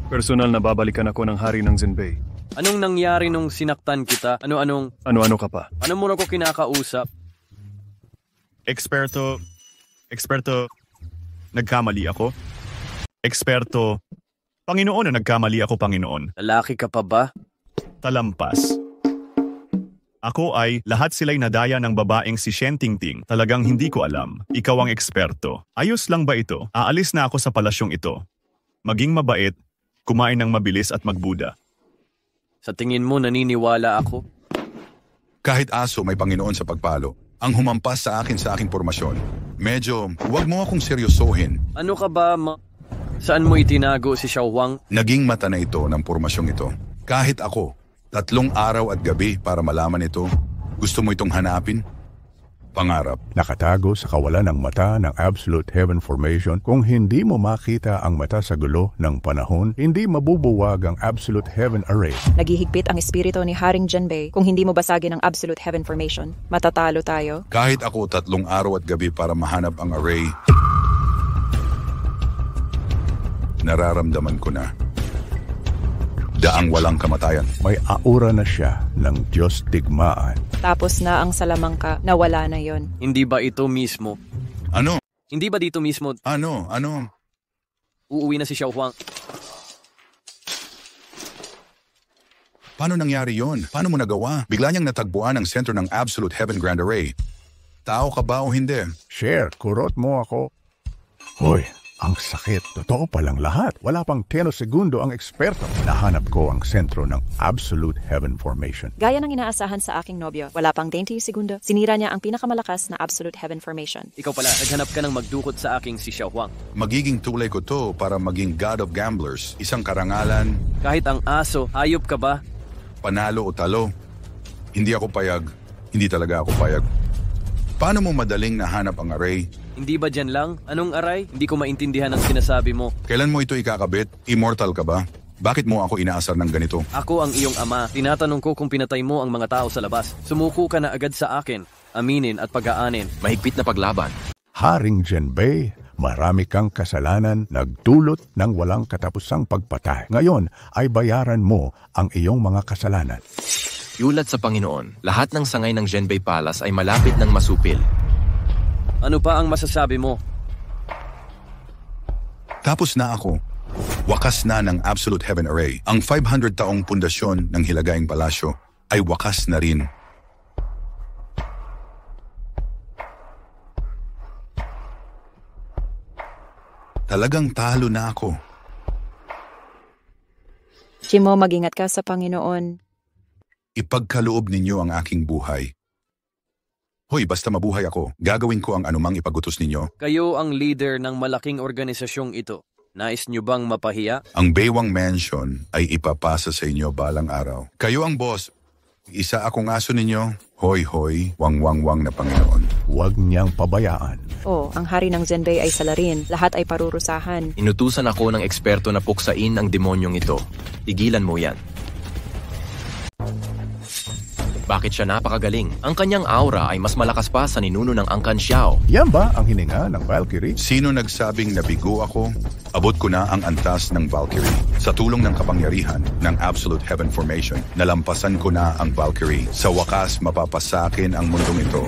Personal na babalikan ako ng hari ng Jinbei. Anong nangyari nung sinaktan kita? Ano-ano ka pa? Ano mo na ko kinakausap? Eksperto, nagkamali ako. Eksperto, Panginoon na nagkamali ako, Panginoon. Lalaki ka pa ba? Talampas. Ako ay lahat sila'y nadaya ng babaeng si Shen Tingting. Talagang hindi ko alam. Ikaw ang eksperto. Ayos lang ba ito? Aalis na ako sa palasyong ito. Maging mabait, kumain ng mabilis at magbuda. Sa tingin mo naniniwala ako? Kahit aso may Panginoon sa pagpalo. Ang humampas sa aking formasyon. Medyo, huwag mo akong seryosohin. Ano ka ba, Saan mo itinago si Xiao Huang? Naging mata na ito ng formasyong ito. Kahit ako, 3 araw at gabi para malaman ito. Gusto mo itong hanapin? Pangarap. Nakatago sa kawalan ng mata ng Absolute Heaven Formation. Kung hindi mo makita ang mata sa gulo ng panahon, hindi mabubuwag ang Absolute Heaven Array. Naghihigpit ang espiritu ni Haring Jinbei. Kung hindi mo basagin ang Absolute Heaven Formation, matatalo tayo. Kahit ako 3 araw at gabi para mahanap ang array, nararamdaman ko na daang walang kamatayan. May aura na siya ng Diyos digmaan. Tapos na ang salamangka, nawala na yon. Hindi ba ito mismo? Ano? Hindi ba dito mismo? Ano? Uuwi na si Xiao Huang. Paano nangyari yon? Paano mo nagawa? Bigla niyang natagpuan ang sentro ng Absolute Heaven Grand Array. Tao ka ba o hindi? Share, kurot mo ako. Hoy, ang sakit. Totoo palang lahat. Wala pang 10 segundo ang eksperto. Nahanap ko ang sentro ng Absolute Heaven Formation. Gaya ng inaasahan sa aking nobyo, wala pang 20 segundo, sinira niya ang pinakamalakas na Absolute Heaven Formation. Ikaw pala, naghanap ka ng magdukot sa aking si Xiao Huang. Magiging tulay ko to para maging God of Gamblers. Isang karangalan. Kahit ang aso, hayop ka ba? Panalo o talo. Hindi ako payag. Hindi talaga ako payag. Paano mo madaling nahanap ang array? Hindi ba dyan lang? Anong aray? Hindi ko maintindihan ang sinasabi mo. Kailan mo ito ikakabit? Immortal ka ba? Bakit mo ako inaasar ng ganito? Ako ang iyong ama. Tinatanong ko kung pinatay mo ang mga tao sa labas. Sumuko ka na agad sa akin. Aminin at pag-aanin. Mahigpit na paglaban. Haring Jinbei, marami kang kasalanan, nagdulot ng walang katapusang pagpatay. Ngayon ay bayaran mo ang iyong mga kasalanan. Iulat sa Panginoon, lahat ng sangay ng Jinbei Palace ay malapit ng masupil. Ano pa ang masasabi mo? Tapos na ako. Wakas na ng Absolute Heaven Array. Ang 500 taong pundasyon ng Hilagaing Palasyo ay wakas na rin. Talagang talo na ako. Jimo, mag-ingat ka sa Panginoon. Ipagkaloob ninyo ang aking buhay. Hoy, basta mabuhay ako, gagawin ko ang anumang ipagutos ninyo. Kayo ang leader ng malaking organisasyong ito. Nais nyo bang mapahiya? Ang Baywang Mansion ay ipapasa sa inyo balang araw. Kayo ang boss. Isa akong aso ninyo. Hoy, hoy, wang na Panginoon. Huwag niyang pabayaan. Ang hari ng Jinbei ay salarin. Lahat ay parurusahan. Inutusan ako ng eksperto na puksain ang demonyong ito. Tigilan mo yan. Bakit siya napakagaling? Ang kanyang aura ay mas malakas pa sa ninuno ng Angkan Xiao. Yan ba ang hininga ng Valkyrie? Sino nagsabing nabigo ako? Abot ko na ang antas ng Valkyrie. Sa tulong ng kapangyarihan ng Absolute Heaven Formation, nalampasan ko na ang Valkyrie. Sa wakas, mapapasakin ang mundong ito.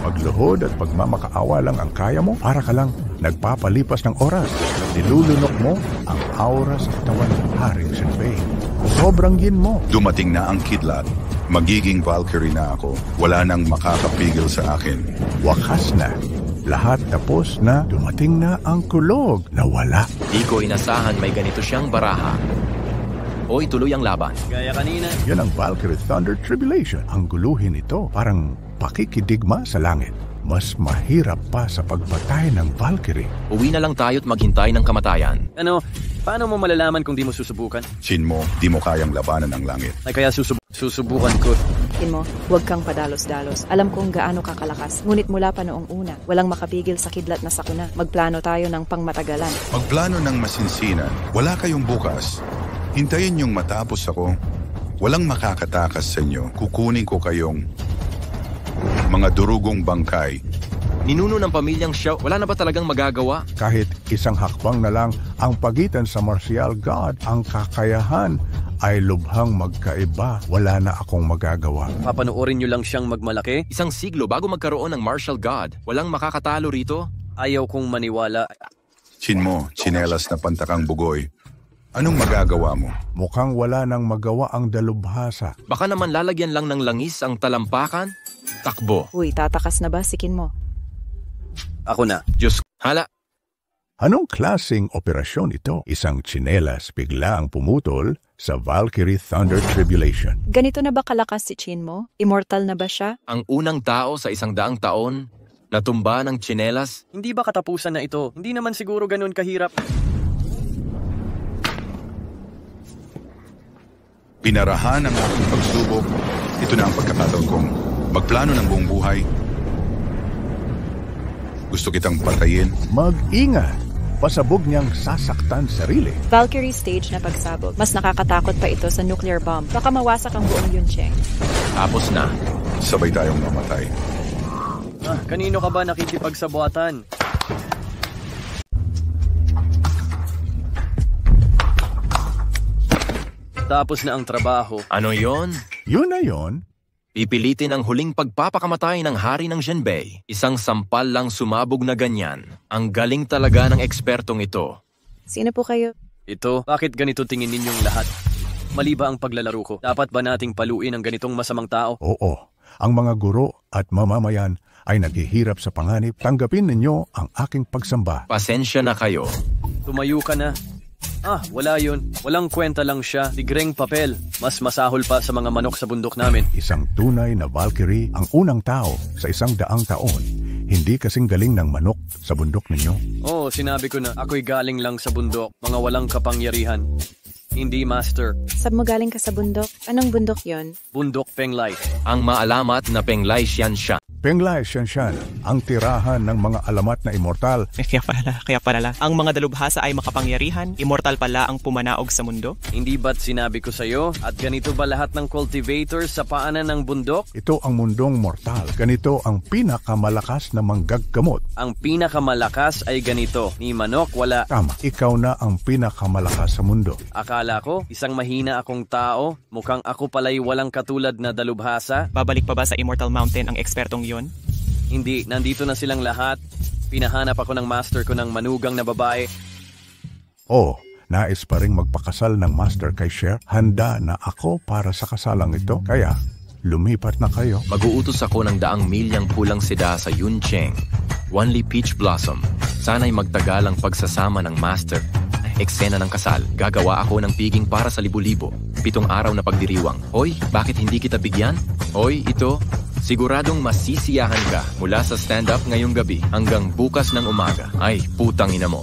Pagluhod at pagmamakaawa lang ang kaya mo, para ka lang nagpapalipas ng oras. Nilulunok mo ang aura sa katawan ng Haring Jinbei. sobrang yin mo. Dumating na ang kidlat. Magiging Valkyrie na ako. Wala nang makakapigil sa akin. Wakas na. Lahat tapos na. Dumating na ang kulog. Nawala. Di ko inasahan may ganito siyang baraha. Hoy, tuloy ang laban. Gaya kanina. Yan ang Valkyrie Thunder Tribulation. Ang guluhin ito parang pakikidigma sa langit. Mas mahirap pa sa pagpatay ng Valkyrie. Uwi na lang tayo't maghintay ng kamatayan. Ano, paano mo malalaman kung di mo susubukan? Chinmo, di mo kayang labanan ang langit. Ay kaya susubukan ko. Mo, huwag kang padalos-dalos. Alam kong gaano kakalakas. Ngunit mula pa noong una, walang makapigil sa kidlat na sakuna. Magplano tayo ng pangmatagalan. Magplano ng masinsinan. Wala kayong bukas. Hintayin niyong matapos ako. Walang makakatakas sa inyo. Kukunin ko kayong mga durugong bangkay. Ninuno ng pamilyang Xiao, wala na ba talagang magagawa? Kahit isang hakbang na lang ang pagitan sa martial god, ang kakayahan ay lubhang magkaiba. Wala na akong magagawa. Papanoorin nyo lang siyang magmalaki? Isang siglo bago magkaroon ng martial god. Walang makakatalo rito? Ayaw kong maniwala. Chinmo, tsinelas na pantakang bugoy. Anong magagawa mo? Mukhang wala nang magawa ang dalubhasa. Baka naman lalagyan lang ng langis ang talampakan? Takbo. Uy, tatakas na ba sikin mo? Ako na. Diyos, hala. Anong klaseng operasyon ito? Isang tsinelas bigla ang pumutol sa Valkyrie Thunder Tribulation. Ganito na ba kalakas si Chin mo? Immortal na ba siya? Ang unang tao sa 100 taon, natumba ng tsinelas? Hindi ba katapusan na ito? Hindi naman siguro ganun kahirap. Pinarahan ang aking pagsubok. Ito na ang pagkakataon kong magplano ng buong buhay. Gusto kitang patayin. Mag-ingat. Pasabog niyang sasaktan sarili. Valkyrie stage na pagsabog. Mas nakakatakot pa ito sa nuclear bomb. Baka mawasak ang buong Yuncheng. Tapos na. Sabay tayong mamatay. Kanino ka ba nakikipagsabuatan? Tapos na ang trabaho. Ano yon? Yun na yon. Pipilitin ang huling pagpapakamatay ng hari ng Zhenbei. Isang sampal lang sumabog na ganyan. Ang galing talaga ng ekspertong ito. Sino po kayo? Ito, bakit ganito tingin ninyong lahat? Mali ba ang paglalaro ko? Dapat ba nating paluin ang ganitong masamang tao? Oo. Ang mga guro at mamamayan ay naghihirap sa panganib. Tanggapin ninyo ang aking pagsamba. Pasensya na kayo. Tumayo ka na. Wala yun. Walang kwenta lang siya. Tigreng papel. Mas masahol pa sa mga manok sa bundok namin. Isang tunay na Valkyrie ang unang tao sa 100 taon. Hindi kasing galing ng manok sa bundok ninyo. Oo, sinabi ko na. Ako'y galing lang sa bundok. Mga walang kapangyarihan. Hindi, Master. Saan mo galing ka sa bundok? Anong bundok yon? Bundok Penglai. Ang maalamat na Penglai Xianshan. Penglai Xianshan, ang tirahan ng mga alamat na immortal. Kaya pala. Ang mga dalubhasa ay makapangyarihan, immortal pala ang pumanaog sa mundo? Hindi ba't sinabi ko sa'yo? At ganito ba lahat ng cultivators sa paanan ng bundok? Ito ang mundong mortal. Ganito ang pinakamalakas na manggaggamot. Ang pinakamalakas ay ganito. Ni manok, wala. Tama, ikaw na ang pinakamalakas sa mundo. Akala ko, isang mahina akong tao. Mukhang ako pala'y walang katulad na dalubhasa. Babalik pa ba sa Immortal Mountain ang ekspertong yon? Hindi, nandito na silang lahat. Pinahanap ako ng master ko ng manugang na babae. Nais pa ring magpakasal ng master kay Cher. Handa na ako para sa kasalang ito. Kaya, lumipat na kayo. Mag-uutos ako ng 100 milyang pulang seda sa Yuncheng. Only Peach Blossom. Sana'y magtagal ang pagsasama ng master. Eksena ng kasal. Gagawa ako ng piging para sa libo-libo. 7 araw na pagdiriwang. Hoy, bakit hindi kita bigyan? Hoy, ito. Siguradong masisiyahan ka mula sa stand-up ngayong gabi hanggang bukas ng umaga. Ay, putang ina mo.